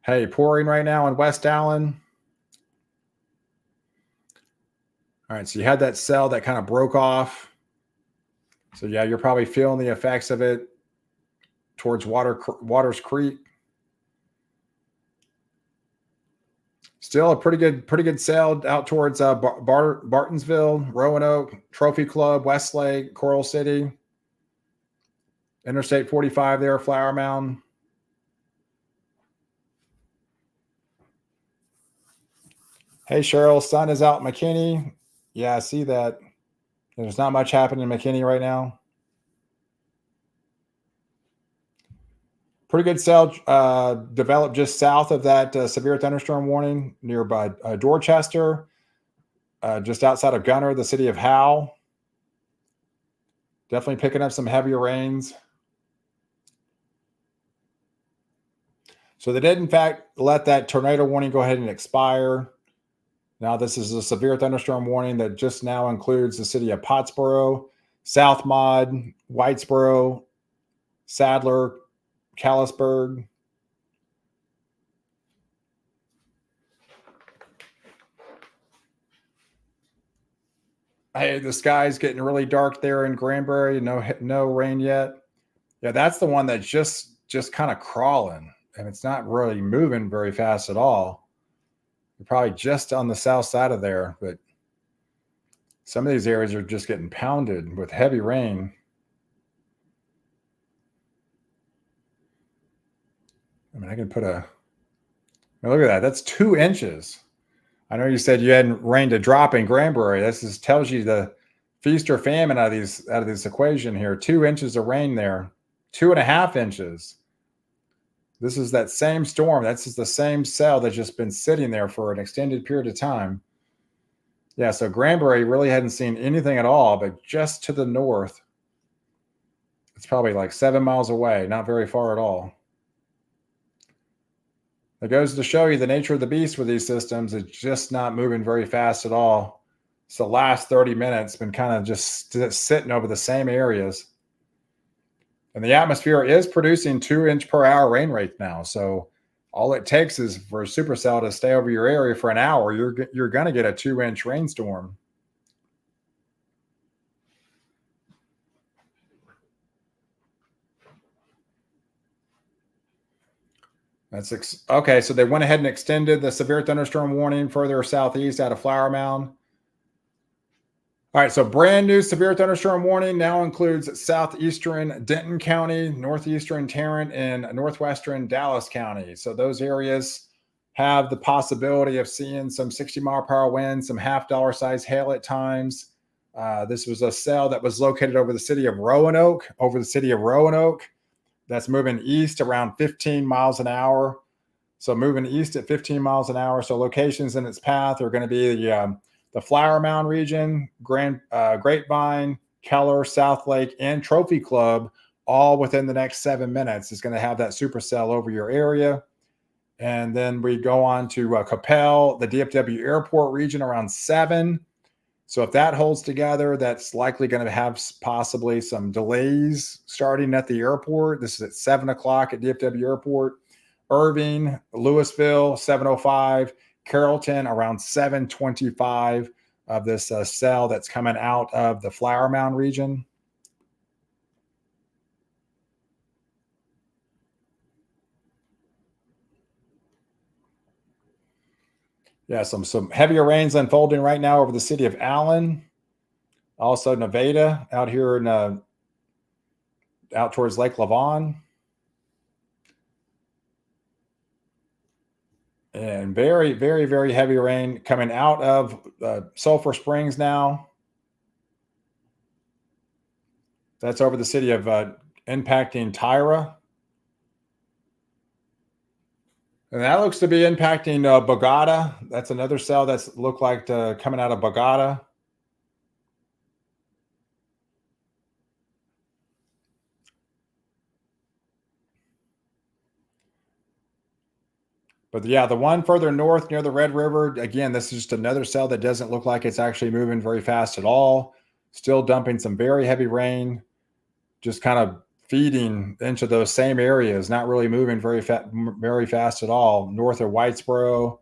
Hey, pouring right now in West Allen. All right, so you had that cell that kind of broke off. So yeah, you're probably feeling the effects of it towards Waters Creek. Still a pretty good sail out towards Bartonsville, Roanoke, Trophy Club, Westlake, Coral City, Interstate 45 there, Flower Mound. Hey, Cheryl, sun is out in McKinney. Yeah, I see that. There's not much happening in McKinney right now. Pretty good cell developed just south of that severe thunderstorm warning nearby Dorchester, just outside of Gunner, the city of Howell. Definitely picking up some heavier rains. So they did, in fact, let that tornado warning go ahead and expire. Now, this is a severe thunderstorm warning that just now includes the city of Pottsboro, South Maud, Whitesboro, Sadler, Callisburg. Hey, the sky's getting really dark there in Granbury. No rain yet. Yeah, that's the one that's just kind of crawling, and it's not really moving very fast at all. You're probably just on the south side of there, but some of these areas are just getting pounded with heavy rain. I mean, I can put a look at that. That's 2 inches. I know you said you hadn't rained a drop in Granbury. This just tells you the feast or famine out of this equation here. 2 inches of rain there, 2.5 inches. This is that same storm. That's just the same cell that's just been sitting there for an extended period of time. Yeah, so Granbury really hadn't seen anything at all, but just to the north, it's probably like 7 miles away, not very far at all. It goes to show you the nature of the beast with these systems. It's just not moving very fast at all. So the last 30 minutes been kind of just sitting over the same areas. And the atmosphere is producing 2-inch per hour rain rate now. So all it takes is for a supercell to stay over your area for an hour. You're going to get a 2-inch rainstorm. That's okay. So they went ahead and extended the severe thunderstorm warning further southeast out of Flower Mound. All right, so brand new severe thunderstorm warning now includes southeastern Denton County, northeastern Tarrant, and northwestern Dallas County. So those areas have the possibility of seeing some 60-mile-per-hour winds, some half-dollar size hail at times. This was a cell that was located over the city of Roanoke, That's moving east around 15 miles an hour. So moving east at 15 miles an hour. So locations in its path are going to be the Flower Mound region, Grapevine, Keller, South Lake, and Trophy Club, all within the next 7 minutes. Is going to have that supercell over your area. And then we go on to Capel, the DFW airport region around 7. So if that holds together, that's likely going to have possibly some delays starting at the airport. This is at 7 o'clock at DFW airport. Irving, Louisville, 7:05. Carrollton around 7:25 of this cell that's coming out of the Flower Mound region. Yeah, some heavier rains unfolding right now over the city of Allen. Also Nevada out here in out towards Lake Lavon. And very, very, very heavy rain coming out of Sulphur Springs now. That's over the city of impacting Tyra. And that looks to be impacting Bogota. That's another cell that's looked like coming out of Bogota. But yeah, the one further north near the Red River, again, this is just another cell that doesn't look like it's actually moving very fast at all. Still dumping some very heavy rain, just kind of feeding into those same areas, not really moving very fast at all. North of Whitesboro.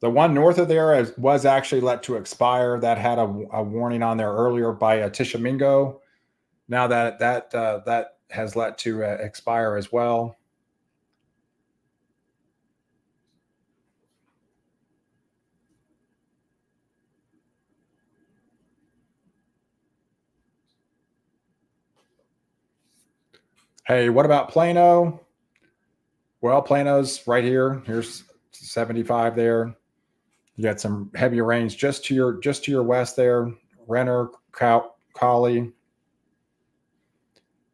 The one north of there was actually let to expire. That had a warning on there earlier by Tishomingo. Now that has let to expire as well. Hey, what about Plano? Well, Plano's right here. Here's 75 there. You got some heavier rains just to your west there. Renner, Collie.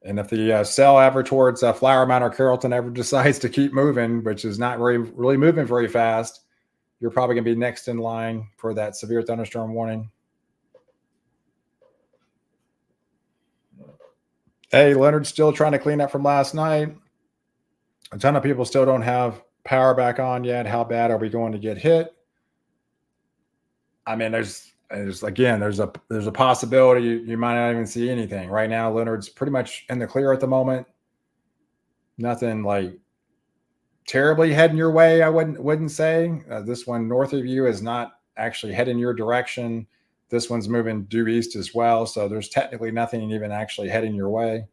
And if the cell ever towards Flower Mound or Carrollton ever decides to keep moving, which is not really moving very fast, you're probably going to be next in line for that severe thunderstorm warning. Hey, Leonard's still trying to clean up from last night. A ton of people still don't have power back on yet. How bad are we going to get hit? I mean, there's a possibility you might not even see anything. Right now, Leonard's pretty much in the clear at the moment. Nothing like terribly heading your way, I wouldn't say. This one north of you is not actually heading your direction. This one's moving due east as well, so there's technically nothing even actually heading your way.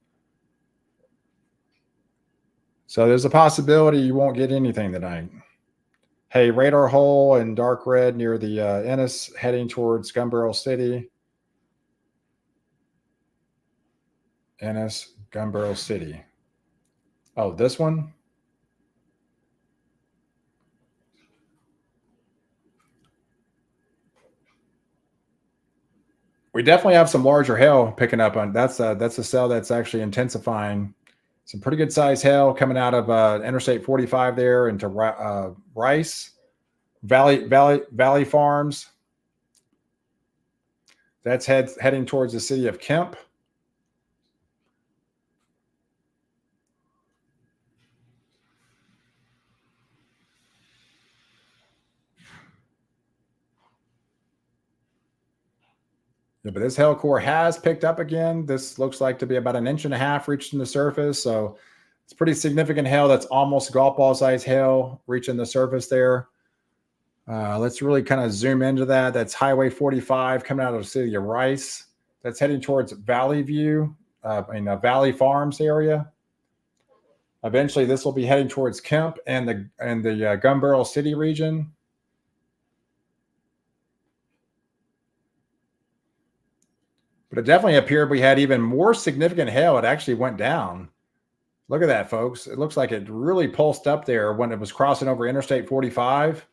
So there's a possibility you won't get anything tonight. Hey, radar hole in dark red near the Ennis, heading towards Gun Barrel City. Ennis, Gun Barrel City. Oh, this one? We definitely have some larger hail picking up on. That's a cell that's actually intensifying. Some pretty good size hail coming out of Interstate 45 there into Rice Valley Farms. That's heading towards the city of Kemp. Yeah, but this hail core has picked up again. This looks like to be about 1.5 inches reaching the surface. So it's pretty significant hail. That's almost golf ball size hail reaching the surface there. Let's really kind of zoom into that. That's Highway 45 coming out of the city of Rice. That's heading towards Valley View, Valley Farms area. Eventually, this will be heading towards Kemp and the Gun Barrel City region. But it definitely appeared we had even more significant hail. It actually went down. Look at that, folks. It looks like it really pulsed up there when it was crossing over Interstate 45.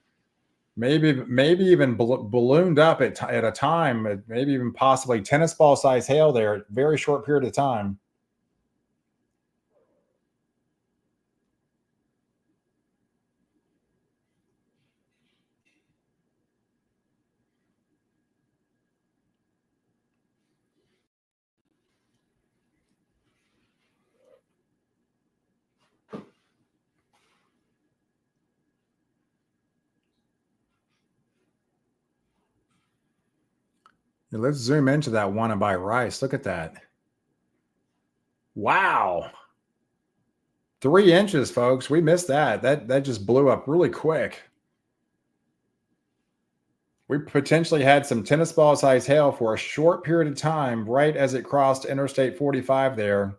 Maybe even ballooned up at a time, maybe even possibly tennis ball size hail there at a very short period of time. Now, let's zoom into that one by Rice. Look at that. Wow. 3 inches, folks. We missed that. That just blew up really quick. We potentially had some tennis ball size hail for a short period of time, right as it crossed Interstate 45 there.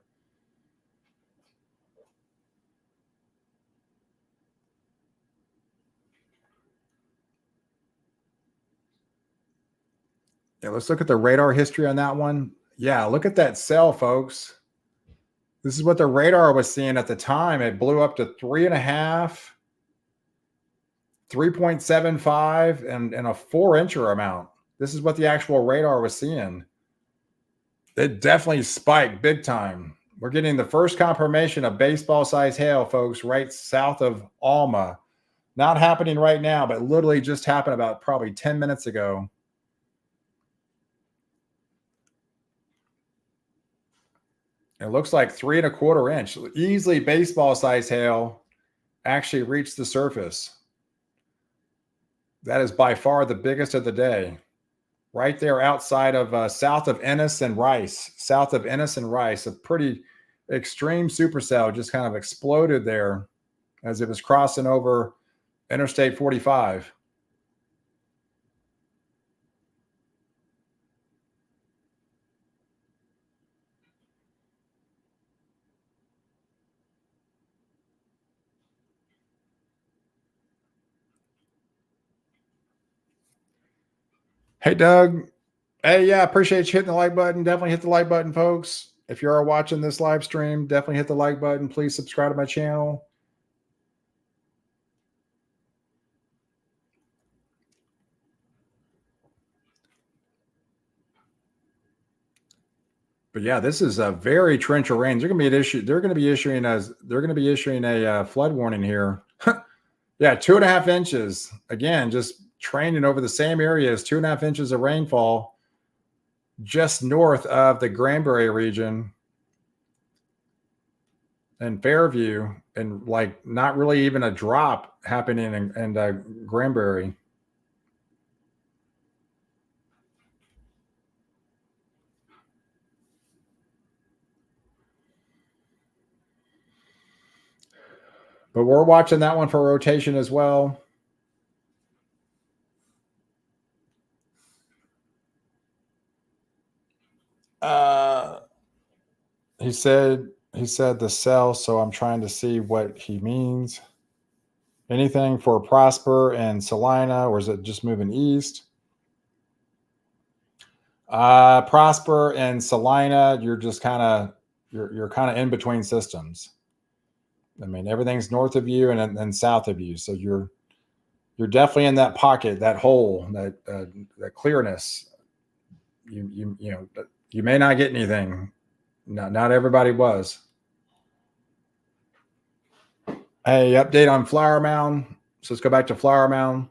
Yeah, let's look at the radar history on that one. Yeah, look at that cell, folks. This is what the radar was seeing at the time. It blew up to 3.5, 3.75, and a 4-incher amount. This is what the actual radar was seeing. It definitely spiked big time. We're getting the first confirmation of baseball size hail, folks, right south of Alma. Not happening right now, but literally just happened about probably 10 minutes ago. It looks like 3.25 inch, easily baseball size hail actually reached the surface. That is by far the biggest of the day. Right there outside of south of Ennis and Rice. South of Ennis and Rice, a pretty extreme supercell just kind of exploded there as it was crossing over Interstate 45. Hey, Doug. Hey, yeah, appreciate you hitting the like button. Definitely hit the like button, folks. If you are watching this live stream, definitely hit the like button. Please subscribe to my channel. But yeah, this is a very torrential rain. They're going to be an issue. They're going to be issuing a flood warning here. Yeah, 2.5 inches. Again, just training over the same areas. 2.5 inches of rainfall just north of the Granbury region. and Fairview, and like not really even a drop happening in Granbury. But we're watching that one for rotation as well. He said the cell, so I'm trying to see what he means. Anything for Prosper and Salina, or is it just moving east? Prosper and Salina, you're just kind of you're kind of in between systems. I mean, everything's north of you and south of you, so you're definitely in that pocket, that hole, that clearness. You know, you may not get anything. Not everybody was. Hey, update on Flower Mound. So let's go back to Flower Mound.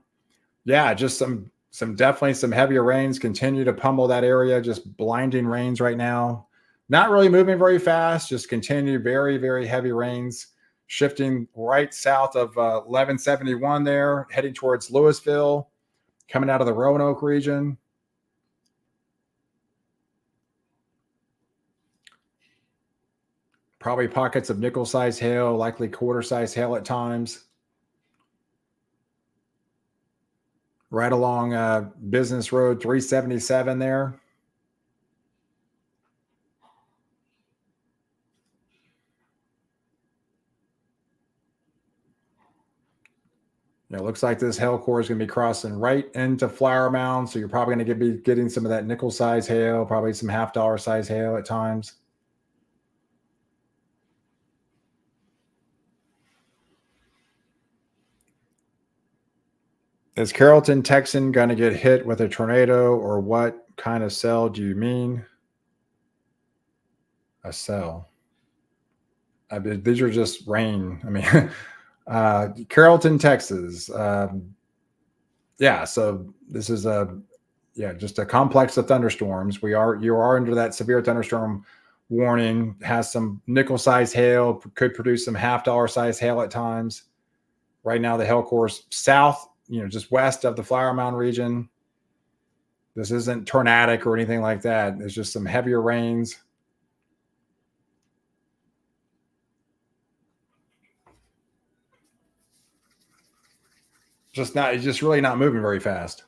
Yeah, just some definitely some heavier rains continue to pummel that area. Just blinding rains right now. Not really moving very fast. Just continue very, very heavy rains. Shifting right south of 1171 there, heading towards Louisville, coming out of the Roanoke region. Probably pockets of nickel-sized hail, likely quarter-sized hail at times. Right along Business Road 377 there. It looks like this hail core is going to be crossing right into Flower Mound, so you're probably going to be getting some of that nickel-sized hail, probably some half-dollar size hail at times. Is Carrollton, Texan going to get hit with a tornado, or what kind of cell do you mean? A cell. I mean, these are just rain. I mean, Carrollton, Texas. Yeah, so this is just a complex of thunderstorms. You are under that severe thunderstorm warning. Has some nickel-sized hail, could produce some half-dollar size hail at times. Right now, the hail core's south, just west of the Flower Mound region. This isn't tornadic or anything like that. It's just some heavier rains. It's just really not moving very fast.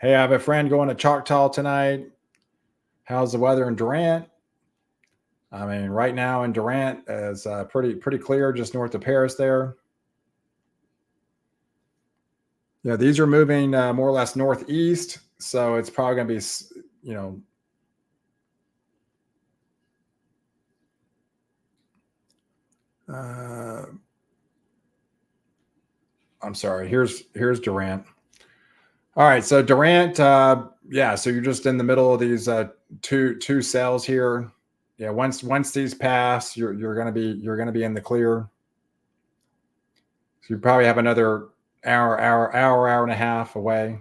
Hey, I have a friend going to Choctaw tonight. How's the weather in Durant? I mean, right now in Durant is pretty clear, just north of Paris there. Yeah, these are moving more or less northeast, so it's probably going to be, I'm sorry. Here's Durant. All right, so Durant, so you're just in the middle of these two cells here. Yeah, once these pass, you're gonna be in the clear. So you probably have another hour and a half away.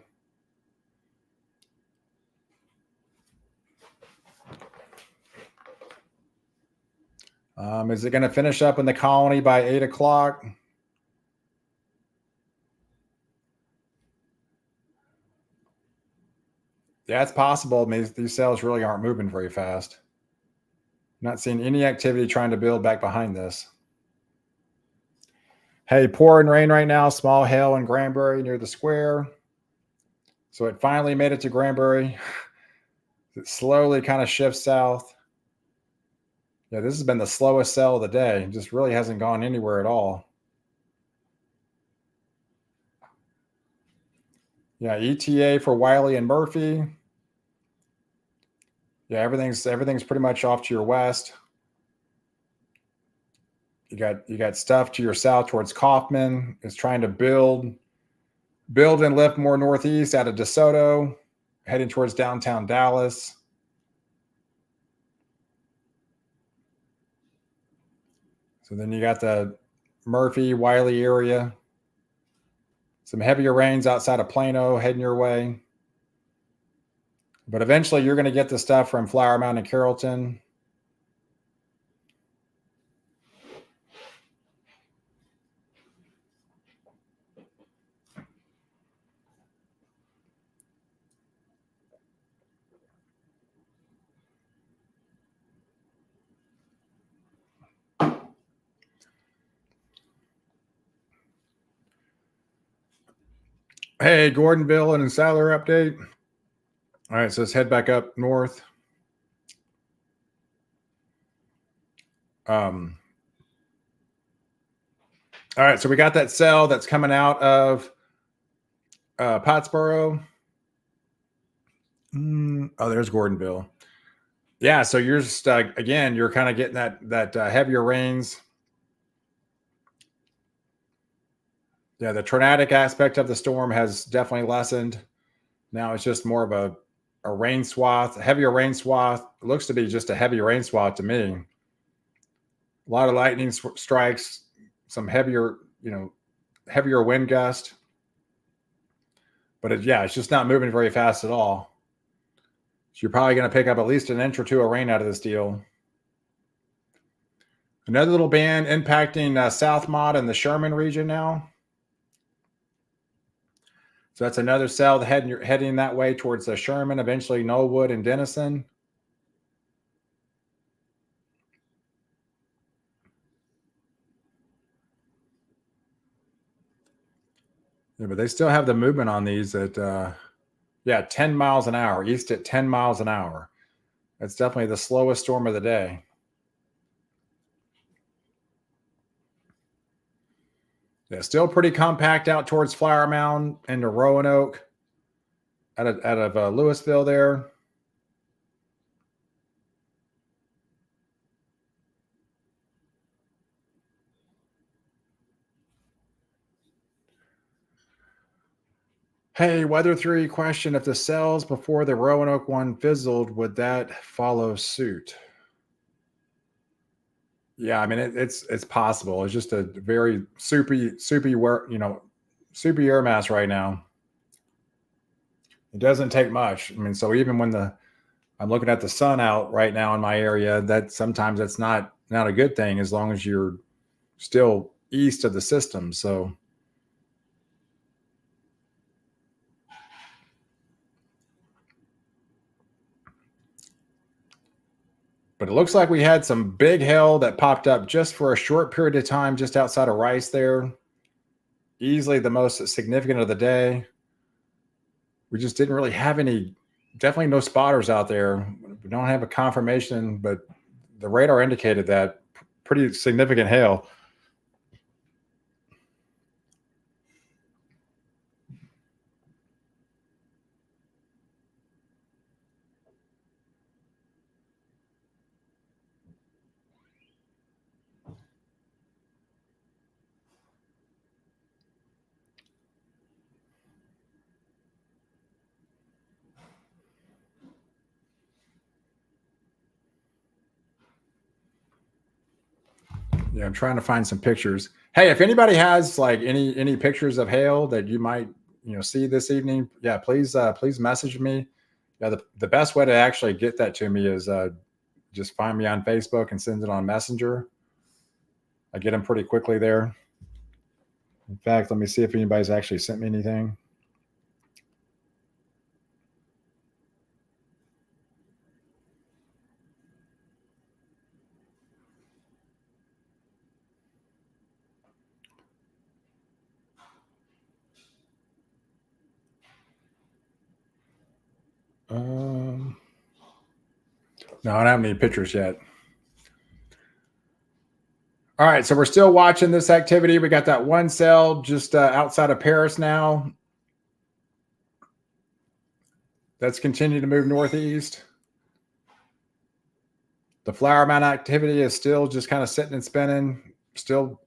Is it going to finish up in the colony by 8 o'clock? Yeah, it's possible. I mean, these cells really aren't moving very fast. Not seeing any activity trying to build back behind this. Hey, pouring rain right now. Small hail in Granbury near the square. So it finally made it to Granbury. It slowly kind of shifts south. Yeah, this has been the slowest cell of the day. It just really hasn't gone anywhere at all. Yeah, ETA for Wiley and Murphy. Yeah, everything's pretty much off to your west. You got stuff to your south towards Kaufman. It's trying to build and lift more northeast out of DeSoto, heading towards downtown Dallas. So then you got the Murphy, Wiley area. Some heavier rains outside of Plano heading your way. But eventually you're going to get the stuff from Flower Mound and Carrollton. Hey, Gordonville and Sadler update. All right, so let's head back up north. All right, so we got that cell that's coming out of Pottsboro. Oh, there's Gordonville. Yeah, so you're just again, you're kind of getting that heavier rains. Yeah, the tornadic aspect of the storm has definitely lessened. Now it's just more of a rain swath, a heavier rain swath. It looks to be just a heavy rain swath to me. A lot of lightning strikes, some heavier, heavier wind gust. But it's just not moving very fast at all. So you're probably going to pick up at least an inch or two of rain out of this deal. Another little band impacting South Mod and the Sherman region now. So that's another cell heading that way towards the Sherman, eventually Knollwood and Denison. Yeah, but they still have the movement on these at 10 miles an hour, east at 10 miles an hour. That's definitely the slowest storm of the day. Yeah, still pretty compact out towards Flower Mound into Roanoke, out of Louisville there. Hey, Weather 3 question: if the cells before the Roanoke one fizzled, would that follow suit? Yeah, I mean it's possible. It's just a very soupy soupy air mass right now. It doesn't take much. I mean, so even when I'm looking at the sun out right now in my area, that sometimes that's not a good thing as long as you're still east of the system. So but it looks like we had some big hail that popped up just for a short period of time just outside of Rice there. Easily the most significant of the day. We just didn't really have definitely no spotters out there. We don't have a confirmation, but the radar indicated that pretty significant hail. Yeah, I'm trying to find some pictures. Hey, if anybody has like any pictures of hail that you might see this evening, yeah, please message me. Yeah, the best way to actually get that to me is just find me on Facebook and send it on Messenger. I get them pretty quickly there. In fact, let me see if anybody's actually sent me anything. No, I don't have any pictures yet. All right, so we're still watching this activity. We got that one cell just outside of Paris now. That's continuing to move northeast. The Flower Mound activity is still just kind of sitting and spinning, still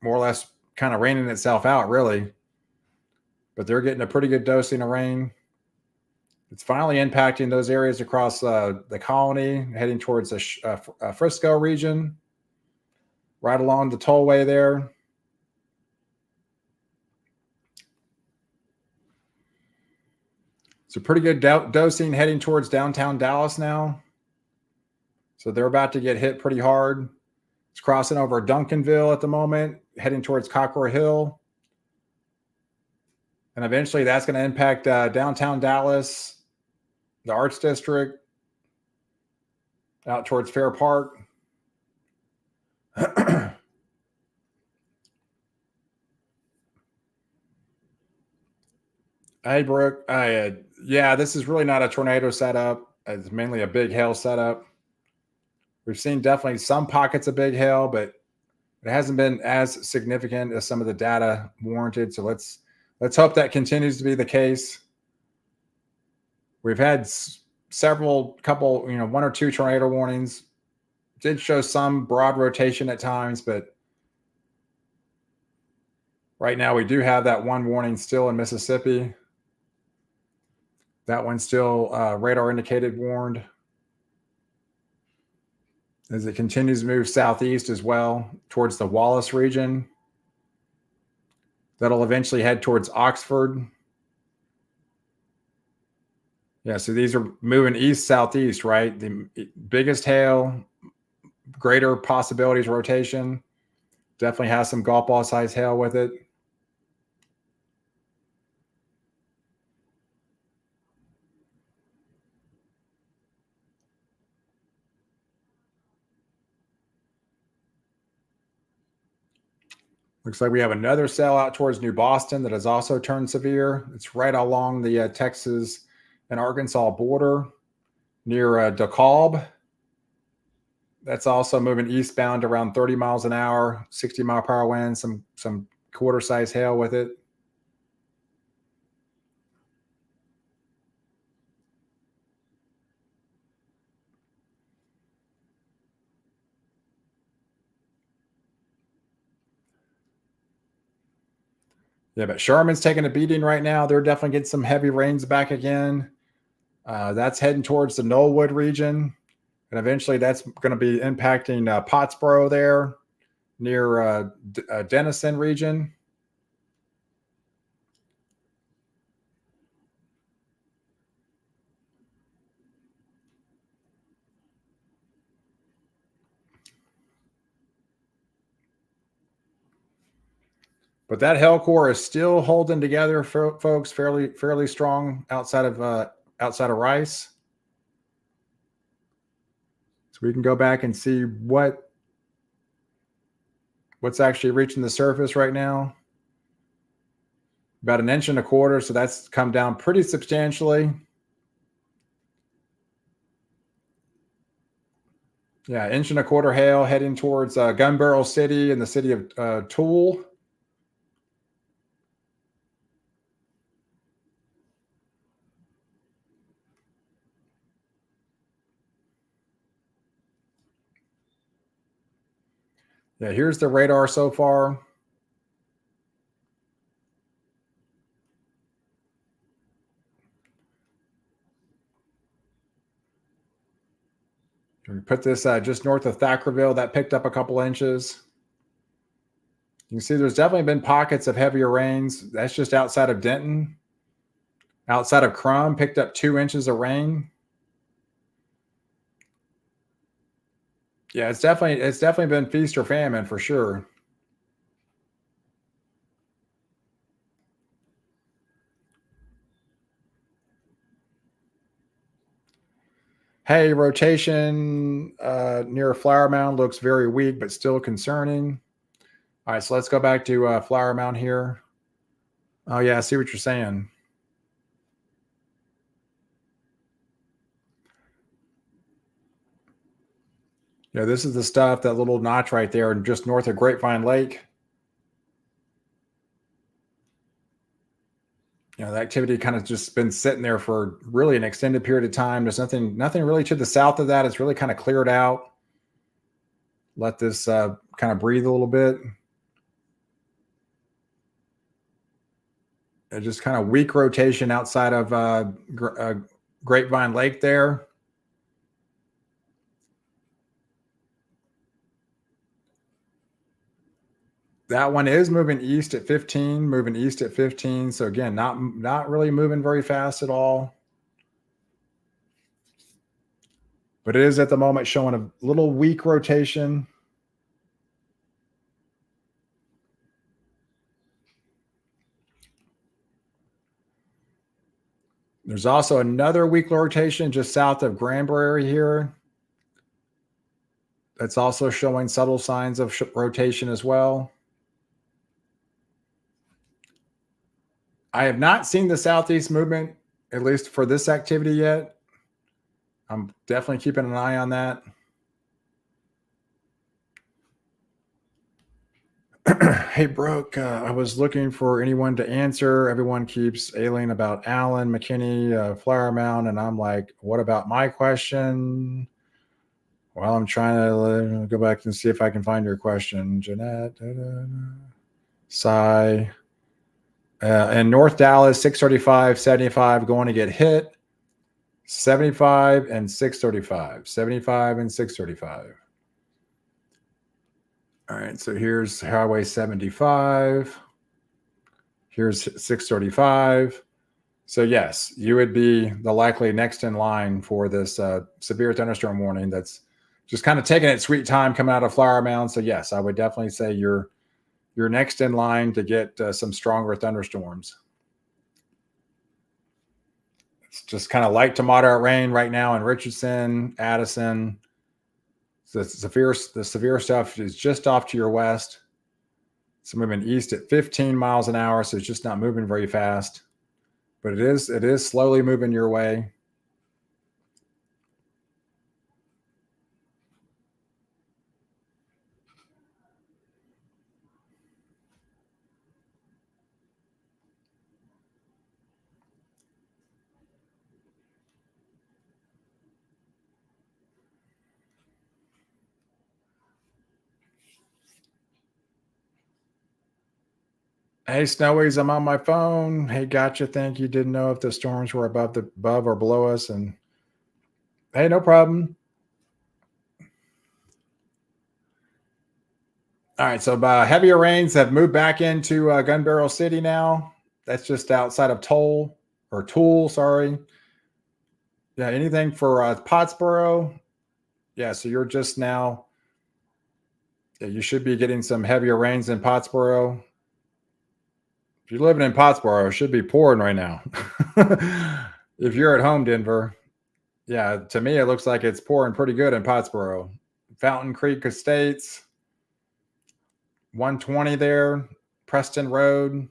more or less kind of raining itself out, really. But they're getting a pretty good dosing of rain. It's finally impacting those areas across the colony, heading towards the Frisco region, right along the tollway there. It's a pretty good dosing heading towards downtown Dallas now. So they're about to get hit pretty hard. It's crossing over Duncanville at the moment, heading towards Cockrell Hill. And eventually that's going to impact downtown Dallas, the Arts District, out towards Fair Park. Hey, Brooke. Yeah, this is really not a tornado setup. It's mainly a big hail setup. We've seen definitely some pockets of big hail, but it hasn't been as significant as some of the data warranted. So let's hope that continues to be the case. We've had several, couple, one or two tornado warnings. Did show some broad rotation at times, but right now we do have that one warning still in Mississippi. That one's still radar indicated warned as it continues to move southeast as well towards the Wallace region. That'll eventually head towards Oxford. Yeah, so these are moving east southeast, right? The biggest hail, greater possibilities rotation. Definitely has some golf ball size hail with it. Looks like we have another cell out towards New Boston that has also turned severe. It's right along the Texas and Arkansas border near DeKalb. That's also moving eastbound around 30 miles an hour, 60-mile-per-hour winds, some quarter size hail with it. Yeah, but Sherman's taking a beating right now. They're definitely getting some heavy rains back again. That's heading towards the Knollwood region. And eventually that's going to be impacting Pottsboro there near Denison region. But that hail core is still holding together, folks, fairly strong outside of Rice. So we can go back and see what's actually reaching the surface right now. About 1.25 inches, so that's come down pretty substantially. Yeah, 1.25 inch hail heading towards Gun Barrel City and the city of Toole. Yeah, here's the radar so far. We put this just north of Thackerville. That picked up a couple inches. You can see there's definitely been pockets of heavier rains. That's just outside of Denton. Outside of Crum, picked up 2 inches of rain. Yeah, it's definitely been feast or famine for sure. Hey, rotation near Flower Mound looks very weak, but still concerning. All right, so let's go back to Flower Mound here. Oh yeah, I see what you're saying. Yeah, this is the stuff, that little notch right there, just north of Grapevine Lake. The activity kind of just been sitting there for really an extended period of time. There's nothing really to the south of that. It's really kind of cleared out. Let this kind of breathe a little bit. Just kind of weak rotation outside of Grapevine Lake there. That one is moving east at 15, So again, not really moving very fast at all. But it is at the moment showing a little weak rotation. There's also another weak rotation just south of Granbury here. That's also showing subtle signs of rotation as well. I have not seen the southeast movement, at least for this activity yet. I'm definitely keeping an eye on that. Hey, Brooke, I was looking for anyone to answer. Everyone keeps ailing about Allen, McKinney, Flower Mound, and I'm like, what about my question? Well, I'm trying to go back and see if I can find your question. Jeanette, Cy. In North Dallas, 635, 75, going to get hit. 75 and 635. 75 and 635. All right, so here's Highway 75. Here's 635. So yes, you would be the likely next in line for this severe thunderstorm warning that's just kind of taking its sweet time coming out of Flower Mound. So yes, I would definitely say you're next in line to get some stronger thunderstorms. It's just kind of light to moderate rain right now in Richardson, Addison. So the severe stuff is just off to your west. It's moving east at 15 miles an hour, so it's just not moving very fast. But it is slowly moving your way. Hey, Snowies, I'm on my phone. Hey, gotcha. Thank you. Didn't know if the storms were above or below us. And hey, no problem. All right. So heavier rains have moved back into Gun Barrel City now. That's just outside of Tool, sorry. Yeah, anything for Pottsboro. Yeah, so you're just now, you should be getting some heavier rains in Pottsboro. If you're living in Pottsboro, it should be pouring right now. If you're at home, Denver, yeah, to me, it looks like it's pouring pretty good in Pottsboro. Fountain Creek Estates, 120 there, Preston Road.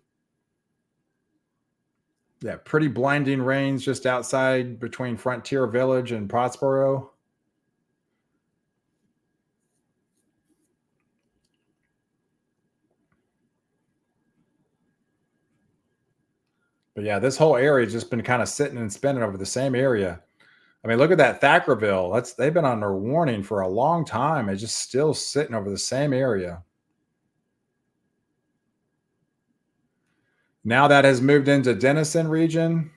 Yeah, pretty blinding rains just outside between Frontier Village and Pottsboro. But yeah, this whole area has just been kind of sitting and spinning over the same area. I mean, look at that Thackerville. They've been on their warning for a long time. It's just still sitting over the same area. Now that has moved into Denison region.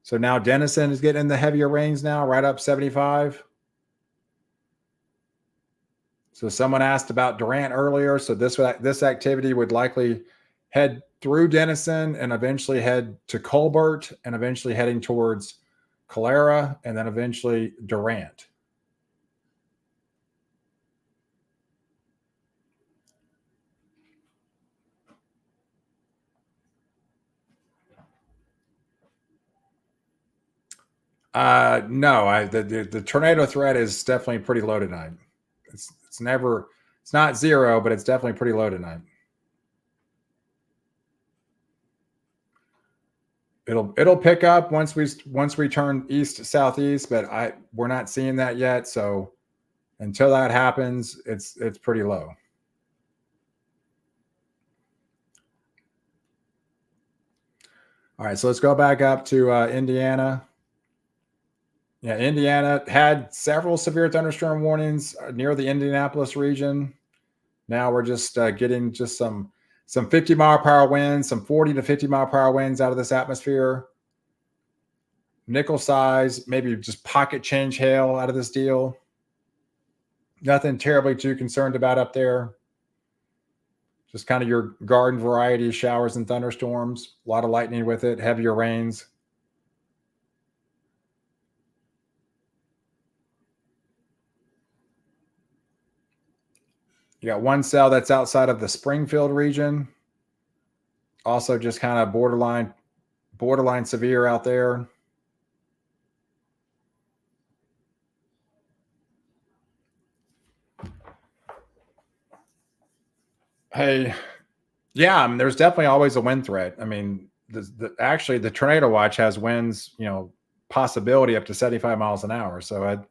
So now Denison is getting the heavier rains now, right up 75. So someone asked about Durant earlier. So this activity would likely head through Denison and eventually head to Colbert and eventually heading towards Calera and then eventually Durant. No, the tornado threat is definitely pretty low tonight. It's not zero, but it's definitely pretty low tonight. It'll pick up once we turn east southeast, but we're not seeing that yet. So until that happens, it's pretty low. All right, so let's go back up to Indiana. Yeah, Indiana had several severe thunderstorm warnings near the Indianapolis region. Now we're just getting just some 50-mile-per-hour winds, some 40 to 50-mile-per-hour winds out of this atmosphere. Nickel size, maybe just pocket change hail out of this deal. Nothing terribly too concerned about up there. Just kind of your garden variety showers and thunderstorms. A lot of lightning with it, heavier rains. You got one cell that's outside of the Springfield region. Also just kind of borderline severe out there. Hey, yeah, there's definitely always a wind threat. I mean, actually the tornado watch has winds, possibility up to 75 miles an hour. So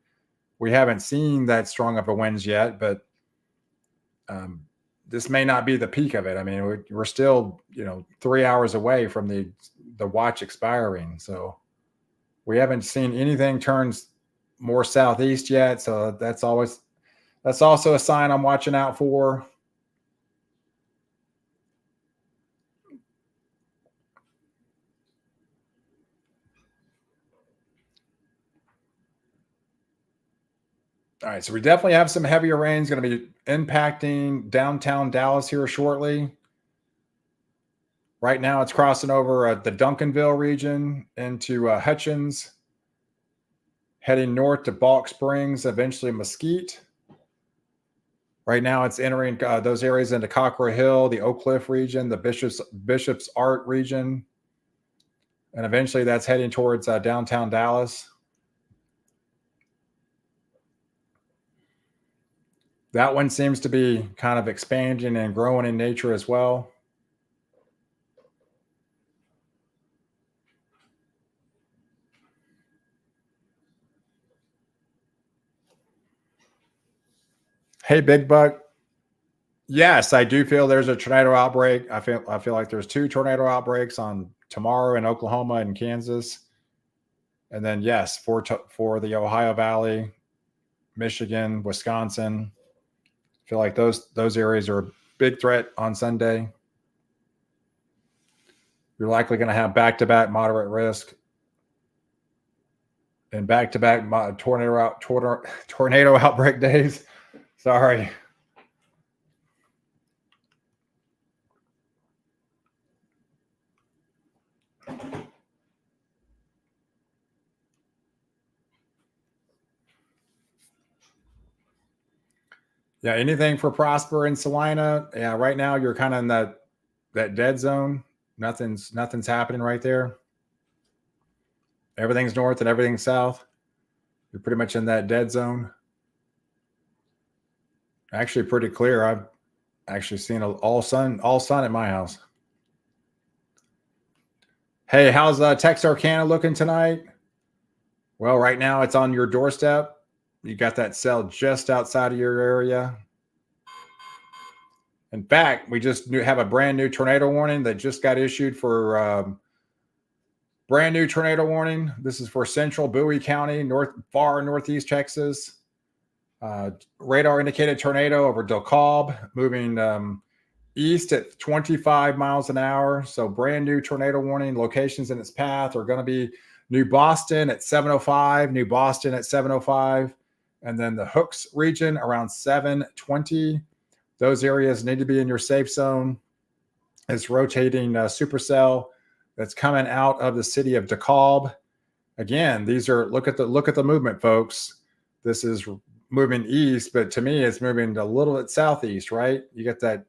we haven't seen that strong of a winds yet, but this may not be the peak of it. I mean, we're still 3 hours away from the watch expiring, so we haven't seen anything turns more southeast yet. So that's also a sign I'm watching out for. All right, so we definitely have some heavier rains going to be impacting downtown Dallas here shortly. Right now, it's crossing over the Duncanville region into Hutchins, heading north to Balk Springs, eventually Mesquite. Right now, it's entering those areas into Cockrell Hill, the Oak Cliff region, the Bishop's Art region, and eventually that's heading towards downtown Dallas. That one seems to be kind of expanding and growing in nature as well. Hey, Big Buck. Yes, I do feel there's a tornado outbreak. I feel like there's 2 tornado outbreaks on tomorrow in Oklahoma and Kansas. And then yes, for the Ohio Valley, Michigan, Wisconsin. I feel like those areas are a big threat on Sunday. You're likely going to have back-to-back moderate risk and back-to-back tornado outbreak days. Sorry. Yeah, anything for Prosper and Salina. Yeah, right now you're kind of in that dead zone. Nothing's happening right there. Everything's north and everything's south. You're pretty much in that dead zone. Actually, pretty clear. I've actually seen all sun at my house. Hey, how's Texarkana looking tonight? Well, right now it's on your doorstep. You got that cell just outside of your area. In fact, we just have a brand new tornado warning that just got issued for brand new tornado warning. This is for central Bowie County, far northeast Texas. Radar indicated tornado over DeKalb, moving east at 25 miles an hour. So brand new tornado warning. Locations in its path are going to be New Boston at 7:05, New Boston at 7:05, and then the Hooks region around 7:20. Those areas need to be in your safe zone. It's rotating supercell that's coming out of the city of DeKalb. Again, these are look at the movement, folks. This is moving east, but to me, it's moving a little bit southeast. Right? You get that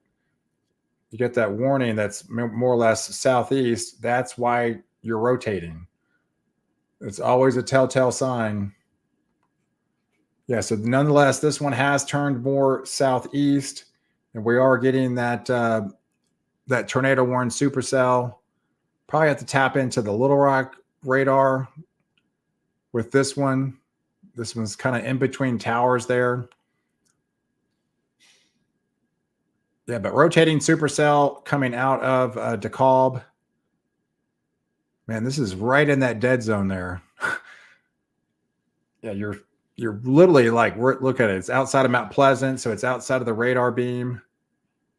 warning that's more or less southeast. That's why you're rotating. It's always a telltale sign. Yeah, so nonetheless, this one has turned more southeast, and we are getting that tornado warning supercell. Probably have to tap into the Little Rock radar with this one. This one's kind of in between towers there. Yeah, but rotating supercell coming out of DeKalb. Man, this is right in that dead zone there. Yeah, you're literally like, look at it. It's outside of Mount Pleasant, so it's outside of the radar beam,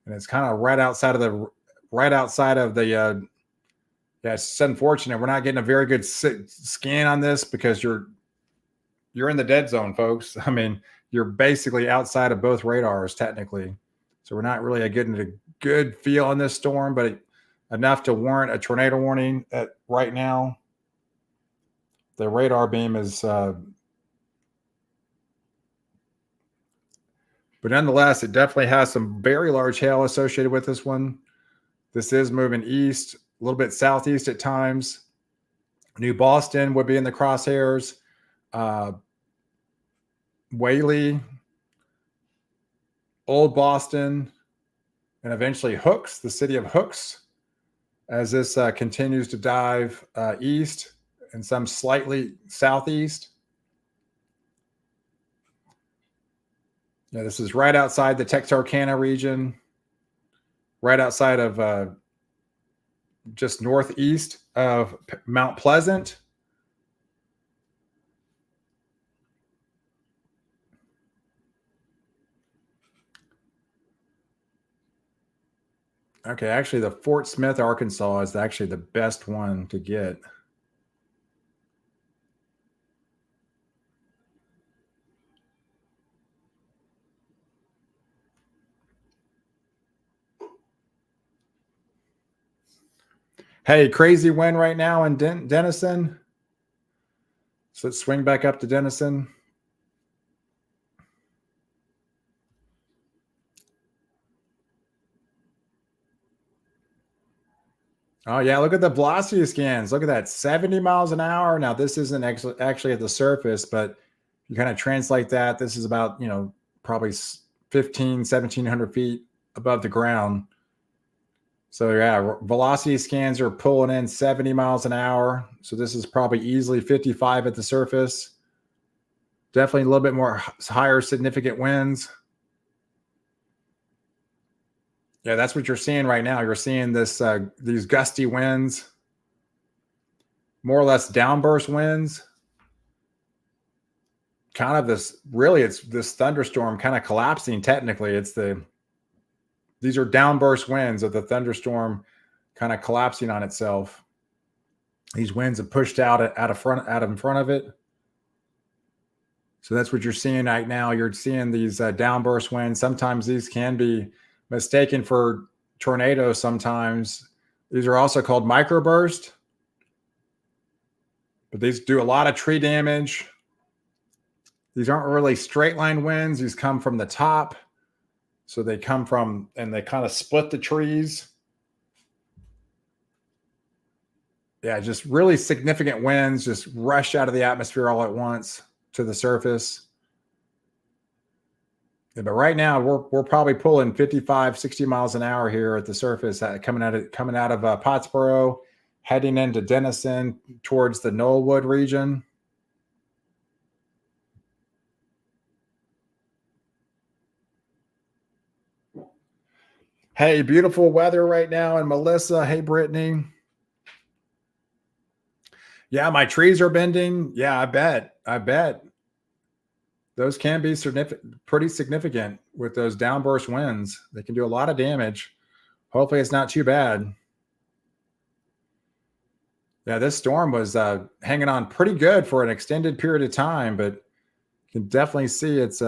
and it's kind of right outside of the. Yeah, it's unfortunate we're not getting a very good scan on this because you're in the dead zone, folks. I mean, you're basically outside of both radars technically, so we're not really getting a good feel on this storm, but enough to warrant a tornado warning right now. The radar beam is. But nonetheless, it definitely has some very large hail associated with this one. This is moving east, a little bit southeast at times. New Boston would be in the crosshairs. Whaley, Old Boston, and eventually Hooks, the city of Hooks. as this continues to dive east and some slightly southeast. Yeah, this is right outside the Texarkana region, right outside of just northeast of Mount Pleasant. Okay, actually, the Fort Smith, Arkansas is actually the best one to get. Hey, crazy wind right now in Denison. So let's swing back up to Denison. Oh, yeah, look at the velocity scans. Look at that, 70 miles an hour. Now, this isn't actually at the surface, but you kind of translate that. This is about, probably 1,700 feet above the ground. So, yeah, velocity scans are pulling in 70 miles an hour. So this is probably easily 55 at the surface. Definitely a little bit more higher significant winds. Yeah, that's what you're seeing right now. You're seeing these gusty winds, more or less downburst winds. Kind of it's this thunderstorm kind of collapsing. Technically, these are downburst winds of the thunderstorm kind of collapsing on itself. These winds have pushed out in front of it. So that's what you're seeing right now. You're seeing these downburst winds. Sometimes these can be mistaken for tornadoes. Sometimes these are also called microburst, but these do a lot of tree damage. These aren't really straight line winds. These come from the top. So they come from, and they kind of split the trees. Yeah, just really significant winds just rush out of the atmosphere all at once to the surface. Yeah, but right now we're probably pulling 55, 60 miles an hour here at the surface, coming out of Pottsboro, heading into Denison towards the Knollwood region. Hey, beautiful weather right now in Melissa. Hey, Brittany. Yeah, my trees are bending. Yeah, I bet. Those can be pretty significant with those downburst winds. They can do a lot of damage. Hopefully it's not too bad. Yeah, this storm was hanging on pretty good for an extended period of time, but you can definitely see it's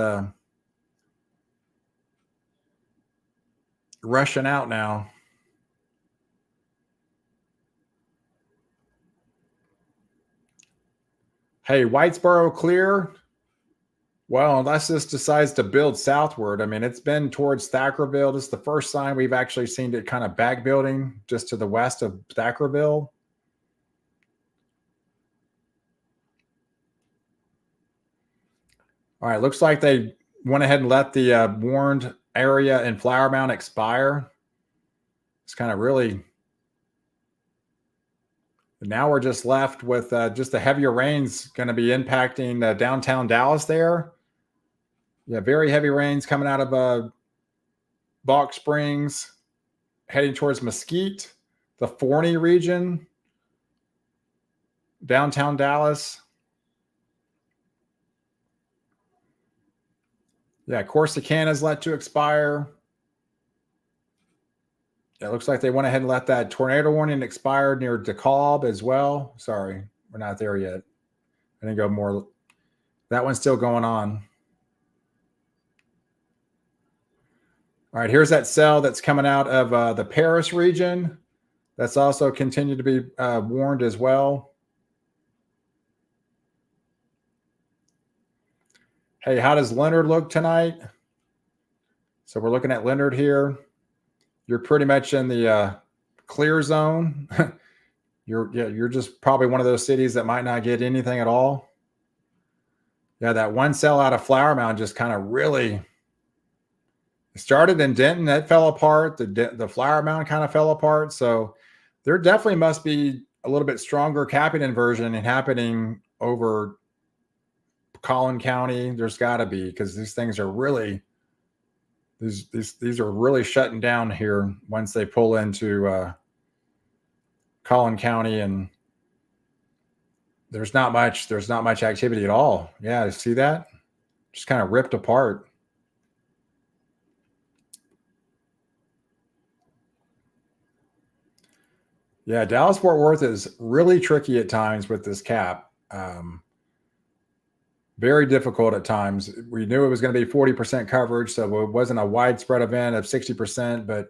rushing out now. Hey, Whitesboro clear. Well, unless this decides to build southward. I mean, it's been towards Thackerville. This is the first sign we've actually seen it kind of back building just to the west of Thackerville. All right, looks like they went ahead and let the warned area in Flower Mound expire. It's kind of really. Now we're just left with just the heavier rains going to be impacting downtown Dallas there. Yeah, very heavy rains coming out of Balk Springs, heading towards Mesquite, the Forney region, downtown Dallas. Yeah, Corsicana is let to expire. It looks like they went ahead and let that tornado warning expire near DeKalb as well. Sorry, we're not there yet. I didn't go more. That one's still going on. All right, here's that cell that's coming out of the Paris region. That's also continued to be warned as well. Hey, how does Leonard look tonight? So we're looking at Leonard here. You're pretty much in the clear zone. You're just probably one of those cities that might not get anything at all. Yeah, that one cell out of Flower Mound just kind of really started in Denton. That fell apart. The Flower Mound kind of fell apart. So There definitely must be a little bit stronger capping inversion happening over Collin County. There's got to be, because these things are really these are really shutting down here once they pull into Collin County, and there's not much activity at all. Yeah, see that? Just kind of ripped apart. Yeah, Dallas Fort Worth is really tricky at times with this cap. Very difficult at times. We knew it was going to be 40% coverage, so it wasn't a widespread event of 60%, but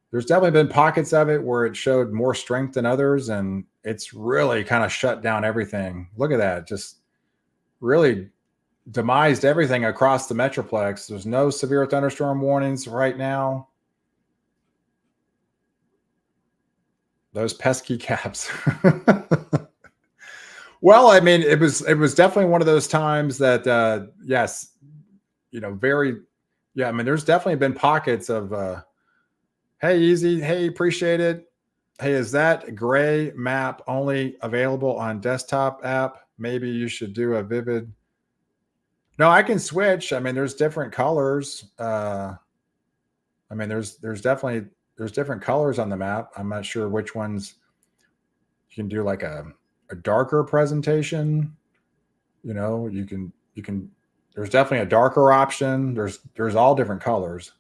there's definitely been pockets of it where it showed more strength than others, and it's really kind of shut down everything. Look at that. Just really demised everything across the Metroplex. There's no severe thunderstorm warnings right now. Those pesky caps. Well, I mean, it was definitely one of those times that yes, very, yeah. I mean, there's definitely been pockets of hey, easy, hey, appreciate it. Hey, is that gray map only available on desktop app? Maybe you should do a vivid. No, I can switch. I mean, there's different colors. I mean, there's different colors on the map. I'm not sure which ones you can do, like a darker presentation. You can there's definitely a darker option. There's all different colors.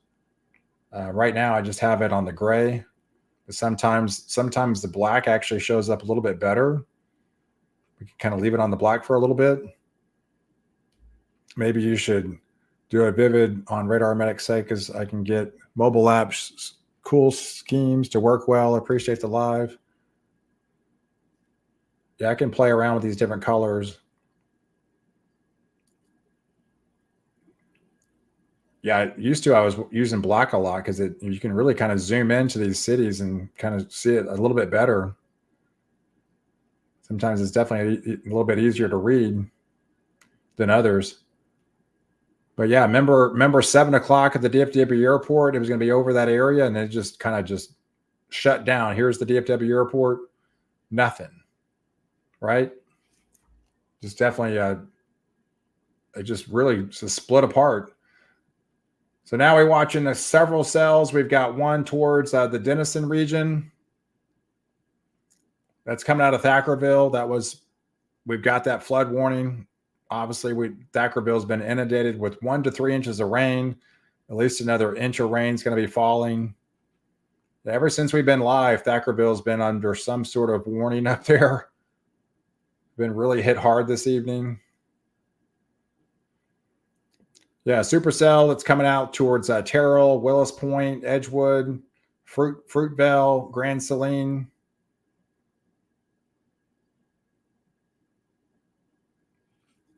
Right now I just have it on the gray, but sometimes the black actually shows up a little bit better. We can kind of leave it on the black for a little bit. Maybe you should do a vivid on Radar Medic's site, because I can get mobile apps cool schemes to work well. Appreciate the live. Yeah, I can play around with these different colors. Yeah, I was using black a lot because you can really kind of zoom into these cities and kind of see it a little bit better. Sometimes it's definitely a little bit easier to read than others. But yeah, remember 7 o'clock at the DFW airport, it was going to be over that area, and it just kind of just shut down. Here's the DFW airport, nothing, right? Just definitely, it just really just split apart. So now we're watching the several cells. We've got one towards the Denison region. That's coming out of Thackerville. We've got that flood warning. Obviously, Thackerville's been inundated with 1 to 3 inches of rain. At least another inch of rain is going to be falling. Ever since we've been live, Thackerville's been under some sort of warning up there. Been really hit hard this evening. Yeah, Supercell, that's coming out towards Terrell, Willis Point, Edgewood, Fruitvale, Grand Saline.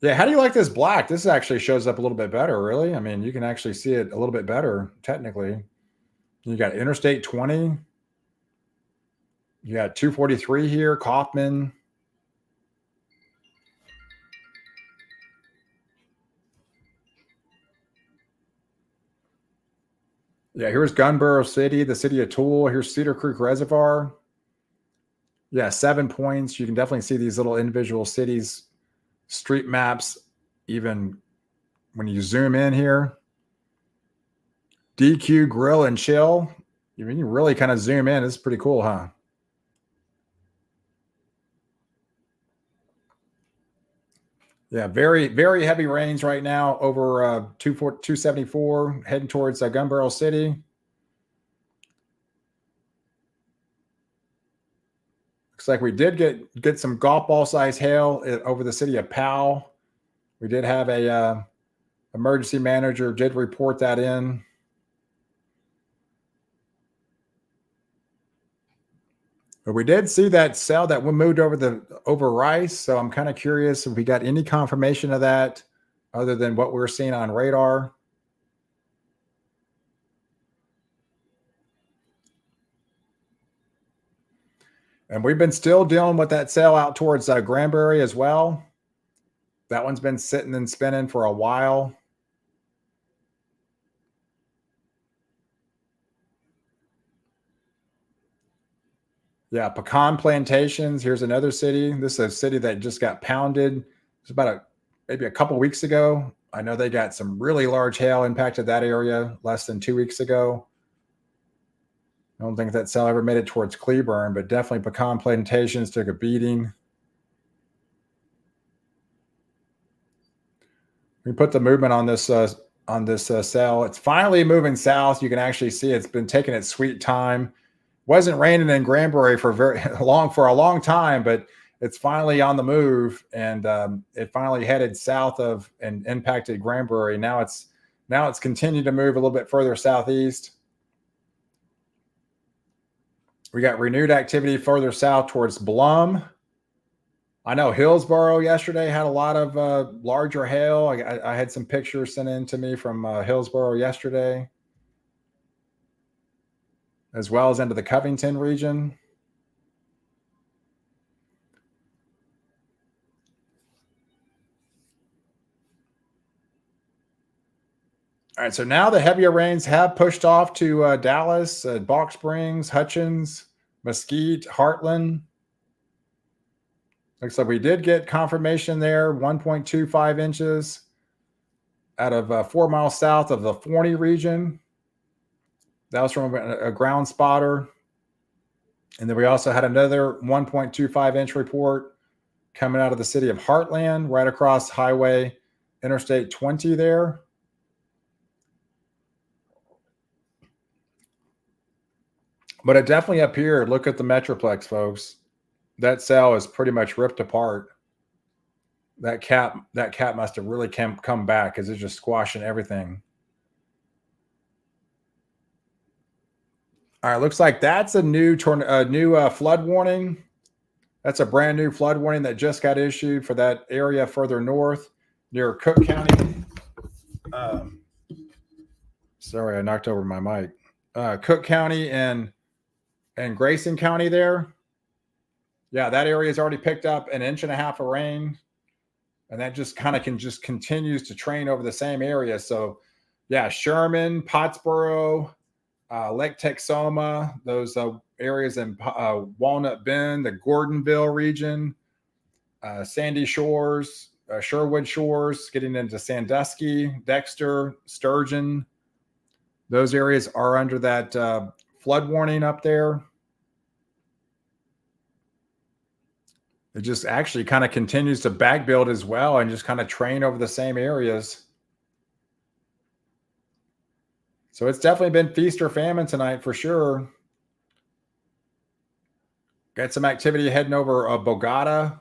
Yeah, how do you like this black? This actually shows up a little bit better, really. I mean, you can actually see it a little bit better, technically. You got Interstate 20. You got 243 here, Kaufman. Yeah, here's Gunboro City, the city of Tool. Here's Cedar Creek Reservoir. Yeah, 7 points. You can definitely see these little individual cities, street maps, even when you zoom in here. DQ Grill and Chill. You can really kind of zoom in. It's pretty cool, huh? Yeah, very, very heavy rains right now over 274, heading towards Gun Barrel City. Looks like we did get some golf ball size hail over the city of Powell. We did have a emergency manager did report that in. But we did see that cell that moved over Rice. So I'm kind of curious if we got any confirmation of that other than what we're seeing on radar. And we've been still dealing with that cell out towards Granbury as well. That one's been sitting and spinning for a while. Yeah, pecan plantations. Here's another city. This is a city that just got pounded. It's about maybe a couple weeks ago. I know they got some really large hail impacted that area less than 2 weeks ago. I don't think that cell ever made it towards Cleburne, but definitely pecan plantations took a beating. We put the movement on this cell. It's finally moving south. You can actually see it's been taking its sweet time. Wasn't raining in Granbury for a long time, but it's finally on the move, and it finally headed south of and impacted Granbury. Now it's continued to move a little bit further southeast. We got renewed activity further south towards Blum. I know Hillsboro yesterday had a lot of larger hail. I had some pictures sent in to me from Hillsboro yesterday, as well as into the Covington region. All right, so now the heavier rains have pushed off to Dallas, Balk Springs, Hutchins, Mesquite, Heartland. Looks like we did get confirmation there, 1.25 inches out of 4 miles south of the Forney region. That was from a ground spotter. And then we also had another 1.25 inch report coming out of the city of Heartland, right across Highway Interstate 20 there. But it definitely appeared, look at the Metroplex, folks. That cell is pretty much ripped apart. That cap must have really come back because it's just squashing everything. All right, looks like that's a new flood warning. That's a brand new flood warning that just got issued for that area further north near Cook County. Sorry, I knocked over my mic. Cook County and Grayson County there. Yeah, that area has already picked up 1.5 inches of rain, and that just kind of continues to train over the same area. So, yeah, Sherman, Pottsboro, Lake Texoma, those areas in Walnut Bend, the Gordonville region, Sandy Shores, Sherwood Shores, getting into Sandusky, Dexter, Sturgeon. Those areas are under that flood warning up there. It just actually kind of continues to back build as well and just kind of train over the same areas. So it's definitely been feast or famine tonight for sure. Got some activity heading over Bogota.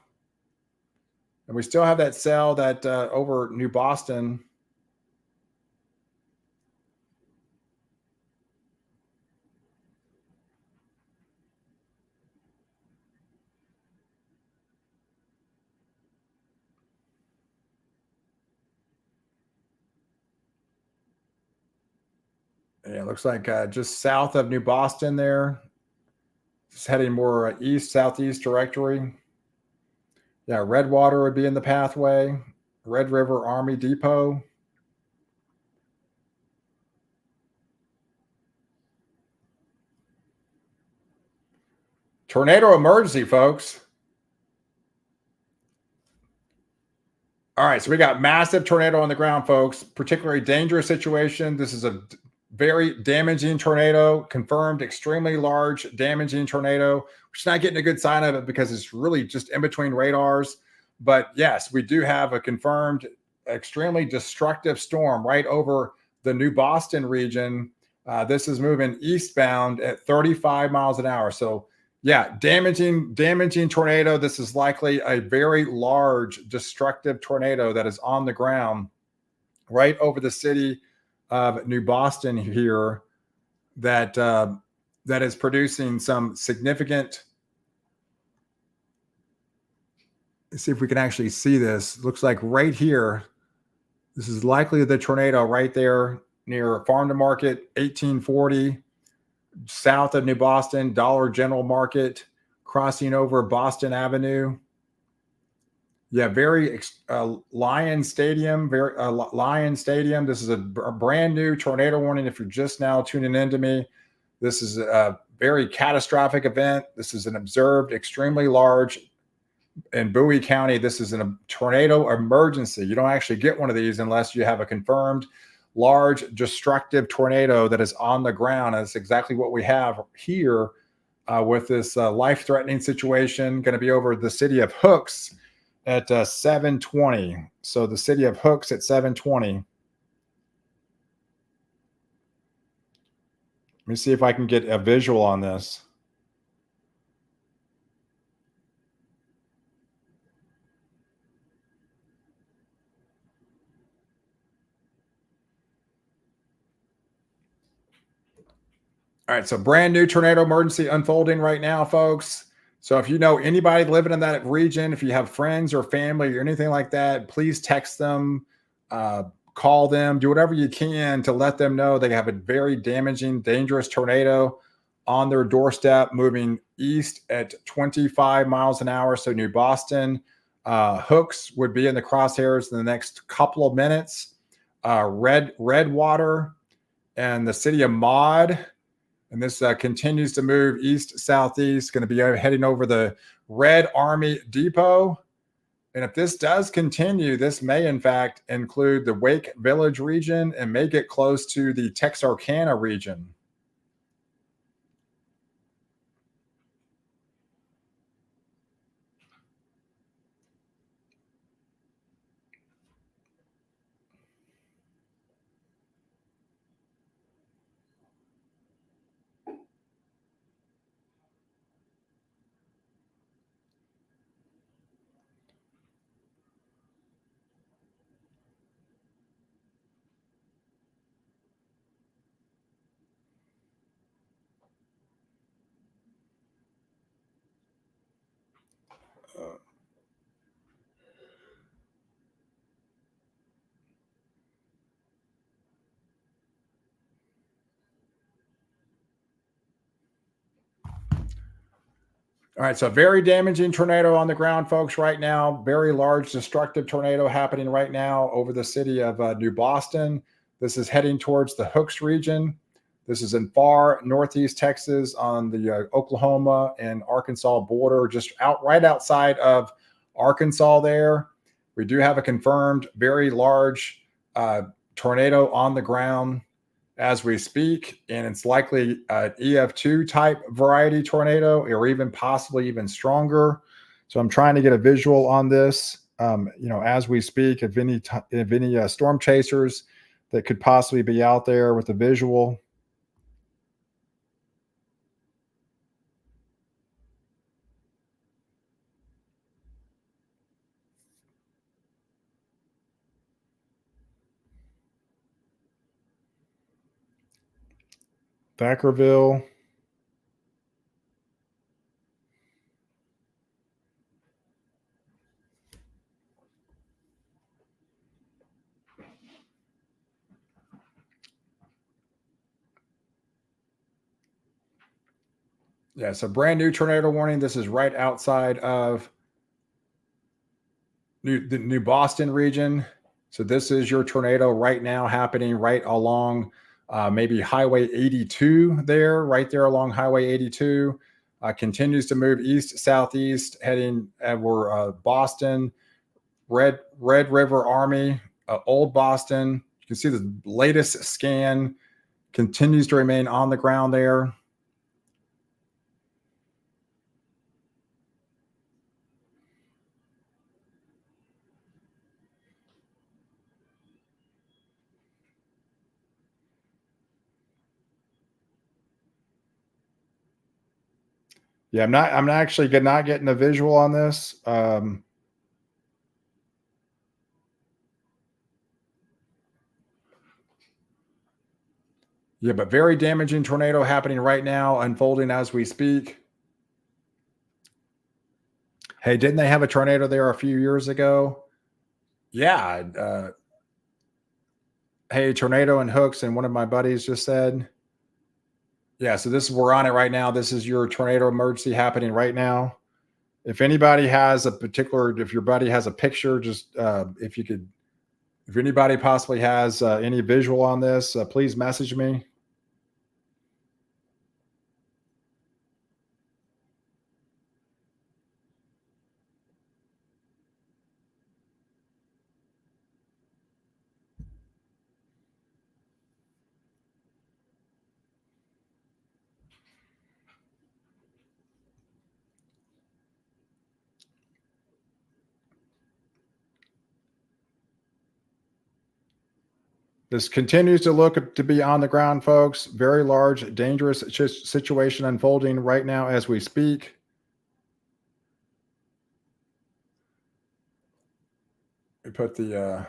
And we still have that cell that over New Boston. Yeah, it looks like just south of New Boston there. Just heading more east, southeast directory. Yeah, Redwater would be in the pathway. Red River Army Depot. Tornado emergency, folks. All right, so we got massive tornado on the ground, folks. Particularly dangerous situation. This is a very damaging tornado, confirmed extremely large damaging tornado. We're just not getting a good sign of it because it's really just in between radars. But yes, we do have a confirmed extremely destructive storm right over the New Boston region. This is moving eastbound at 35 miles an hour. So yeah, damaging tornado. This is likely a very large destructive tornado that is on the ground right over the city of New Boston here that is producing some significant. Let's see if we can actually see this. Looks like right here, this is likely the tornado right there near Farm to Market, 1840, south of New Boston, Dollar General Market, crossing over Boston Avenue. Yeah, very Lion Stadium, Lion Stadium. This is a brand new tornado warning. If you're just now tuning in to me, this is very catastrophic event. This is an observed, extremely large in Bowie County. This is a tornado emergency. You don't actually get one of these unless you have a confirmed large destructive tornado that is on the ground. And that's exactly what we have here with this life-threatening situation going to be over the city of Hooks at 7:20. So the city of Hooks at 7:20. Let me see if I can get a visual on this. All right, so brand new tornado emergency unfolding right now, folks. So if you know anybody living in that region, if you have friends or family or anything like that, please text them, call them, do whatever you can to let them know they have a very damaging, dangerous tornado on their doorstep moving east at 25 miles an hour. So New Boston, Hooks would be in the crosshairs in the next couple of minutes. Redwater and the city of Maud. And this continues to move east southeast, going to be heading over the Red Army Depot. And if this does continue, this may in fact include the Wake Village region and may get close to the Texarkana region. All right, so very damaging tornado on the ground, folks, right now. Very large destructive tornado happening right now over the city of New Boston. This is heading towards the Hooks region. This is in far northeast Texas on the Oklahoma and Arkansas border, just right outside of Arkansas there. We do have a confirmed very large tornado on the ground as we speak, and it's likely an EF2 type variety tornado or even possibly even stronger. So I'm trying to get a visual on this, as we speak, if any storm chasers that could possibly be out there with a visual. Thackerville. Yeah, so brand new tornado warning. This is right outside of the New Boston region. So this is your tornado right now happening right along maybe Highway 82 there, right there along Highway 82. Continues to move east southeast, heading over Boston, Red River Army, Old Boston. You can see the latest scan continues to remain on the ground there. Yeah, I'm actually not getting a visual on this. Yeah, but very damaging tornado happening right now, unfolding as we speak. Hey, didn't they have a tornado there a few years ago? Yeah. Hey, tornado and Hooks, and one of my buddies just said, yeah, so we're on it right now. This is your tornado emergency happening right now. If anybody has if your buddy has a picture, just if anybody possibly has any visual on this, please message me. This continues to look to be on the ground, folks. Very large, dangerous situation unfolding right now as we speak. We put the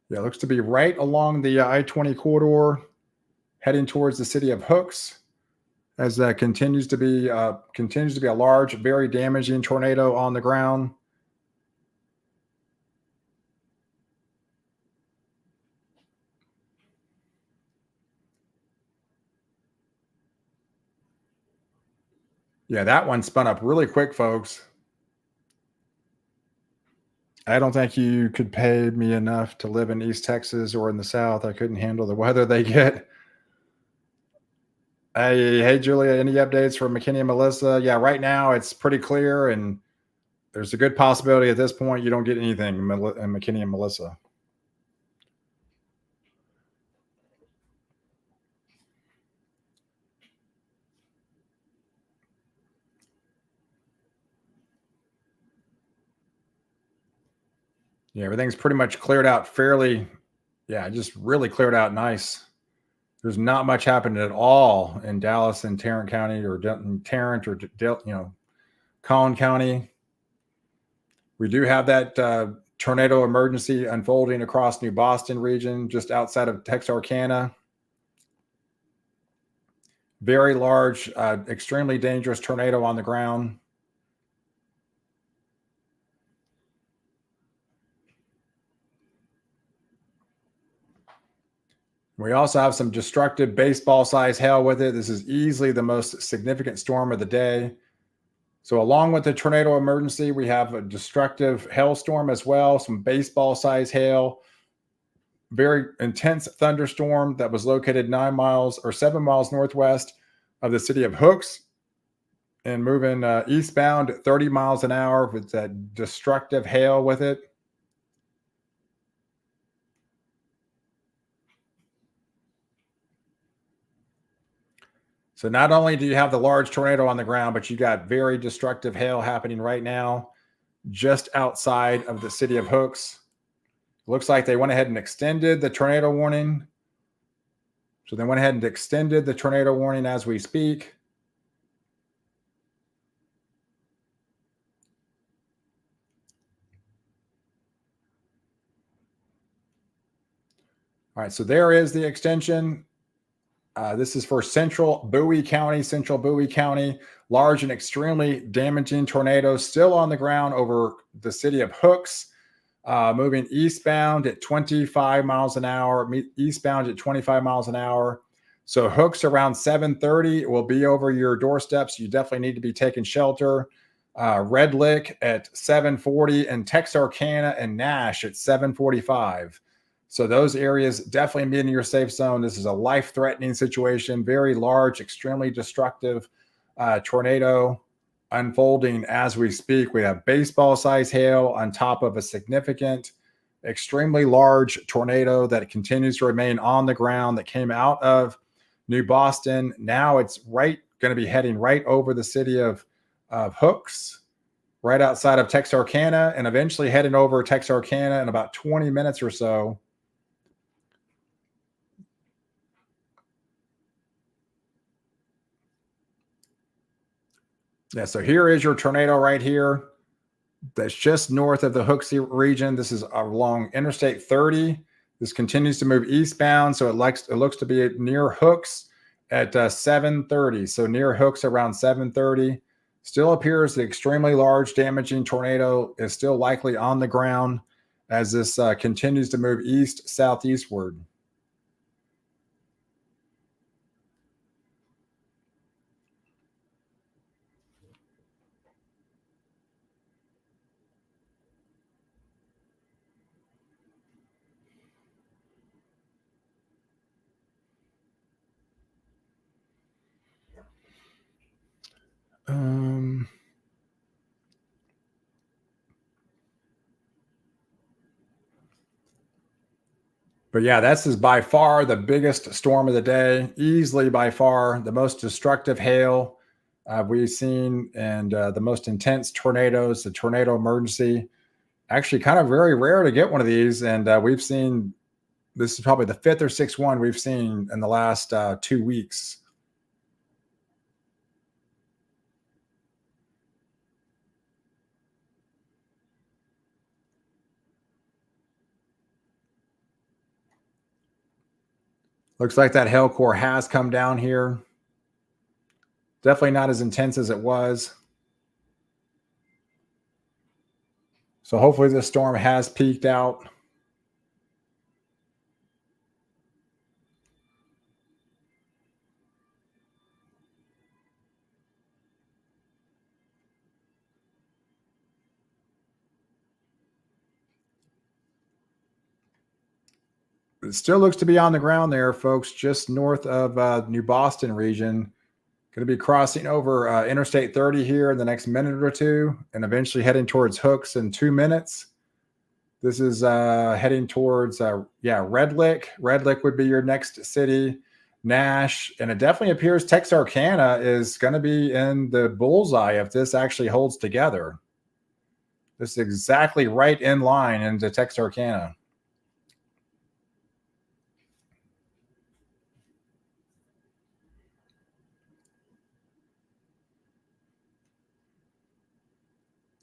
yeah, looks to be right along the I-20 corridor, heading towards the city of Hooks, as that continues to be a large, very damaging tornado on the ground. Yeah, that one spun up really quick, folks. I don't think you could pay me enough to live in East Texas or in the South. I couldn't handle the weather they get. Hey, Julia, any updates from McKinney and Melissa? Yeah, right now it's pretty clear, and there's a good possibility at this point you don't get anything, McKinney and Melissa. Yeah, everything's pretty much cleared out fairly. Yeah, just really cleared out nice. There's not much happening at all in Dallas and Tarrant County or Tarrant or Collin County. We do have that tornado emergency unfolding across New Boston region, just outside of Texarkana. Very large, extremely dangerous tornado on the ground. We also have some destructive baseball-sized hail with it. This is easily the most significant storm of the day. So along with the tornado emergency, we have a destructive hailstorm as well, some baseball-sized hail, very intense thunderstorm that was located 9 miles or 7 miles northwest of the city of Hooks and moving eastbound at 30 miles an hour with that destructive hail with it. So not only do you have the large tornado on the ground, but you got very destructive hail happening right now just outside of the city of Hooks. Looks like they went ahead and extended the tornado warning. So they went ahead and extended the tornado warning as we speak. All right, so there is the extension. This is for central Bowie County, large and extremely damaging tornado still on the ground over the city of Hooks, moving eastbound at 25 miles an hour, eastbound at 25 miles an hour. So Hooks around 7:30 will be over your doorsteps. You definitely need to be taking shelter. Red Lick at 7:40 and Texarkana and Nash at 7:45. So those areas definitely be in your safe zone. This is a life-threatening situation, very large, extremely destructive tornado unfolding as we speak. We have baseball-sized hail on top of a significant, extremely large tornado that continues to remain on the ground that came out of New Boston. Now it's going to be heading right over the city of Hooks, right outside of Texarkana, and eventually heading over Texarkana in about 20 minutes or so. Yeah, so here is your tornado right here. That's just north of the Hooks region. This is along Interstate 30. This continues to move eastbound, so it looks to be near Hooks at 7:30. So near Hooks around 7:30. Still appears the extremely large, damaging tornado is still likely on the ground as this continues to move east southeastward. Um, But yeah, this is by far the biggest storm of the day, easily by far the most destructive hail we've seen, and the most intense tornadoes, the tornado emergency. Actually, kind of very rare to get one of these. And we've seen this is probably the fifth or sixth one we've seen in the last 2 weeks. Looks like that hail core has come down here. Definitely not as intense as it was. So hopefully this storm has peaked out. It still looks to be on the ground there, folks, just north of New Boston region. Going to be crossing over Interstate 30 here in the next minute or two, and eventually heading towards Hooks in 2 minutes. This is heading towards, Red Lick. Red Lick would be your next city. Nash, and it definitely appears Texarkana is going to be in the bullseye if this actually holds together. This is exactly right in line into Texarkana.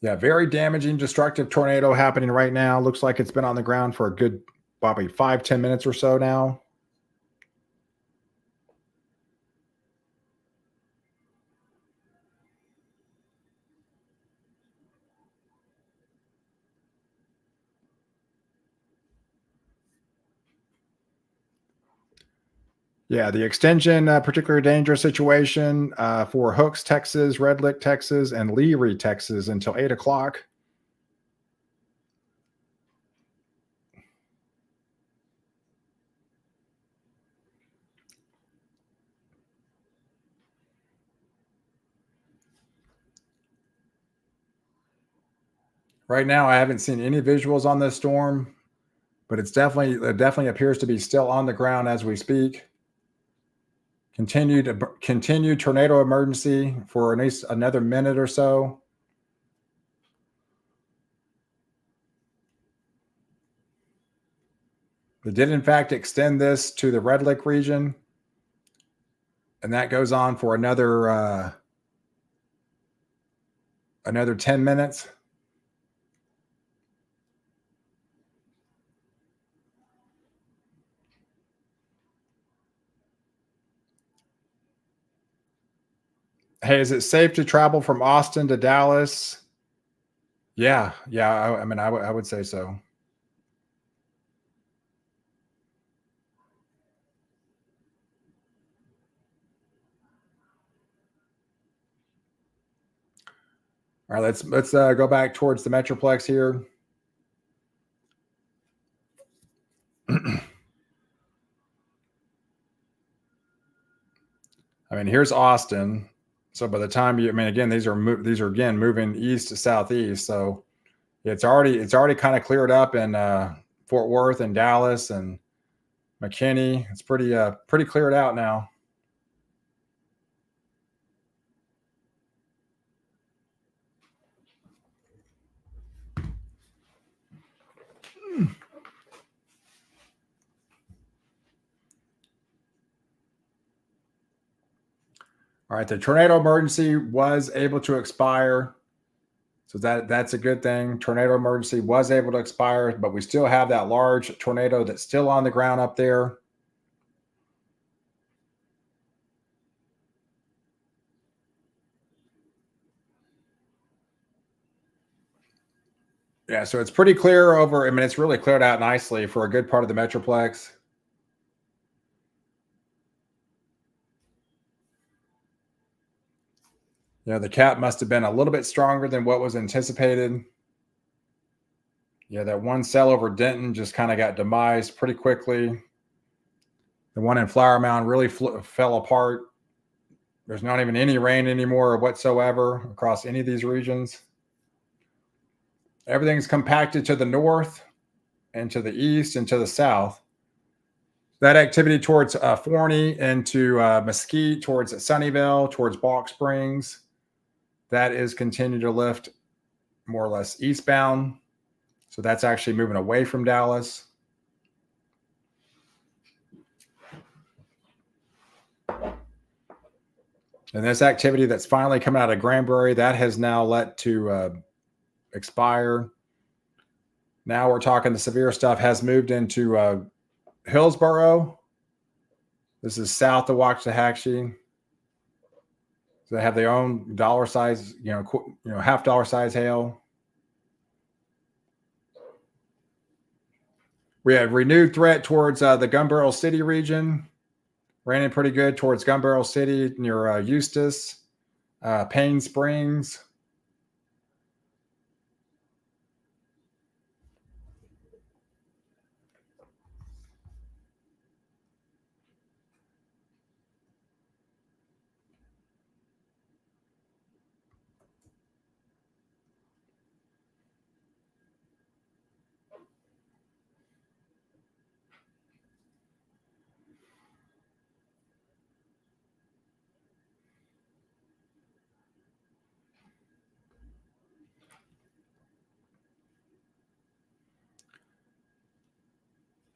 Yeah, very damaging, destructive tornado happening right now. Looks like it's been on the ground for a good probably 5-10 minutes or so now. Yeah, the extension, particularly dangerous situation for Hooks, Texas, Red Lick, Texas, and Leary, Texas until 8 o'clock. Right now, I haven't seen any visuals on this storm, but it definitely appears to be still on the ground as we speak. Continued tornado emergency for at least another minute or so. They did, in fact, extend this to the Red Lick region, and that goes on for another 10 minutes. Hey, is it safe to travel from Austin to Dallas? Yeah, yeah. I mean, I would say so. All right, let's go back towards the Metroplex here. I mean, here's Austin. So by the time again, these are again moving east to southeast. So it's already kind of cleared up in Fort Worth and Dallas and McKinney. It's pretty cleared out now. All right, the tornado emergency was able to expire. So that's a good thing. Tornado emergency was able to expire, but we still have that large tornado that's still on the ground up there. Yeah, so it's pretty clear over. I mean, it's really cleared out nicely for a good part of the Metroplex. The cap must have been a little bit stronger than what was anticipated. Yeah, that one cell over Denton just kind of got demised pretty quickly. The one in Flower Mound really fell apart. There's not even any rain anymore whatsoever across any of these regions. Everything's compacted to the north and to the east and to the south. that activity towards Forney into Mesquite, towards Sunnyvale, towards Balk Springs, that is continuing to lift more or less eastbound. So that's actually moving away from Dallas. And this activity that's finally coming out of Granbury, that has now let to expire. Now we're talking the severe stuff has moved into Hillsboro. This is south of Waxahachie. So they have their own dollar size, half dollar size hail. We have renewed threat towards the Gun Barrel City region. Ran in pretty good towards Gun Barrel City near Eustis, Payne Springs.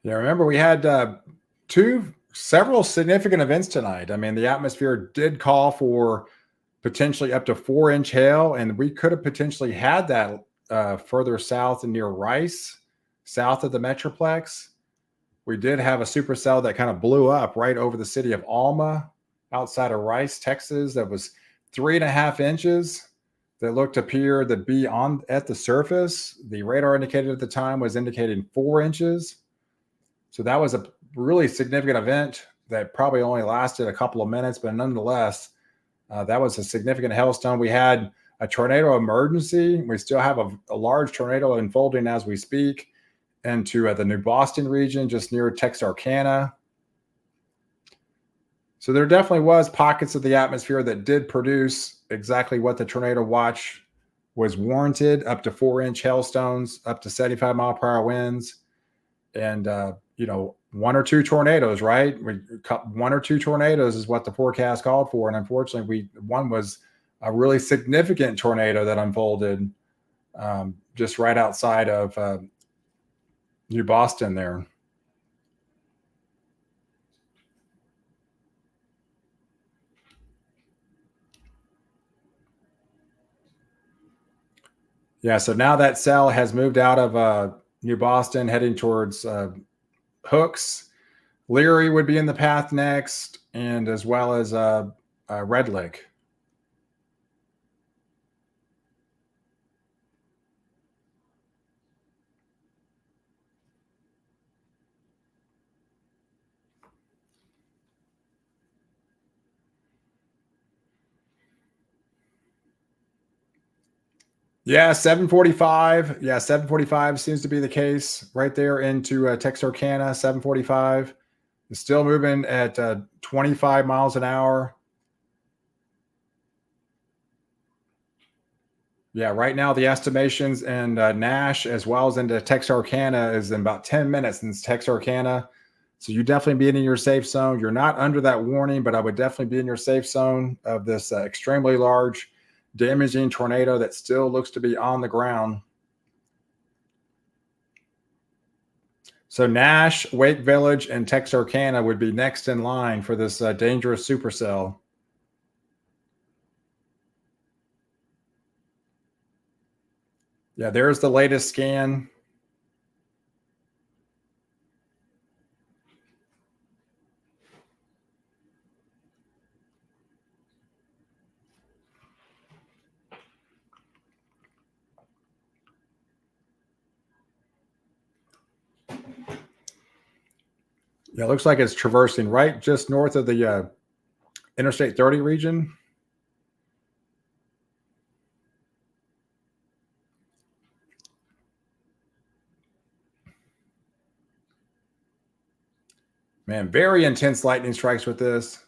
Yeah, remember we had several significant events tonight. I mean, the atmosphere did call for potentially up to 4-inch hail, and we could have potentially had that further south and near Rice, south of the Metroplex. We did have a supercell that kind of blew up right over the city of Alma, outside of Rice, Texas. That was 3.5 inches. That looked to appear to be on at the surface. The radar indicator at the time was indicating 4 inches. So that was a really significant event that probably only lasted a couple of minutes, but nonetheless, that was a significant hailstone. We had a tornado emergency. We still have a large tornado unfolding as we speak into the New Boston region, just near Texarkana. So there definitely was pockets of the atmosphere that did produce exactly what the tornado watch was warranted, up to 4-inch hailstones, up to 75-mile-per-hour winds. And, 1 or 2 tornadoes, right? One or two tornadoes is what the forecast called for. And unfortunately, one was a really significant tornado that unfolded just right outside of New Boston there. Yeah, so now that cell has moved out of New Boston, heading towards Hooks. Leary would be in the path next, and as well as Red Lake. Yeah, 745. Yeah, 745 seems to be the case right there into Texarkana. 745 is still moving at 25 miles an hour. Yeah, right now the estimations in Nash as well as into Texarkana is in about 10 minutes in Texarkana. So you definitely be in your safe zone. You're not under that warning, but I would definitely be in your safe zone of this extremely large, damaging tornado that still looks to be on the ground. So Nash, Wake Village, and Texarkana would be next in line for this dangerous supercell. Yeah, there's the latest scan. Yeah, it looks like it's traversing right just north of the Interstate 30 region. Man, very intense lightning strikes with this.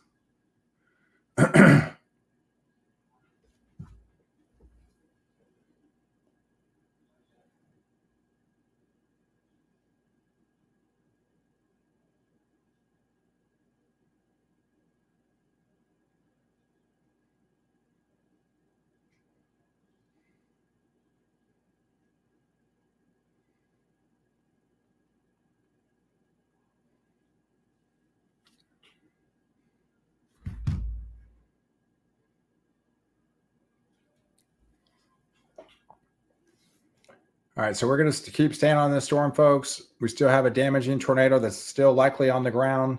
All right, so we're going to keep staying on this storm, folks. We still have a damaging tornado that's still likely on the ground,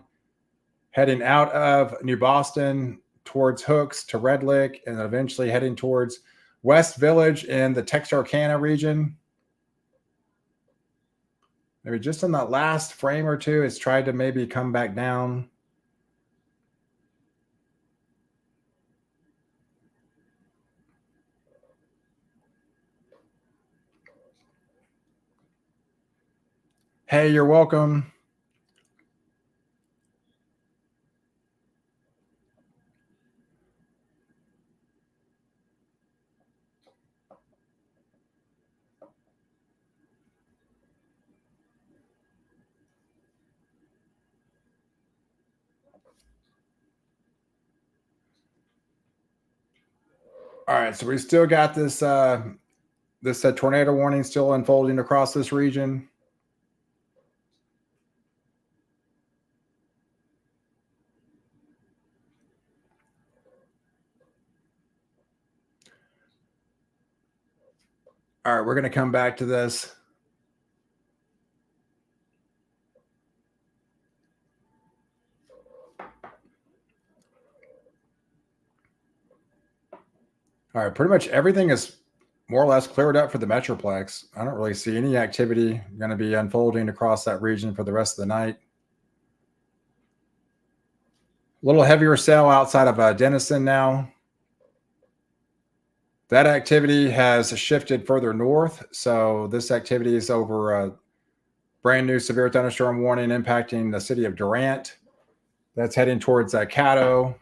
heading out of New Boston towards Hooks to Red Lick, and eventually heading towards West Village in the Texarkana region. Maybe just in that last frame or two, it's tried to maybe come back down. Hey, you're welcome. All right, so we still got this tornado warning still unfolding across this region. All right, we're going to come back to this. All right, pretty much everything is more or less cleared up for the Metroplex. I don't really see any activity going to be unfolding across that region for the rest of the night. A little heavier cell outside of Denison now. That activity has shifted further north. So this activity is over a brand new severe thunderstorm warning impacting the city of Durant. That's heading towards Caddo.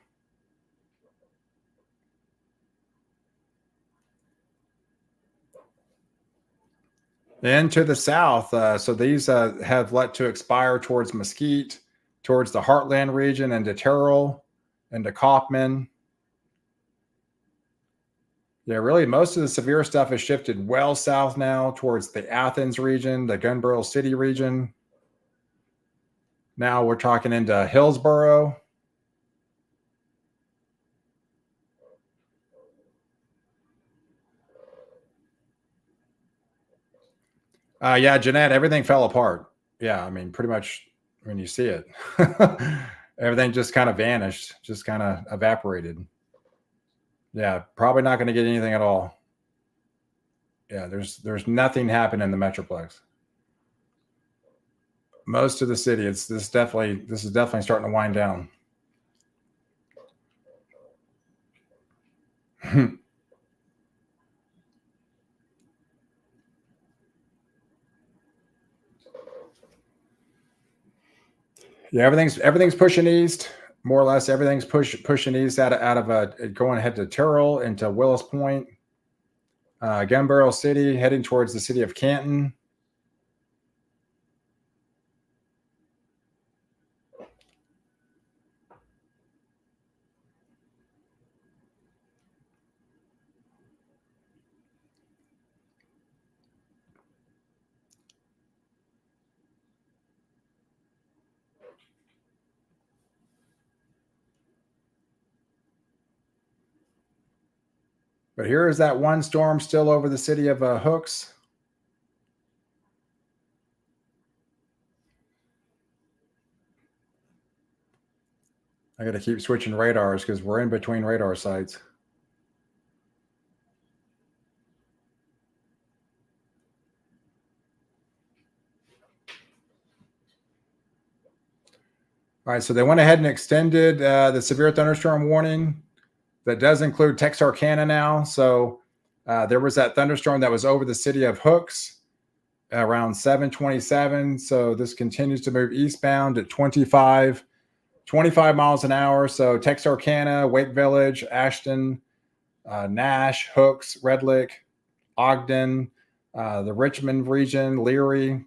And to the south, so these have let to expire towards Mesquite, towards the Heartland region, and to Terrell, and to Kaufman. Yeah, really, most of the severe stuff has shifted well south now towards the Athens region, the Gunbarrel City region. Now we're talking into Hillsboro. Yeah, Jeanette, everything fell apart. Yeah, I mean, pretty much when you see it, everything just kind of vanished, just kind of evaporated. Yeah, probably not going to get anything at all. Yeah, there's nothing happening in the Metroplex. Most of the city, this is definitely starting to wind down. Yeah, everything's pushing east, more or less. Everything's pushing east out of going ahead to Terrell into Willis Point, Gunbarrel City, heading towards the city of Canton. But here is that one storm still over the city of Hooks. I got to keep switching radars because we're in between radar sites. All right, so they went ahead and extended the severe thunderstorm warning. That does include Texarkana now. So there was that thunderstorm that was over the city of Hooks around 7:27. So this continues to move eastbound at 25 miles an hour. So Texarkana, Wake Village, Ashton, Nash, Hooks, Red Lick, Ogden, the Richmond region, Leary.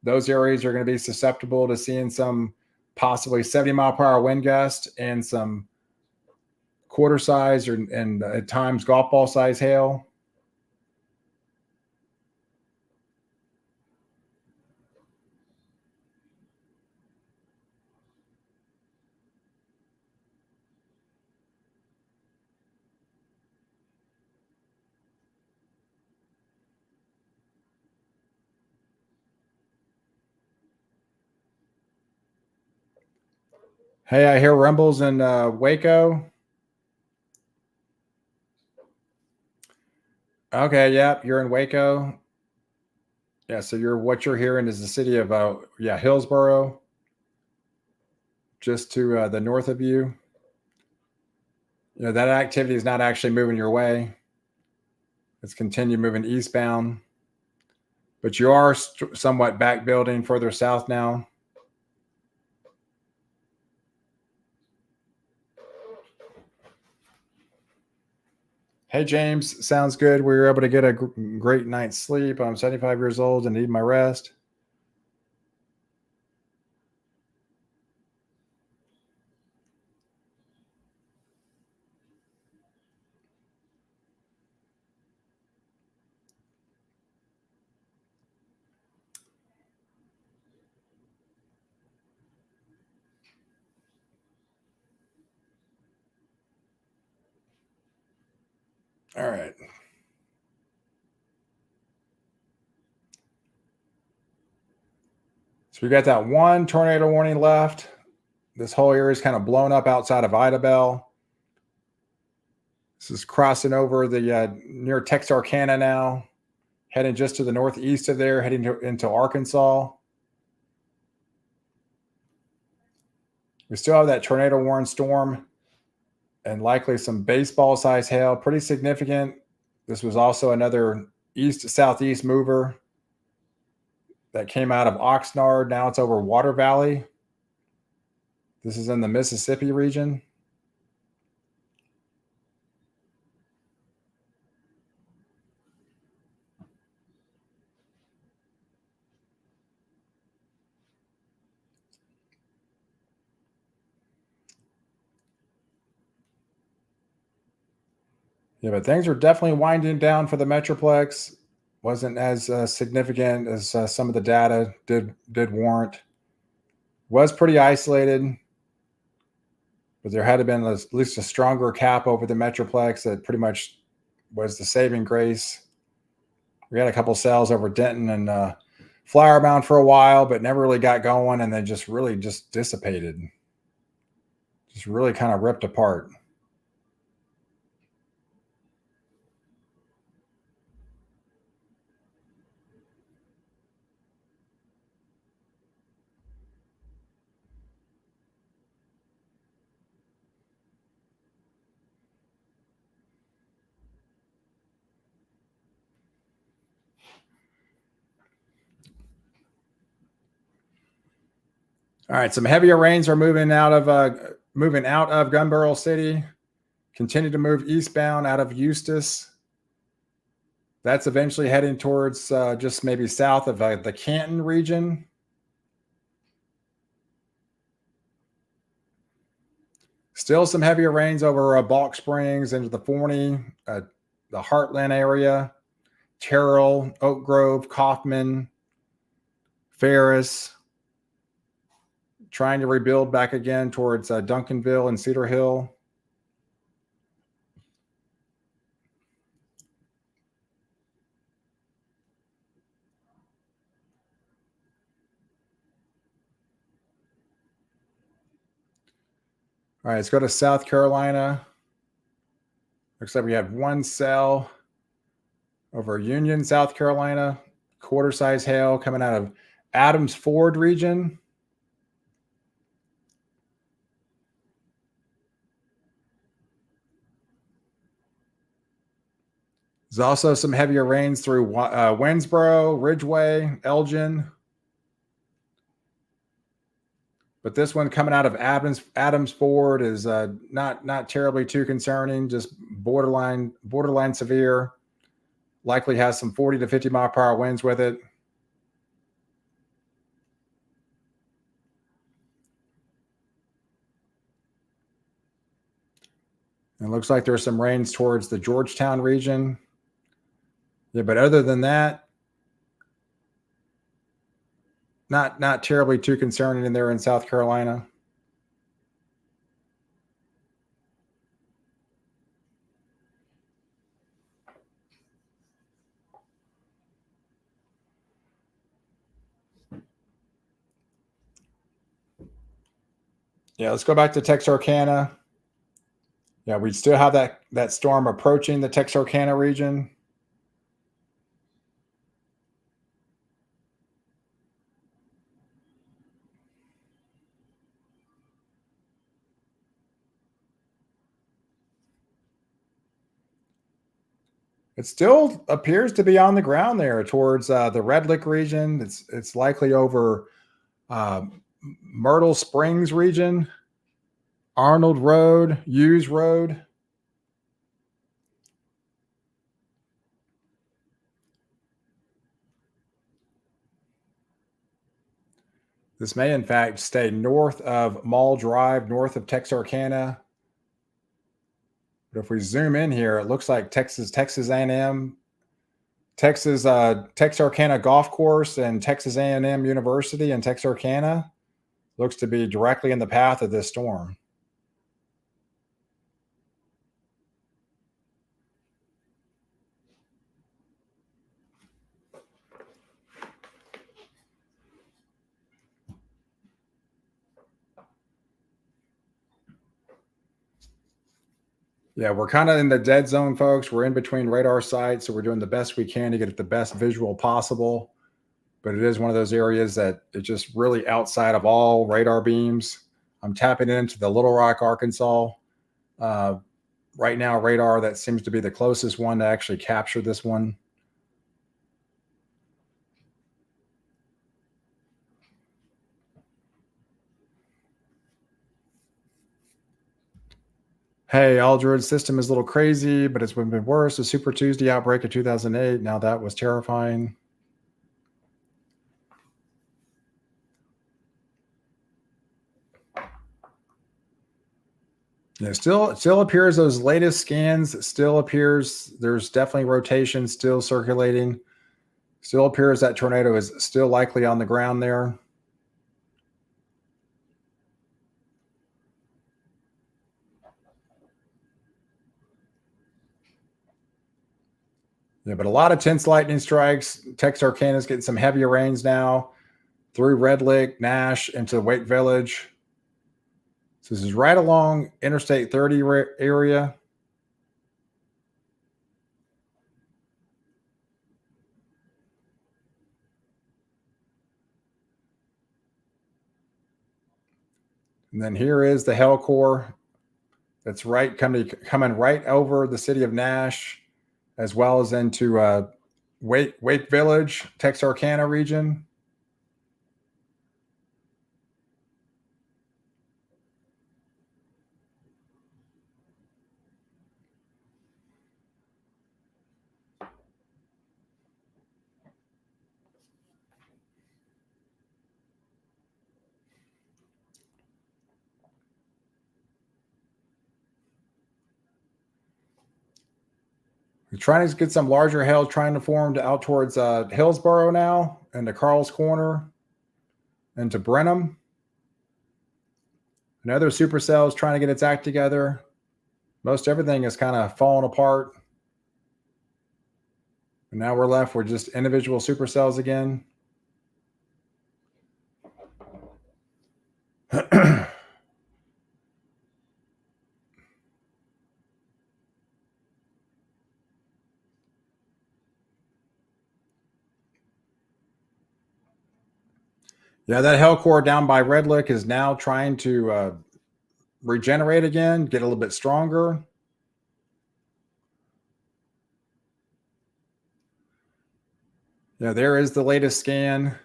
Those areas are going to be susceptible to seeing some possibly 70-mile-per-hour wind gust and some quarter size and at times golf ball size hail. Hey, I hear rumbles in Waco. Okay, yep, you're in Waco. Yeah, so what you're hearing is the city of Hillsboro, just to the north of you. You know that activity is not actually moving your way; it's continue moving eastbound. But you are somewhat back building further south now. Hey, James, sounds good. We were able to get a great night's sleep. I'm 75 years old and need my rest. All right. So we got that one tornado warning left. This whole area is kind of blown up outside of Idabel. This is crossing over the near Texarkana now, heading just to the northeast of there, heading into Arkansas. We still have that tornado warning storm and likely some baseball size hail, pretty significant. This was also another east to southeast mover that came out of Oxnard. Now it's over Water Valley. This is in the Mississippi region. Yeah, but things are definitely winding down for the Metroplex. Wasn't as significant as some of the data did warrant. Was pretty isolated, but there had to been at least a stronger cap over the Metroplex that pretty much was the saving grace. We had a couple cells over Denton and Flower Mound for a while, but never really got going, and then just really just dissipated, just really kind of ripped apart. All right, some heavier rains are moving out of Gun Barrel City. Continue to move eastbound out of Eustis. That's eventually heading towards just maybe south of the Canton region. Still some heavier rains over Balk Springs into the Forney, the Heartland area, Terrell, Oak Grove, Kaufman, Ferris. Trying to rebuild back again towards Duncanville and Cedar Hill. All right, let's go to South Carolina. Looks like we have one cell over Union, South Carolina. Quarter size hail coming out of Adams Ford region. There's also some heavier rains through Winsboro, Ridgeway, Elgin. But this one coming out of Adams Ford is not terribly too concerning, just borderline severe. Likely has some 40 to 50 mile per hour winds with it. It looks like there's some rains towards the Georgetown region. Yeah, but other than that, not terribly too concerning in there in South Carolina. Yeah, let's go back to Texarkana. Yeah, we still have that storm approaching the Texarkana region. It still appears to be on the ground there towards the Red Lick region. It's likely over Myrtle Springs region, Arnold Road, Hughes Road. This may, in fact, stay north of Mall Drive, north of Texarkana. But if we zoom in here, it looks like Texas A&M, Texarkana Golf Course, and Texas A&M University in Texarkana looks to be directly in the path of this storm. Yeah, we're kind of in the dead zone, folks. We're in between radar sites, so we're doing the best we can to get the best visual possible. But it is one of those areas that it's just really outside of all radar beams. I'm tapping into the Little Rock, Arkansas. Right now, radar that seems to be the closest one to actually capture this one. Hey, Aldred, system is a little crazy, but it's been worse. The Super Tuesday outbreak of 2008. Now that was terrifying. Yeah, still appears those latest scans still appears there's definitely rotation still circulating. Still appears that tornado is still likely on the ground there. Yeah, but a lot of tense lightning strikes. Texarkana is getting some heavier rains now through Red Lick, Nash, into Wake Village. So this is right along Interstate 30 area. And then here is the Hell Core that's right coming right over the city of Nash, as well as into Wake Village, Texarkana region. We're trying to get some larger hail trying to form out towards Hillsboro now and to Carl's Corner and to Brenham. Another supercell is trying to get its act together. Most everything is kind of falling apart. And now we're left with just individual supercells again. Yeah, that hell core down by Red Lick is now trying to regenerate again, get a little bit stronger. Yeah, there is the latest scan.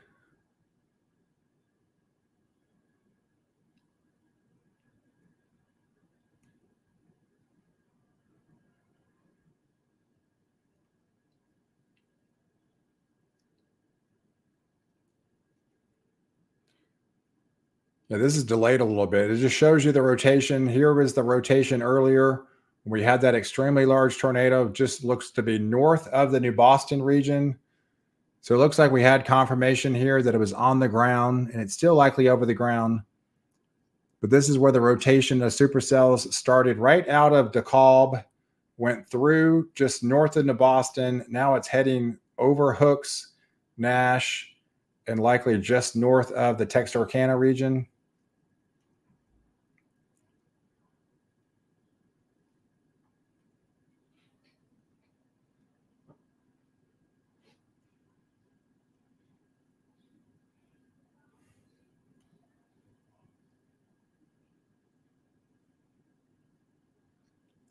Yeah, this is delayed a little bit. It just shows you the rotation. Here was the rotation earlier. We had that extremely large tornado, just looks to be north of the New Boston region. So it looks like we had confirmation here that it was on the ground, and it's still likely over the ground. But this is where the rotation of supercells started right out of DeKalb, went through just north of New Boston. Now it's heading over Hooks, Nash, and likely just north of the Texarkana region.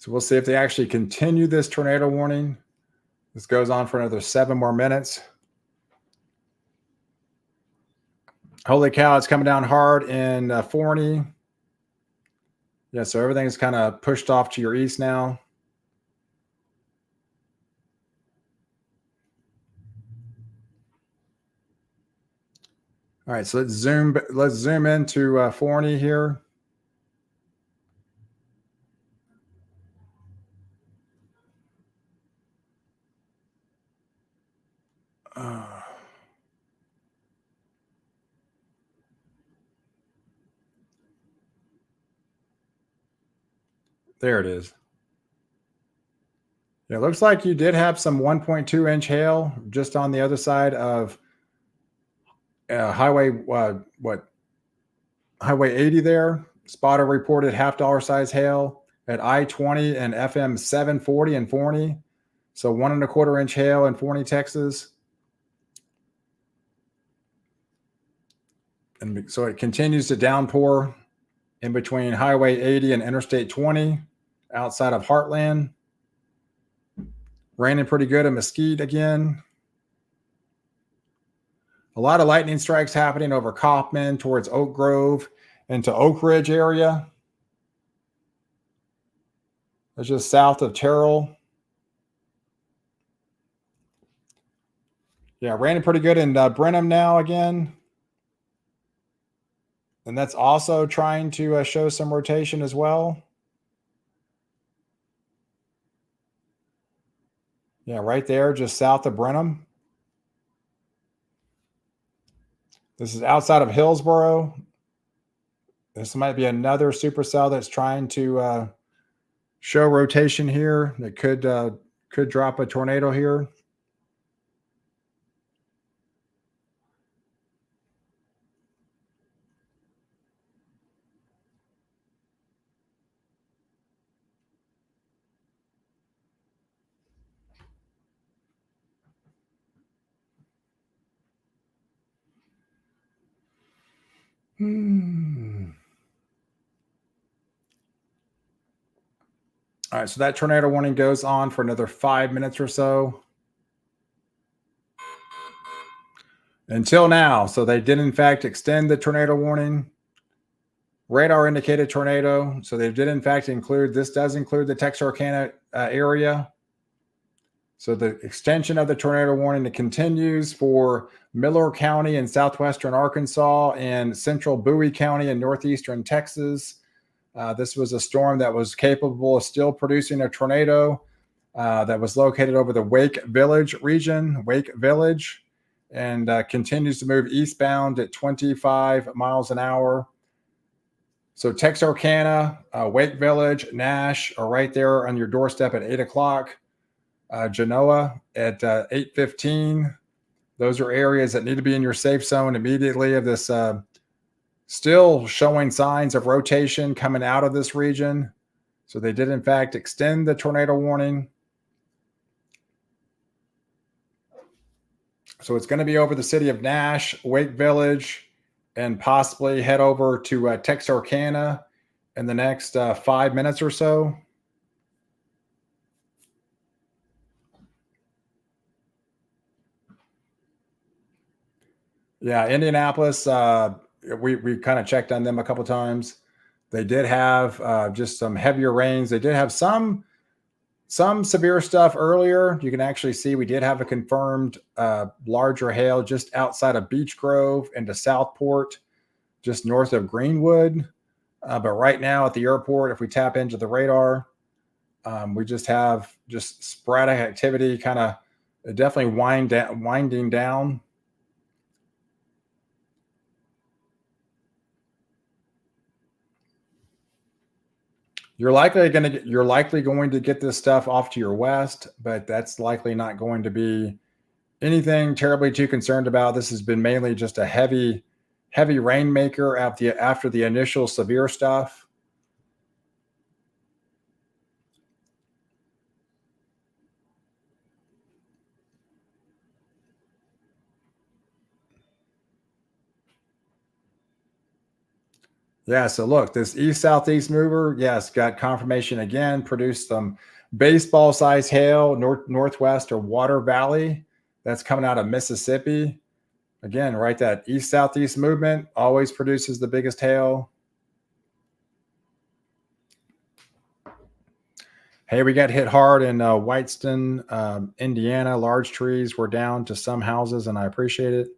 So we'll see if they actually continue this tornado warning. This goes on for another 7 more minutes. Holy cow, it's coming down hard in Forney. Yeah, so everything's kind of pushed off to your east now. All right, so let's zoom into Forney here. There it is. Yeah, it looks like you did have some 1.2-inch hail just on the other side of Highway Highway 80 there. Spotter reported $half size hail at I-20 and FM 740 in Forney. So 1.25-inch hail in Forney, Texas. And so it continues to downpour in between Highway 80 and Interstate 20 outside of Heartland. Raining pretty good in Mesquite again. A lot of lightning strikes happening over Kaufman towards Oak Grove into Oak Ridge area. That's just south of Terrell. Yeah, raining pretty good in Brenham now again. And that's also trying to show some rotation as well. Yeah, right there, just south of Brenham. This is outside of Hillsboro. This might be another supercell that's trying to show rotation here. That could drop a tornado here. All right, so that tornado warning goes on for another 5 minutes or so. Until now. So they did, in fact, extend the tornado warning. Radar indicated tornado. So they did, in fact, include, this does include the Texarkana area. So the extension of the tornado warning, it continues for Miller County in southwestern Arkansas and central Bowie County in northeastern Texas. This was a storm that was capable of still producing a tornado that was located over the Wake Village region, Wake Village, and continues to move eastbound at 25 miles an hour. So Texarkana, Wake Village, Nash are right there on your doorstep at 8 o'clock. Genoa at 8:15. Those are areas that need to be in your safe zone immediately of this still showing signs of rotation coming out of this region. So they did, in fact, extend the tornado warning. So it's going to be over the city of Nash, Wake Village, and possibly head over to Texarkana in the next 5 minutes or so. Yeah, Indianapolis, we kind of checked on them a couple times. They did have just some heavier rains. They did have some severe stuff earlier. You can actually see we did have a confirmed larger hail just outside of Beech Grove into Southport, just north of Greenwood. But right now at the airport, if we tap into the radar, we just have just sporadic activity, kind of definitely winding down. You're likely going to get this stuff off to your west, but that's likely not going to be anything terribly too concerned about. This has been mainly just a heavy rainmaker after the initial severe stuff. Yeah, so look, this east-southeast mover, yes, got confirmation again, produced some baseball-sized hail, northwest or Water Valley. That's coming out of Mississippi. Again, right, that east-southeast movement always produces the biggest hail. Hey, we got hit hard in Whiteston, Indiana. Large trees were down to some houses, and I appreciate it.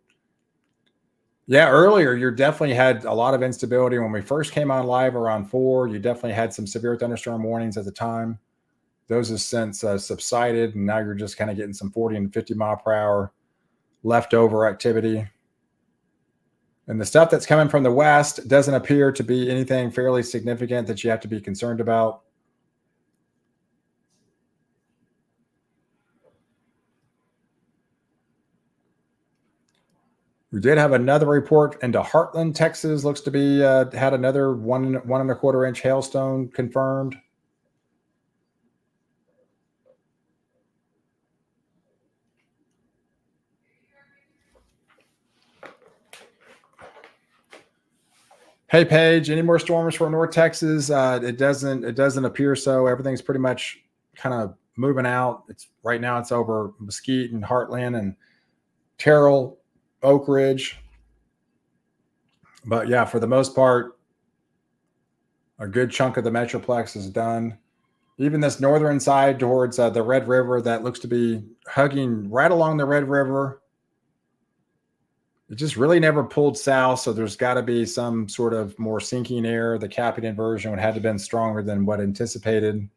Yeah, earlier you definitely had a lot of instability when we first came on live around 4. You definitely had some severe thunderstorm warnings at the time. Those have since subsided, and now you're just kind of getting some 40 and 50 mile per hour leftover activity. And the stuff that's coming from the west doesn't appear to be anything fairly significant that you have to be concerned about. We did have another report into Heartland, Texas. Looks to be had another 1.25 inch hailstone confirmed. Hey Paige, any more storms for North Texas? It doesn't appear so. Everything's pretty much kind of moving out. It's right now it's over Mesquite and Heartland and Terrell, Oak Ridge. But yeah, for the most part, a good chunk of the Metroplex is done. Even this northern side towards the Red River that looks to be hugging right along the Red River. It just really never pulled south, so there's got to be some sort of more sinking air. The capping inversion would have to have been stronger than what anticipated.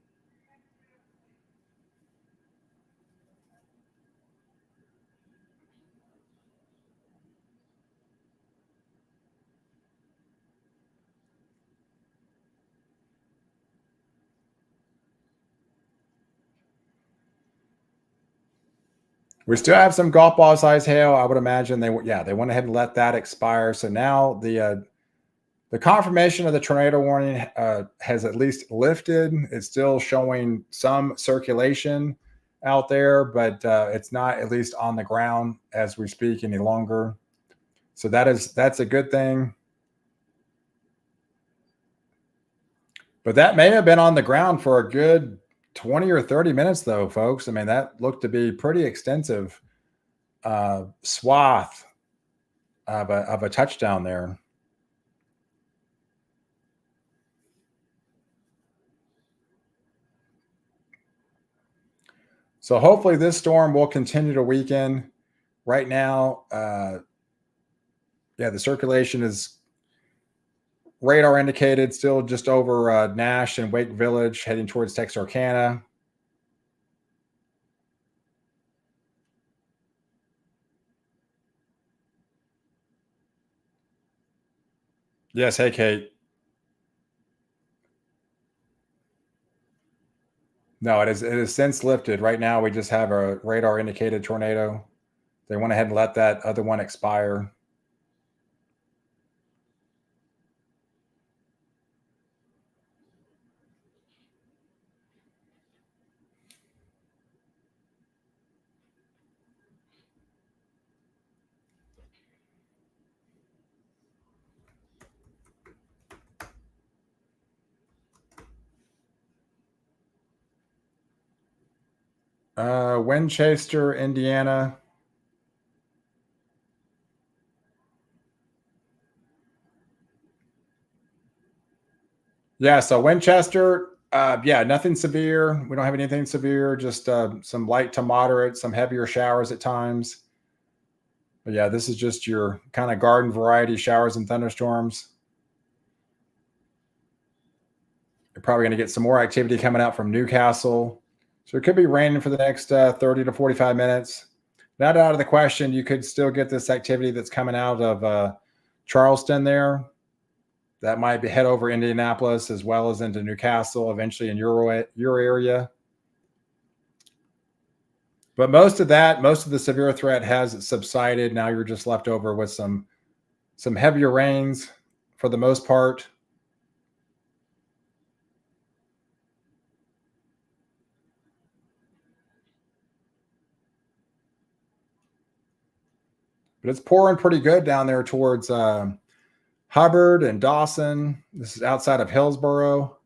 We still have some golf ball size hail. I would imagine they went ahead and let that expire. So now the confirmation of the tornado warning has at least lifted. It's still showing some circulation out there, but it's not at least on the ground as we speak any longer. So that's a good thing. But that may have been on the ground for a good 20 or 30 minutes, though, folks. I mean, that looked to be pretty extensive swath of a touchdown there. So hopefully this storm will continue to weaken. Right now, the circulation is radar indicated, still just over Nash and Wake Village, heading towards Texarkana. Yes, hey Kate. No, it is since lifted. Right now, we just have a radar indicated tornado. They went ahead and let that other one expire. Winchester, Indiana. Yeah, so Winchester, nothing severe. We don't have anything severe, just some light to moderate, some heavier showers at times. But yeah, this is just your kind of garden variety showers and thunderstorms. You're probably going to get some more activity coming out from Newcastle. So it could be raining for the next 30 to 45 minutes. Not out of the question. You could still get this activity that's coming out of Charleston there. That might be head over Indianapolis as well as into Newcastle, eventually in your area. But most of the severe threat has subsided. Now you're just left over with some heavier rains for the most part. But it's pouring pretty good down there towards Hubbard and Dawson. This is outside of Hillsboro.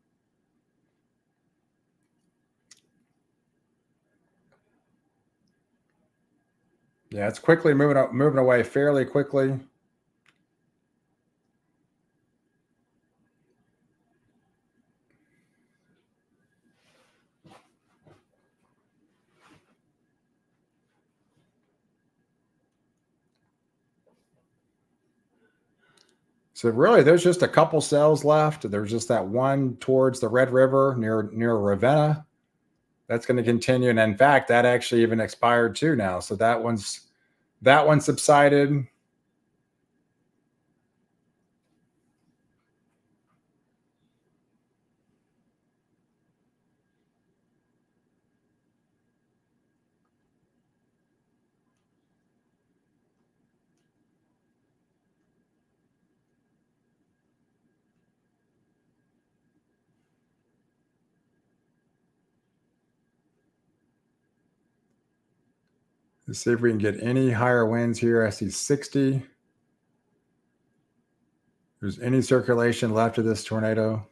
Yeah, it's quickly moving away fairly quickly. So really, there's just a couple cells left. There's just that one towards the Red River near Ravenna. That's going to continue, and in fact, that actually even expired too now. So that one subsided. Let's see if we can get any higher winds here. I see 60. There's any circulation left of this tornado.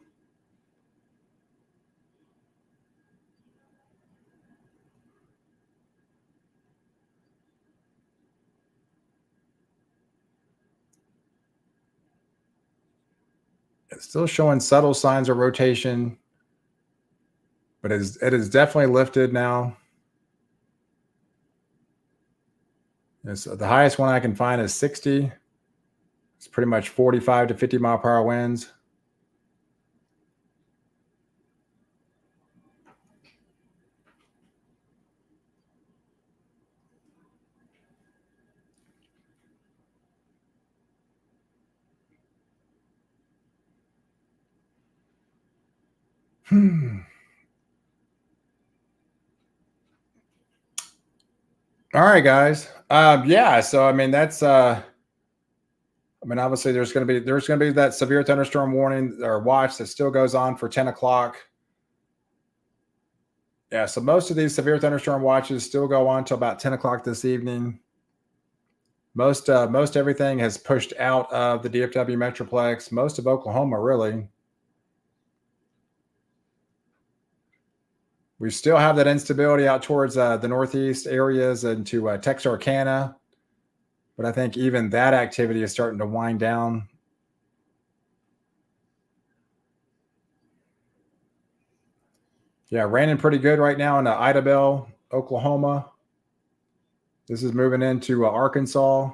It's still showing subtle signs of rotation, but it is definitely lifted now. So the highest one I can find is 60. It's pretty much 45 to 50 mile per hour winds. All right, guys. Yeah. So I mean, that's obviously there's going to be that severe thunderstorm warning or watch that still goes on for 10 o'clock. Yeah. So most of these severe thunderstorm watches still go on till about 10 o'clock this evening. Most everything has pushed out of the DFW Metroplex. Most of Oklahoma, really. We still have that instability out towards the northeast areas into Texarkana, but I think even that activity is starting to wind down. Yeah, raining pretty good right now in Idabel, Oklahoma. This is moving into Arkansas.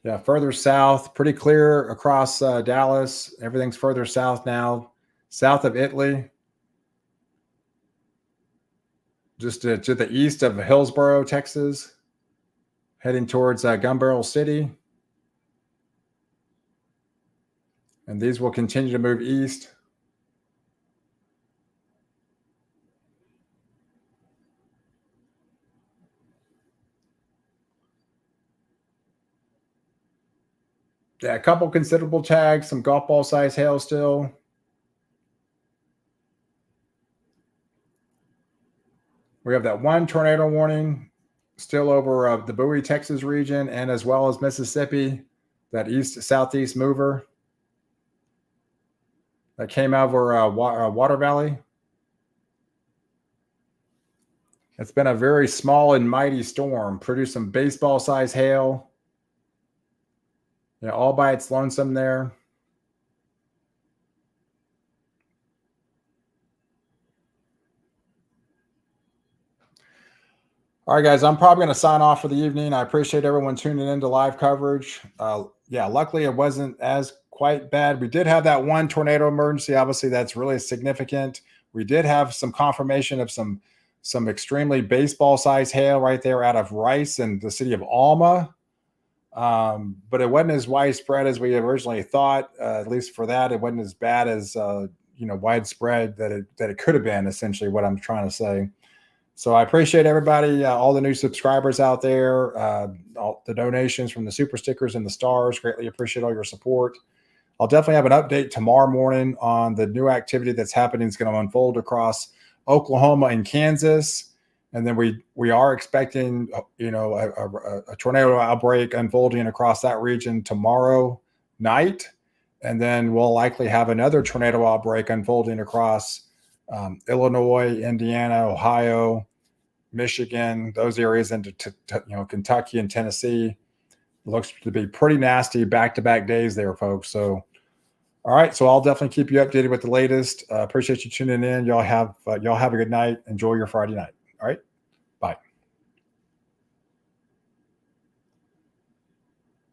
Yeah, further south, pretty clear across Dallas. Everything's further south now, south of Italy. Just to the east of Hillsboro, Texas, heading towards Gun Barrel City. And these will continue to move east. Yeah, a couple considerable tags, some golf ball size hail still. We have that one tornado warning still over the Bowie, Texas region, and as well as Mississippi, that east-southeast mover that came over Water Valley. It's been a very small and mighty storm, produced some baseball size hail. Yeah, all by its lonesome there. All right, guys, I'm probably going to sign off for the evening. I appreciate everyone tuning into live coverage. Yeah, luckily it wasn't as quite bad. We did have that one tornado emergency. Obviously, that's really significant. We did have some confirmation of some extremely baseball-sized hail right there out of Rice and the city of Alma. But it wasn't as widespread as we originally thought. At least for that, it wasn't as bad as widespread that it could have been. Essentially, what I'm trying to say. So I appreciate everybody, all the new subscribers out there, all the donations from the super stickers and the stars. Greatly appreciate all your support. I'll definitely have an update tomorrow morning on the new activity that's happening. It's going to unfold across Oklahoma and Kansas. And then we are expecting, a tornado outbreak unfolding across that region tomorrow night. And then we'll likely have another tornado outbreak unfolding across Illinois, Indiana, Ohio, Michigan, those areas into Kentucky and Tennessee. It looks to be pretty nasty back-to-back days there, folks. So, all right. So I'll definitely keep you updated with the latest. Appreciate you tuning in. Y'all have a good night. Enjoy your Friday night.